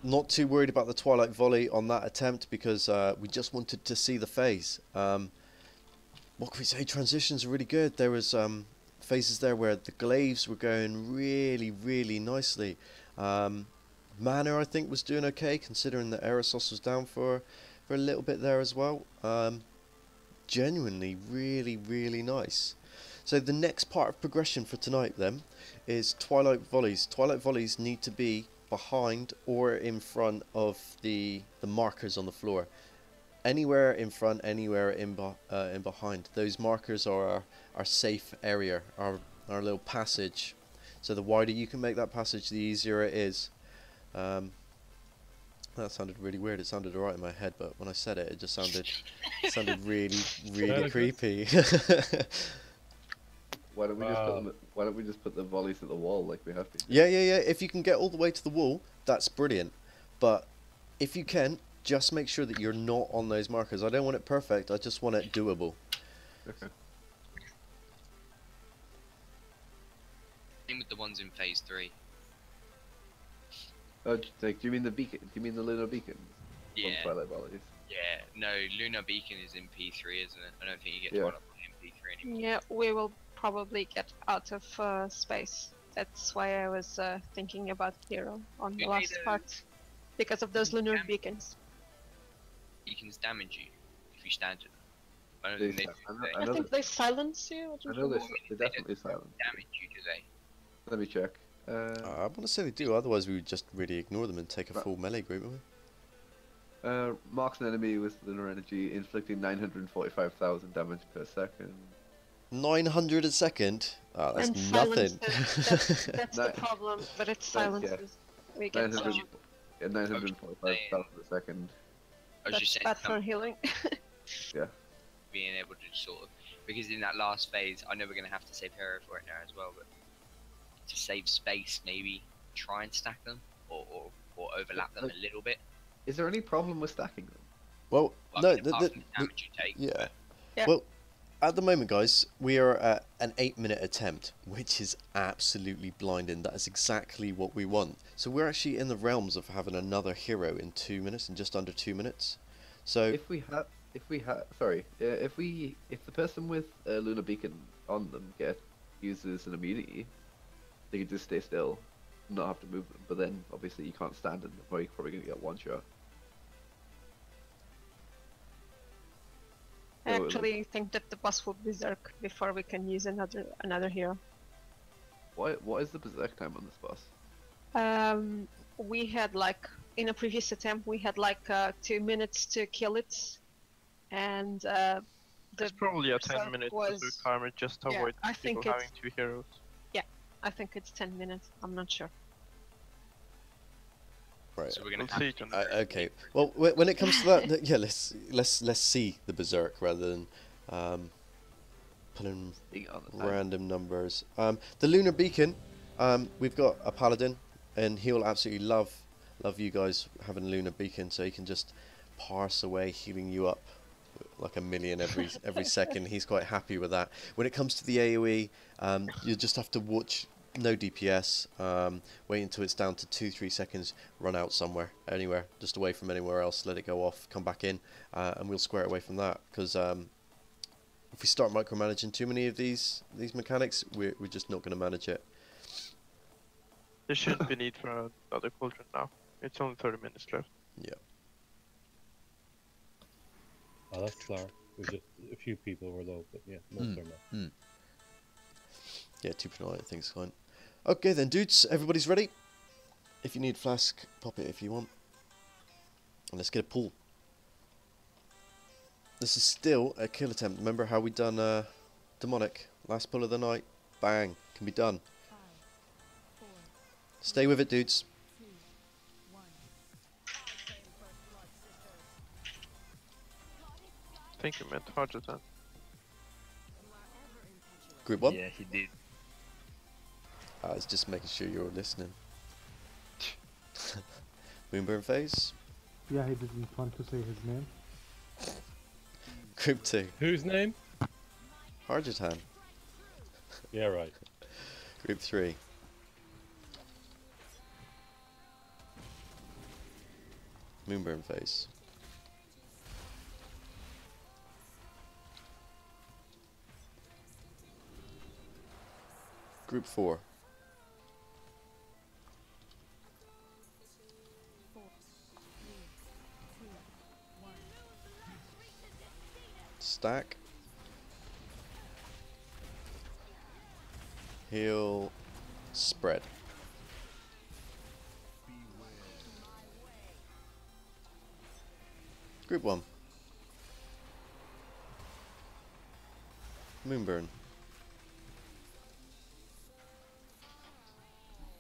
Not too worried about the Twilight Volley on that attempt because we just wanted to see the phase. What can we say? Transitions are really good. There was phases there where the glaives were going really nicely. Mana, I think, was doing okay considering that Eresos was down for a little bit there as well. Genuinely really nice. So the next part of progression for tonight then is Twilight Volleys. Twilight Volleys need to be behind or in front of the markers on the floor. Anywhere in front, anywhere in behind. Those markers are our safe area, our little passage. So the wider you can make that passage, the easier it is. That sounded really weird. It sounded alright in my head, but when I said it, it just sounded really, really creepy. Why don't we just put them? Why don't we just put the volleys at the wall like we have been? Yeah. If you can get all the way to the wall, that's brilliant. But if you can, just make sure that you're not on those markers. I don't want it perfect. I just want it doable. Okay. Same with the ones in phase 3. Oh, like, do you mean the beacon? Do you mean the lunar beacon? Yeah. Twilight volleys. Yeah. No, Lunar Beacon is in P3, isn't it? I don't think you get Yeah. Twilight Volley in P3 anymore. Yeah, we will probably get out of space. That's why I was thinking about Hero on the last part, because of those lunar beacons. Beacons damage you if you stand to them. I don't They think they sa- I think they silence you. I know they definitely silent. damage you, do they? Let me check. I want to say they do. Otherwise, we would just really ignore them and take a full melee group. Wouldn't we? Marks an enemy with lunar energy, inflicting 945,000 damage per second. 900 a second? Oh, that's And nothing. That's the problem, but it's silences. We get 900, some. yeah, 945,000 a second. I was That's just saying, bad for healing. Yeah. being able to sort of, because in that last phase, I know we're going to have to save Hero for it now as well, but to save space, maybe try and stack them or overlap them a little bit. Is there any problem with stacking them? Well, Well, no, I mean, apart from the damage you take, yeah. Yeah. Well, at the moment, guys, we are at an 8-minute attempt, which is absolutely blinding. That is exactly what we want. So we're actually in the realms of having another hero in 2 minutes, in just under 2 minutes. So If the person with lunar beacon on them uses an immunity, they can just stay still, not have to move them. But then obviously you can't stand in them, or you're probably gonna get one shot. I actually think that the boss will berserk before we can use another hero. What is the berserk time on this boss? We had like in a previous attempt we had like 2 minutes to kill it, and It's probably a 10 minute was... timer just to Yeah, avoid I think people it's... having 2 heroes. Yeah, I think it's 10 minutes. I'm not sure. right. so we're going to We'll have see it to on Okay. Well, when it comes to that, yeah, let's see the berserk rather than pulling random numbers. The lunar beacon. We've got a paladin, and he'll absolutely love you guys having a lunar beacon, so he can just parse away, healing you up like a million every second. He's quite happy with that. When it comes to the AoE, you just have to watch. No DPS. Wait until it's down to 2-3 seconds. Run out somewhere, anywhere, just away from anywhere else. Let it go off. Come back in, and we'll square it away from that. Because if we start micromanaging too many of these mechanics, we're just not going to manage it. There shouldn't be need for another cauldron now. It's only 30 minutes left. Yeah. Oh, that's clear. There's just a few people were low, but yeah, most are not. Yeah, 2.9, I think it's fine. Okay then, dudes, everybody's ready? If you need flask, pop it if you want. And let's get a pull. This is still a kill attempt. Remember how we done demonic? Last pull of the night. Bang. Can be done. Stay with it, dudes. I think you meant harder than. Group 1? Yeah, he did. I was just making sure you're listening. Moonburn phase. Yeah, he didn't want to say his name. Group 2. Whose name? Harjatan. Yeah, right. Group 3. Moonburn phase. Group 4. Stack. Heal. Spread. Group 1. Moonburn.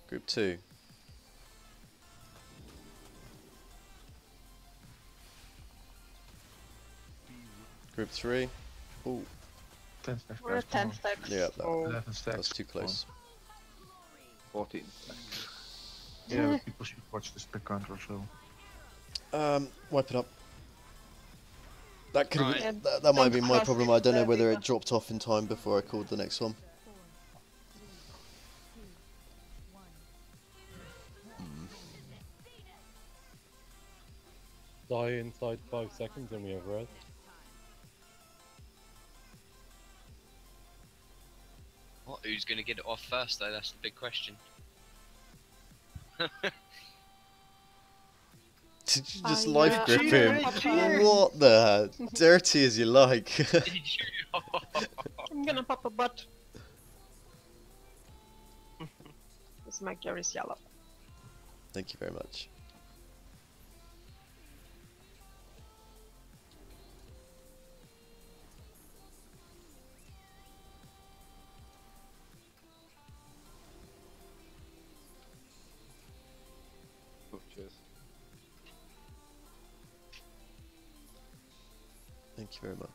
Group 2. Group 3. Ooh. 10 stacks. We're at 10 stacks. Yeah, Oh. that 11 stacks. was too close. 14. Yeah, but people should watch the stack counter or so. Wipe it up. That could have Right. been, that might have Don't been my cross problem. it, I don't know whether Viva. it dropped off in time before I called the next one. Die inside 5 seconds and we have red. What? Who's gonna get it off first though? That's the big question. Did you just I, life grip him? What the dirty as you like. I'm gonna pop a butt. This my gear is yellow. Thank you very much. Oh, cheers. Thank you very much.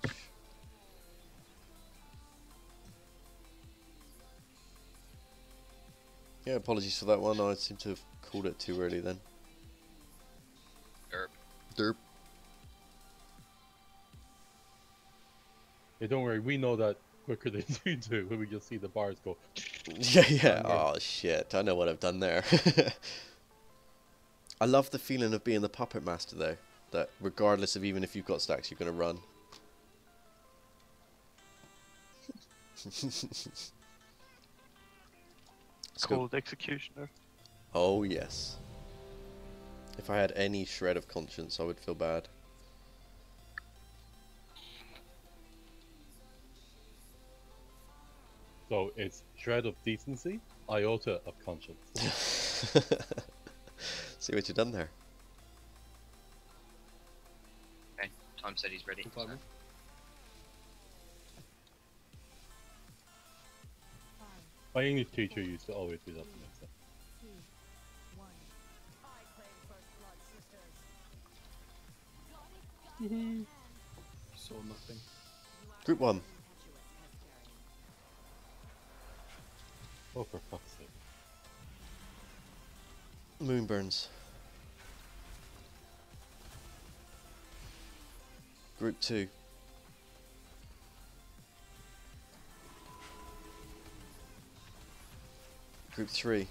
Yeah, apologies for that one. I seem to have called it too early then. Derp. Derp. Yeah, don't worry, we know that quicker than you do when we just see the bars go. Yeah. Oh shit! I know what I've done there. I love the feeling of being the puppet master though. That regardless of even if you've got stacks, you're gonna run. Let's go. Cold executioner. Oh yes. If I had any shred of conscience, I would feel bad. So it's shred of decency, iota of conscience. See what you've done there. Okay, Time said he's ready. So. My English teacher used to always do that to me. So. Saw nothing. Group 1. Oh, for fuck's sake. Moonburns. Group 2. Group 3.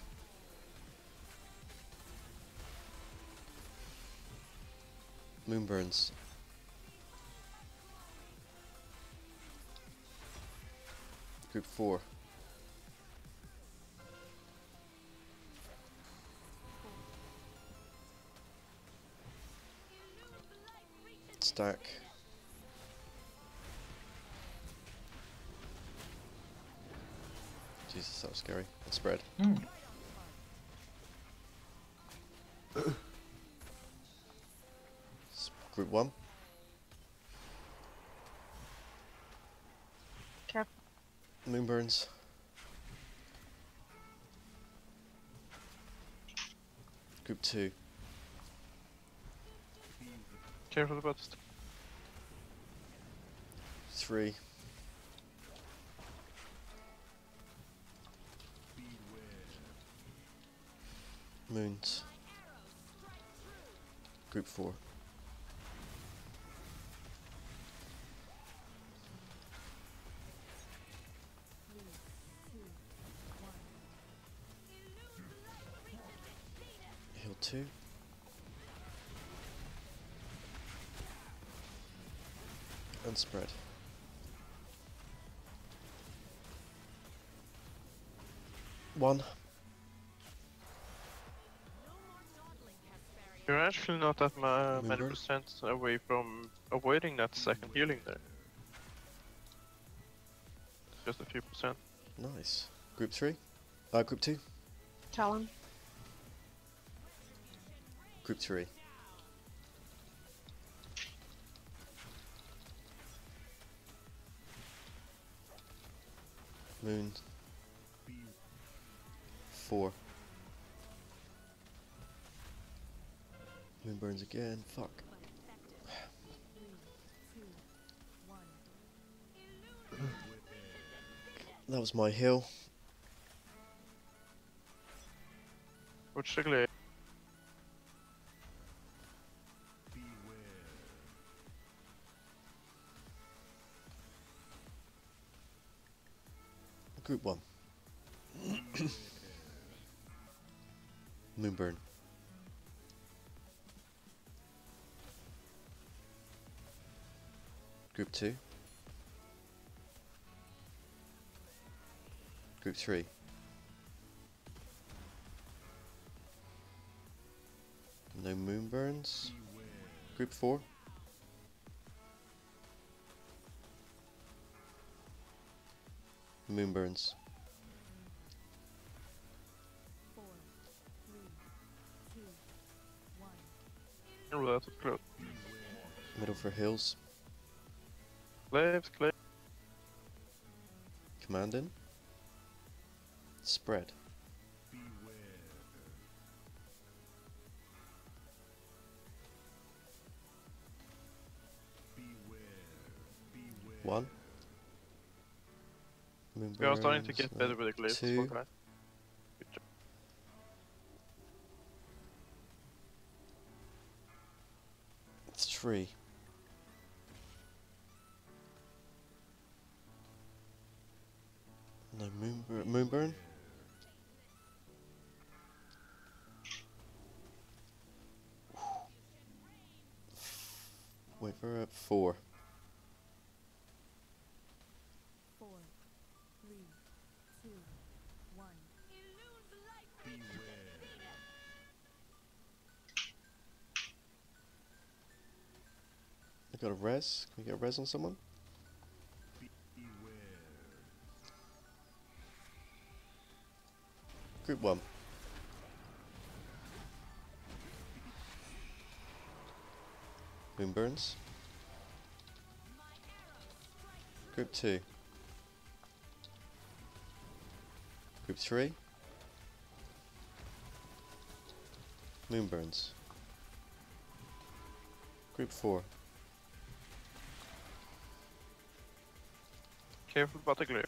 Moonburns. Group 4. Stack. Jesus, that was scary. And spread. Group 1. Careful. Moonburns. Group 2. Careful about this. 3. Moons. Group 4. Hill 2. And spread. One. You're actually not that many Moonburn? percent away from avoiding that second healing there. Just a few percent. Nice. Group 3. Group 2. Talon. Group 3. Moon. 4. Moon burns again. Fuck. That was my heal. Watch the glaive. Group 1. Moonburn. Group 2. Group 3. No moonburns. Group 4. Moonburns. 4, 3, 2, 1. Oh, that was close. Middle for hills. Glaives, glaives. Command in. Spread. One. We are starting to get better with the glaives. Two. Okay. Good job. It's 3. No moonburn. Wait for it. 4. 4, 3, 2, 1. I got a res. Can we get a res on someone? Group 1. Moonburns. Group 2. Group 3. Moonburns. Group 4. Careful about the glaive.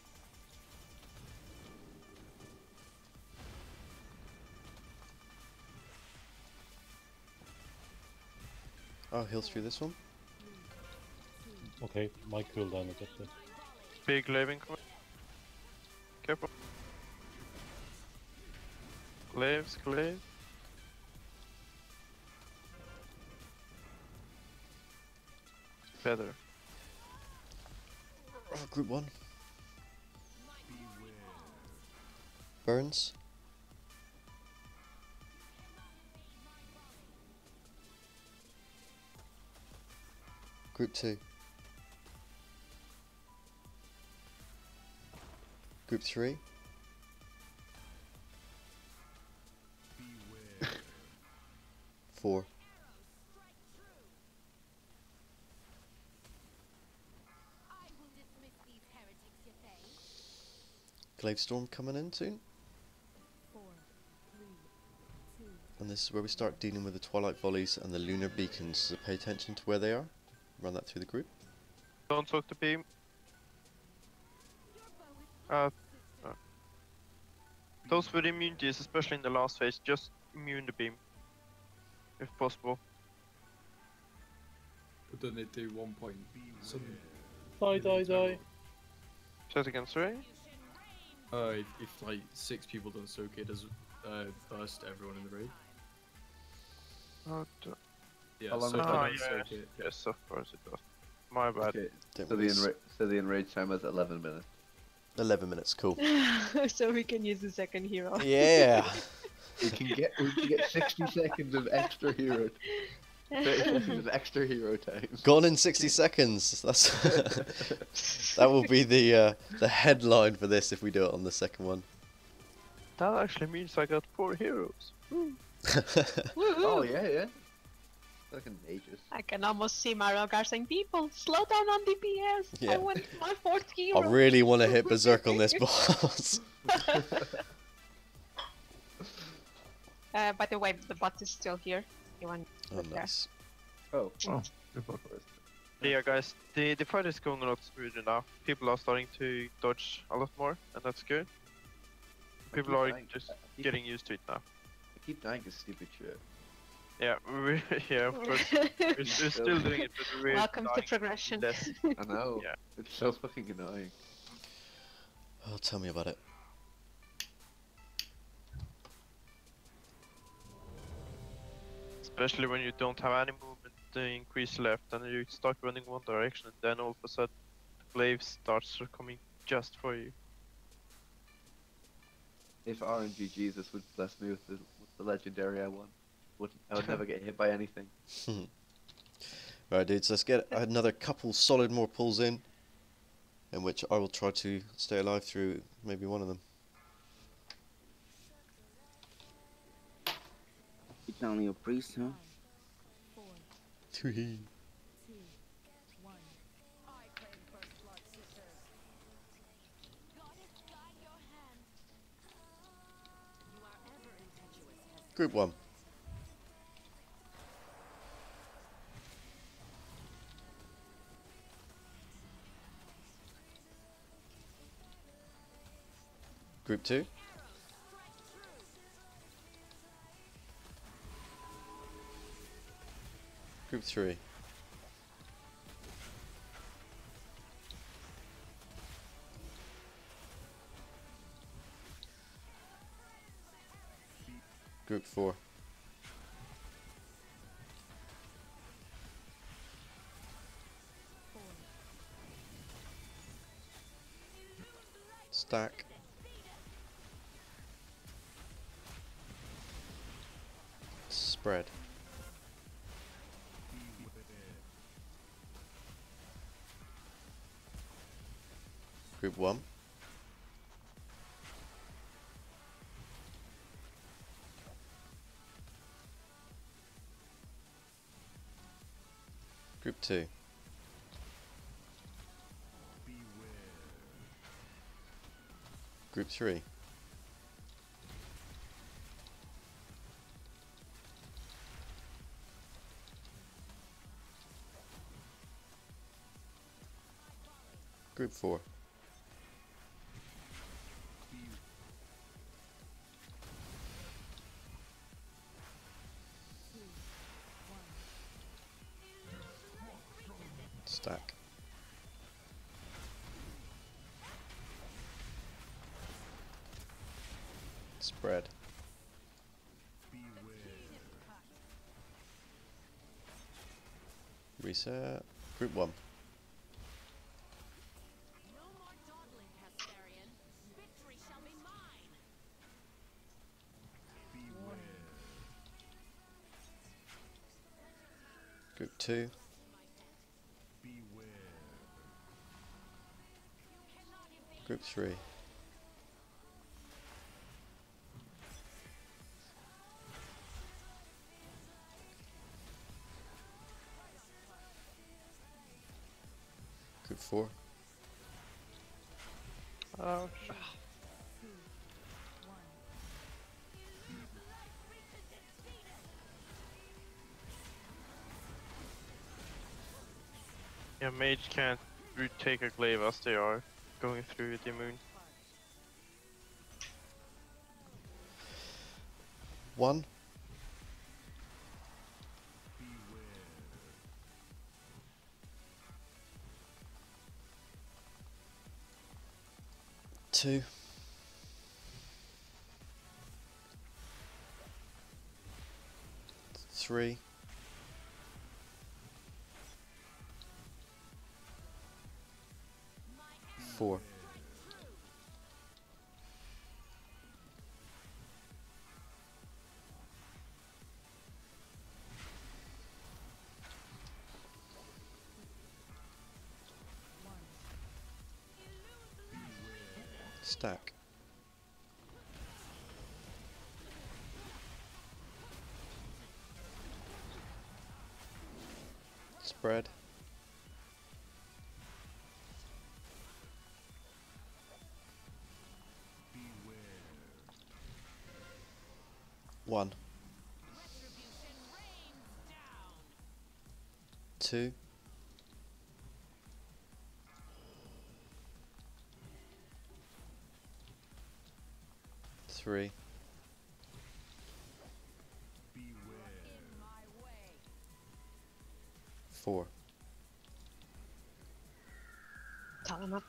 Oh, heals through this one. Okay, my cooldown is up there. Big glaive incoming. Careful. Glaives, glaive. Feather. Oh, group 1. Burns. Group 2. Group 3. Four. Glaive Storm coming in soon. 4, 3, 2. And this is where we start dealing with the Twilight Volleys and the Lunar Beacons, so pay attention to where they are. Run that through the group. Don't talk to beam. Those with immunities, especially in the last phase, just immune the beam. If possible. But don't they do 1 point? Something. Die. Say it again, sorry? If like 6 people don't soak it, does burst everyone in the raid? Yeah, How long so does if that they yes. don't soak it. Yes, of course it does. My bad. Okay, Don't so worry. the enrage time is 11 minutes. 11 minutes, cool. So we can use the second hero. Yeah! We can get 60 seconds of extra hero. 30 seconds of extra hero time. Gone in 60 seconds. That's that will be the headline for this if we do it on the second one. That actually means I got 4 heroes. Oh yeah. Fucking mages. I can almost see my Rogar saying, people, slow down on DPS. Yeah. I want my 4th hero. I really want to hit Berserk on this boss. By the way, the bot is still here. You want Oh, nice. Oh. Good luck. Yeah, guys, the fight is going a lot smoother now. People are starting to dodge a lot more, and that's good. People are just getting used to it now. I keep dying to stupid shit. Yeah, yeah, of course. we're still doing it, but we're Welcome to dying progression. less. I know. Yeah. It's so fucking annoying. Oh, tell me about it. Especially when you don't have any movement increase left, and you start running one direction, and then all of a sudden, the glaive starts coming just for you. If RNG Jesus would bless me with the legendary I won, I would never get hit by anything. Right, dudes, let's get another couple solid more pulls in which I will try to stay alive through maybe one of them. You're telling your priest, huh? 3. 2, 1. I claim first blood, sisters. Goddess, guide your hand. You are ever impetuous, Hester. Group 1. Group 2. Group 3. Group 4. Stack. Spread. Group 1. Group 2. Group 3. Group 4. Stack. Spread. Reset. Group 1. No more dawdling, Hesperian. Victory shall be mine. Group 2. Group 3. Group 4. Ouch. Yeah, mage can't retake a glaive as they are going through the moon. 1. Two. 3. 4. Stack. Spread. One. 2. 3. Four. Talon up.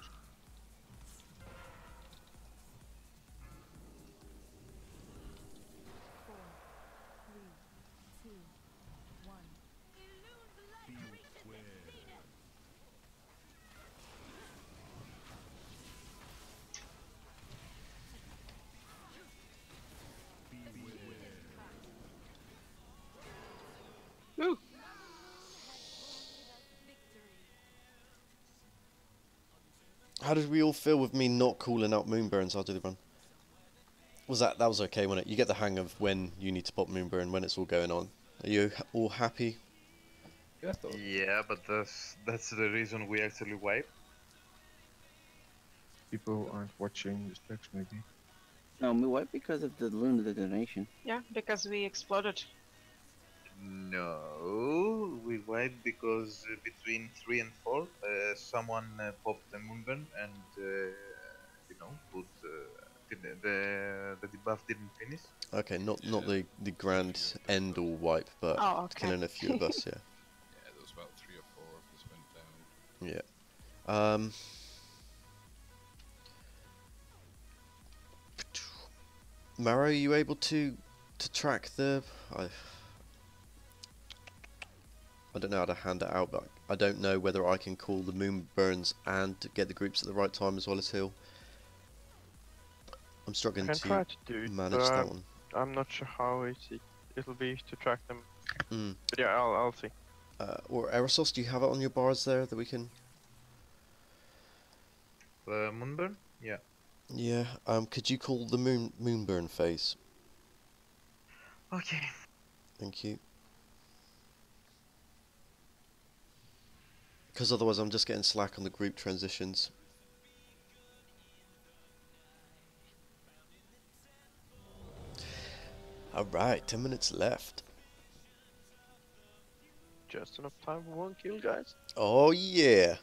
Woo! How did we all feel with me not calling out Moonburns after the run? That was okay, wasn't it? You get the hang of when you need to pop Moonburn, when it's all going on. Are you all happy? Yeah, but that's the reason we actually wipe. People aren't watching the specs, maybe. No, we wiped because of the lunar detonation. Yeah, because we exploded. No, we wiped because between 3 and 4, someone popped the Moonburn and put the debuff didn't finish. Okay, not the grand end all wipe, but killing a few of us, yeah. Yeah, there was about 3 or 4 of us went down. Yeah. Maro, are you able to track the? I don't know how to hand it out, but I don't know whether I can call the Moonburns and get the groups at the right time as well as heal. I'm struggling I can try to do it, manage but that one. I'm not sure how easy it'll be to track them. Mm. But yeah, I'll see. Or Aerosos, do you have it on your bars there that we can? The Moonburn? Yeah. Yeah. Could you call the Moonburn phase? Okay. Thank you. Because otherwise I'm just getting slack on the group transitions. Alright, 10 minutes left. Just enough time for 1 kill, guys. Oh yeah.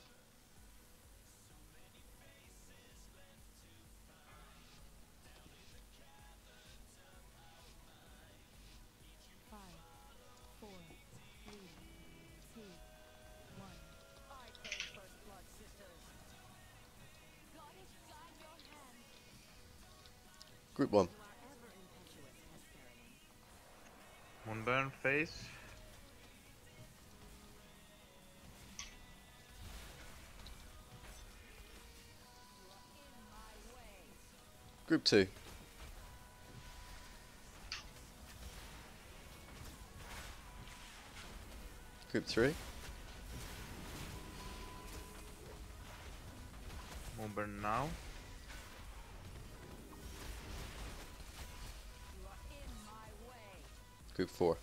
Group 1. Moonburn phase. Group 2. Group 3. Moonburn now. Group 4.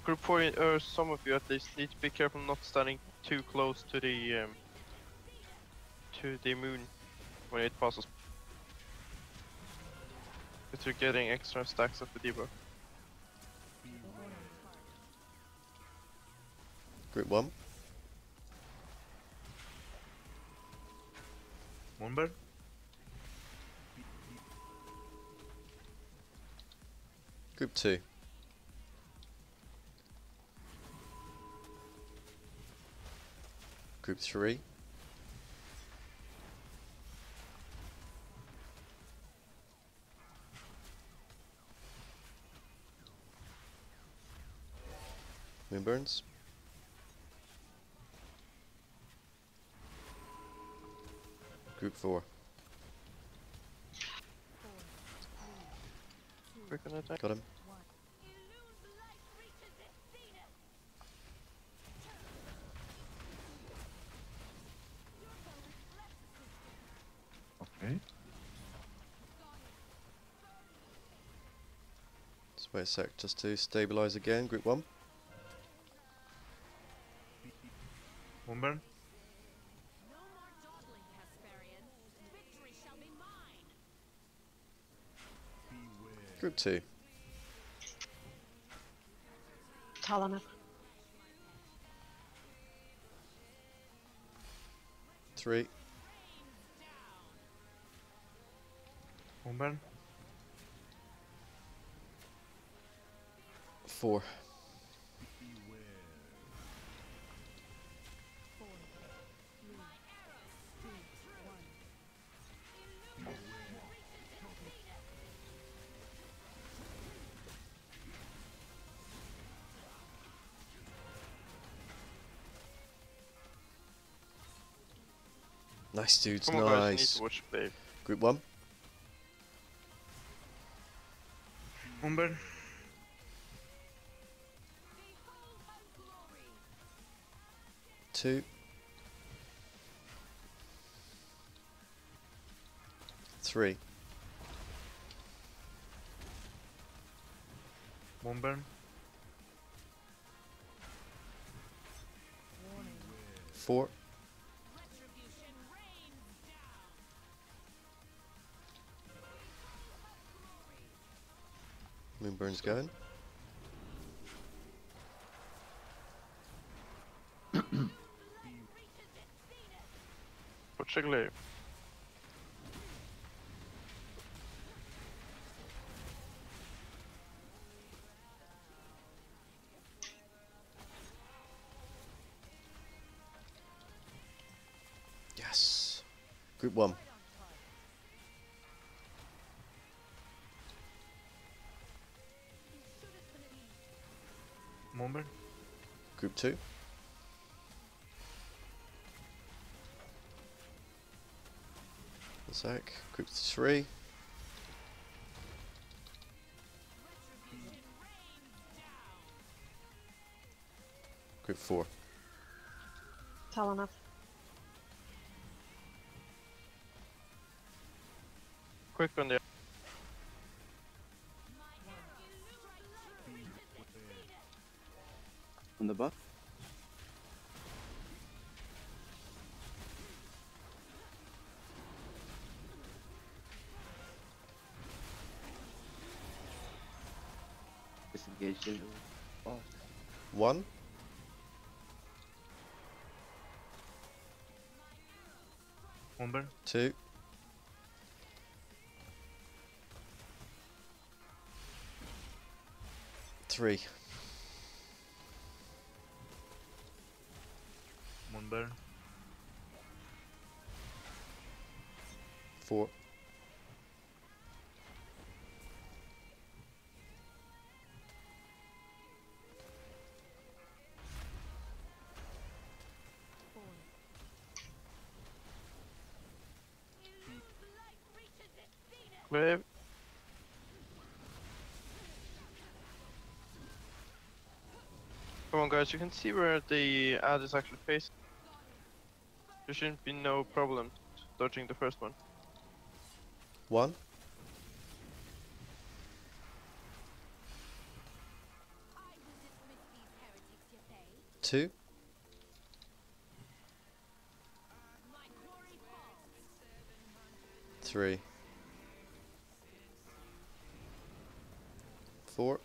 Group 4, or some of you at least, need to be careful not standing too close to the moon when it passes. Because you're getting extra stacks of the debuff. Group 1. Moonburn. Group 2. Group 3. Moonburns. Group 4. We're gonna attack. Got him. Okay. Just wait a sec, just to stabilize again. Group 1. Moonburn. Group 2. Talon up. 3. Moonburn. 4. Nice, dudes. Come on, guys, you need Nice. to watch play. Group 1. Moonburn. 2. 3. Moonburn. 4. Moonburn's going. Watch the glaive. Yes. Group 1. Moonburn. Group 2. A sec. Group 3. Group 4. Tall enough. Quick on the. On the buff. Disengaged in. Oh. 1. Moonburn. 2. 3. Moonburn. 4. 5. Come on, guys, you can see where the ad is actually facing. There shouldn't be no problem dodging the first one. 1. 2. 3. 4.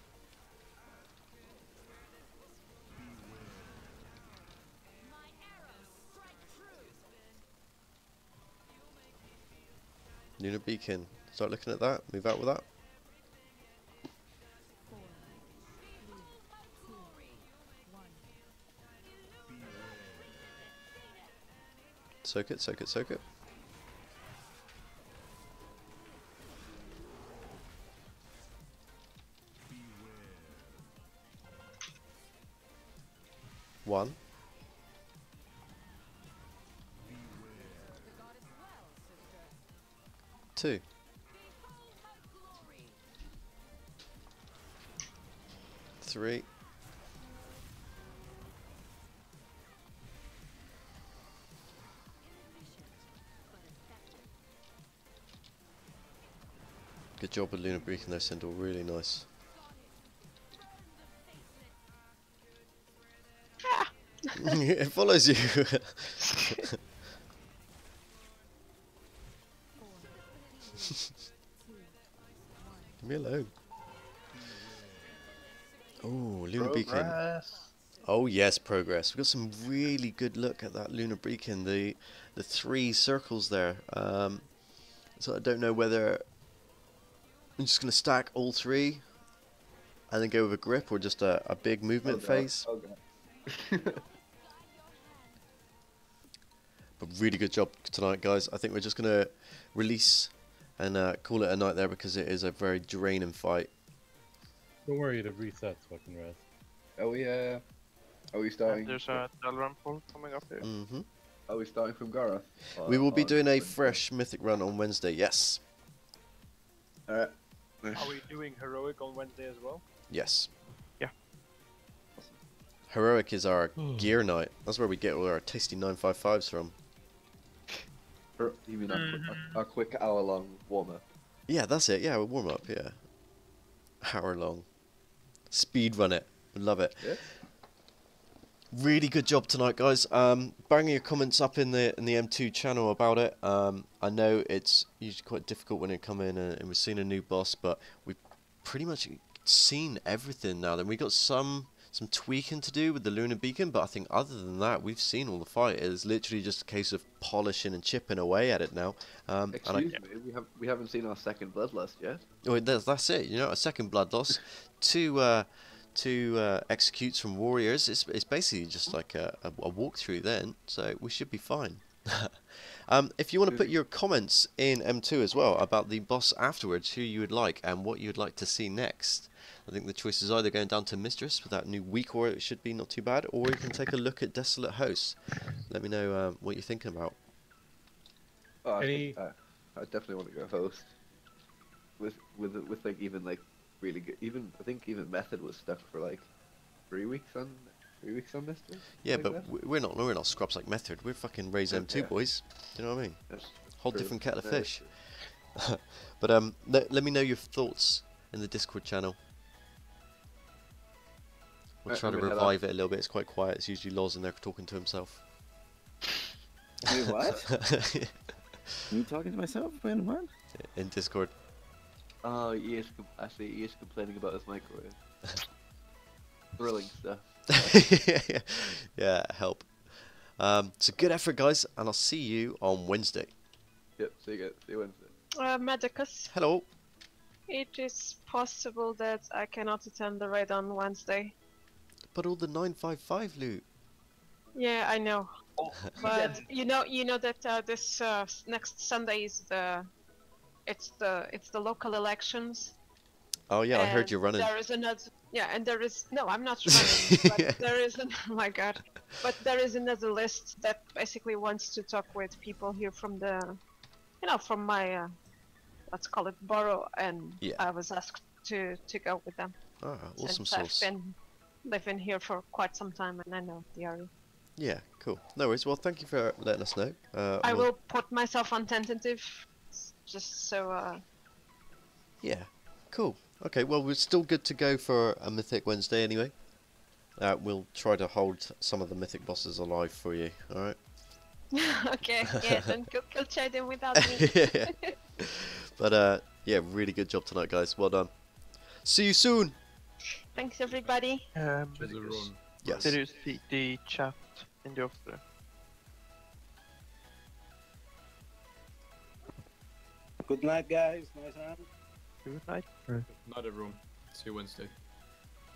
'Lunar Beacon. Start looking at that. Move out with that. Soak it, soak it, soak it. One. 2. 3. 'Good job with Lunar Beacon there, Sindel. Really nice. It follows you. Leave me alone. Oh, Lunar Beacon. Oh yes, progress. We've got some really good look at that Lunar Beacon. The 3 circles there. So I don't know whether I'm just going to stack all 3 and then go with a grip, or just a big movement phase. Oh god. But really good job tonight, guys. I think we're just going to release and call it a night there, because it is a very draining fight. Don't worry, it'll reset so I can rest. Are we starting? And there's a Dalram pool coming up here. Mm-hmm. Are we starting from Gareth? We will be doing a fresh Mythic run on Wednesday, yes. Alright. Are we doing heroic on Wednesday as well? Yes. Yeah. Heroic is our gear night. That's where we get all our tasty 955s from. You mean a quick hour-long warm-up? Yeah, that's it. Yeah, we'll warm up, yeah. Hour long. Speed run it. Love it. Yeah. Really good job tonight, guys. Bang your comments up in the M2 channel about it. I know it's usually quite difficult when you come in and we've seen a new boss, but we've pretty much seen everything now. Then we got some tweaking to do with the lunar beacon, but I think other than that, we've seen all the fight. It's literally just a case of polishing and chipping away at it now. Excuse me, we haven't seen our second bloodlust yet. Oh, that's it. You know, a second blood loss, two executes from warriors. It's basically just like a walkthrough then, so we should be fine. If you want to put your comments in M2 as well about the boss afterwards, who you would like and what you'd like to see next. I think the choice is either going down to Mistress with that new weak aura, it should be not too bad, or you can take a look at Desolate Hosts. Let me know what you're thinking about. Oh, I definitely want to go host. With like even like really good. I think even Method was stuck for like 3 weeks on Mistress. Yeah, but we're not scrubs like Method. We're fucking Raze M2 boys. Do you know what I mean? Whole different kettle of fish. But let me know your thoughts in the Discord channel. We'll try to revive it a little bit. It's quite quiet. It's usually Loz in there talking to himself. Wait, what? Me talking to myself? When what? In Discord. Oh, he is complaining about his microwave. Thrilling stuff. Yeah, help. So good effort, guys, and I'll see you on Wednesday. Yep, see you Wednesday. Medacus. Hello. It is possible that I cannot attend the raid on Wednesday. But all the 955 loot. Yeah, I know. But you know that this next Sunday is it's the local elections. Oh yeah, I heard you're running. There is another. Yeah, and there is no. I'm not running. But there is oh my god. But there is another list that basically wants to talk with people here from the, from my, let's call it borough, and I was asked to go with them. Ah, awesome Since sauce. I've been living here for quite some time and I know the area. Yeah, cool. No worries. Well, thank you for letting us know. I will put myself on tentative, just so. Yeah, cool. Okay, well, we're still good to go for a Mythic Wednesday anyway. We'll try to hold some of the Mythic bosses alive for you, alright? Okay, yeah, don't kill Chaden without me. But, yeah, really good job tonight, guys. Well done. See you soon! Thanks, everybody. Yes. Did you see the chat in the officer? Good night, guys. Nice run. Good night. Night, everyone. See you Wednesday.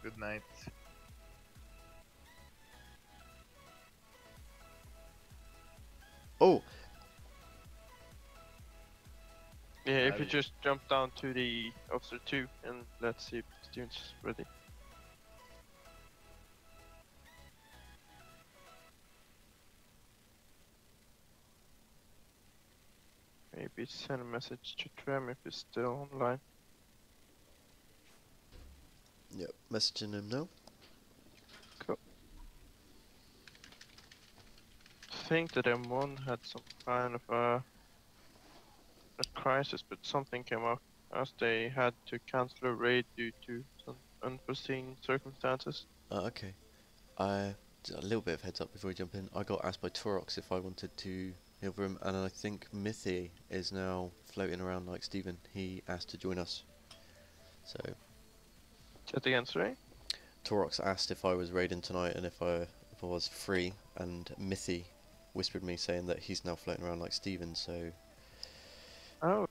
Good night. Oh! Yeah, if you just jump down to the officer 2 and let's see if the student's ready. Maybe send a message to Trem if he's still online. Yep, messaging him now. Cool. I think that M1 had some kind of a crisis, but something came up as they had to cancel a raid due to some unforeseen circumstances. Okay. A little bit of heads up before we jump in. I got asked by Torox if I wanted to help him, and I think Mithy is now floating around like Steven. He asked to join us. So. Chat again, sorry? Torox asked if I was raiding tonight and if I was free, and Mithy whispered me saying that he's now floating around like Steven, so. Oh.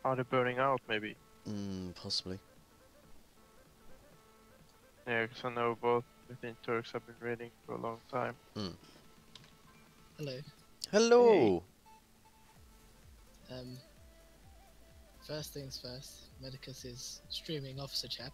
Are they burning out, maybe? Possibly. Yeah, because I know both within Turks have been raiding for a long time. Hello. Hello! First things first, Medacus is streaming Officer Chat.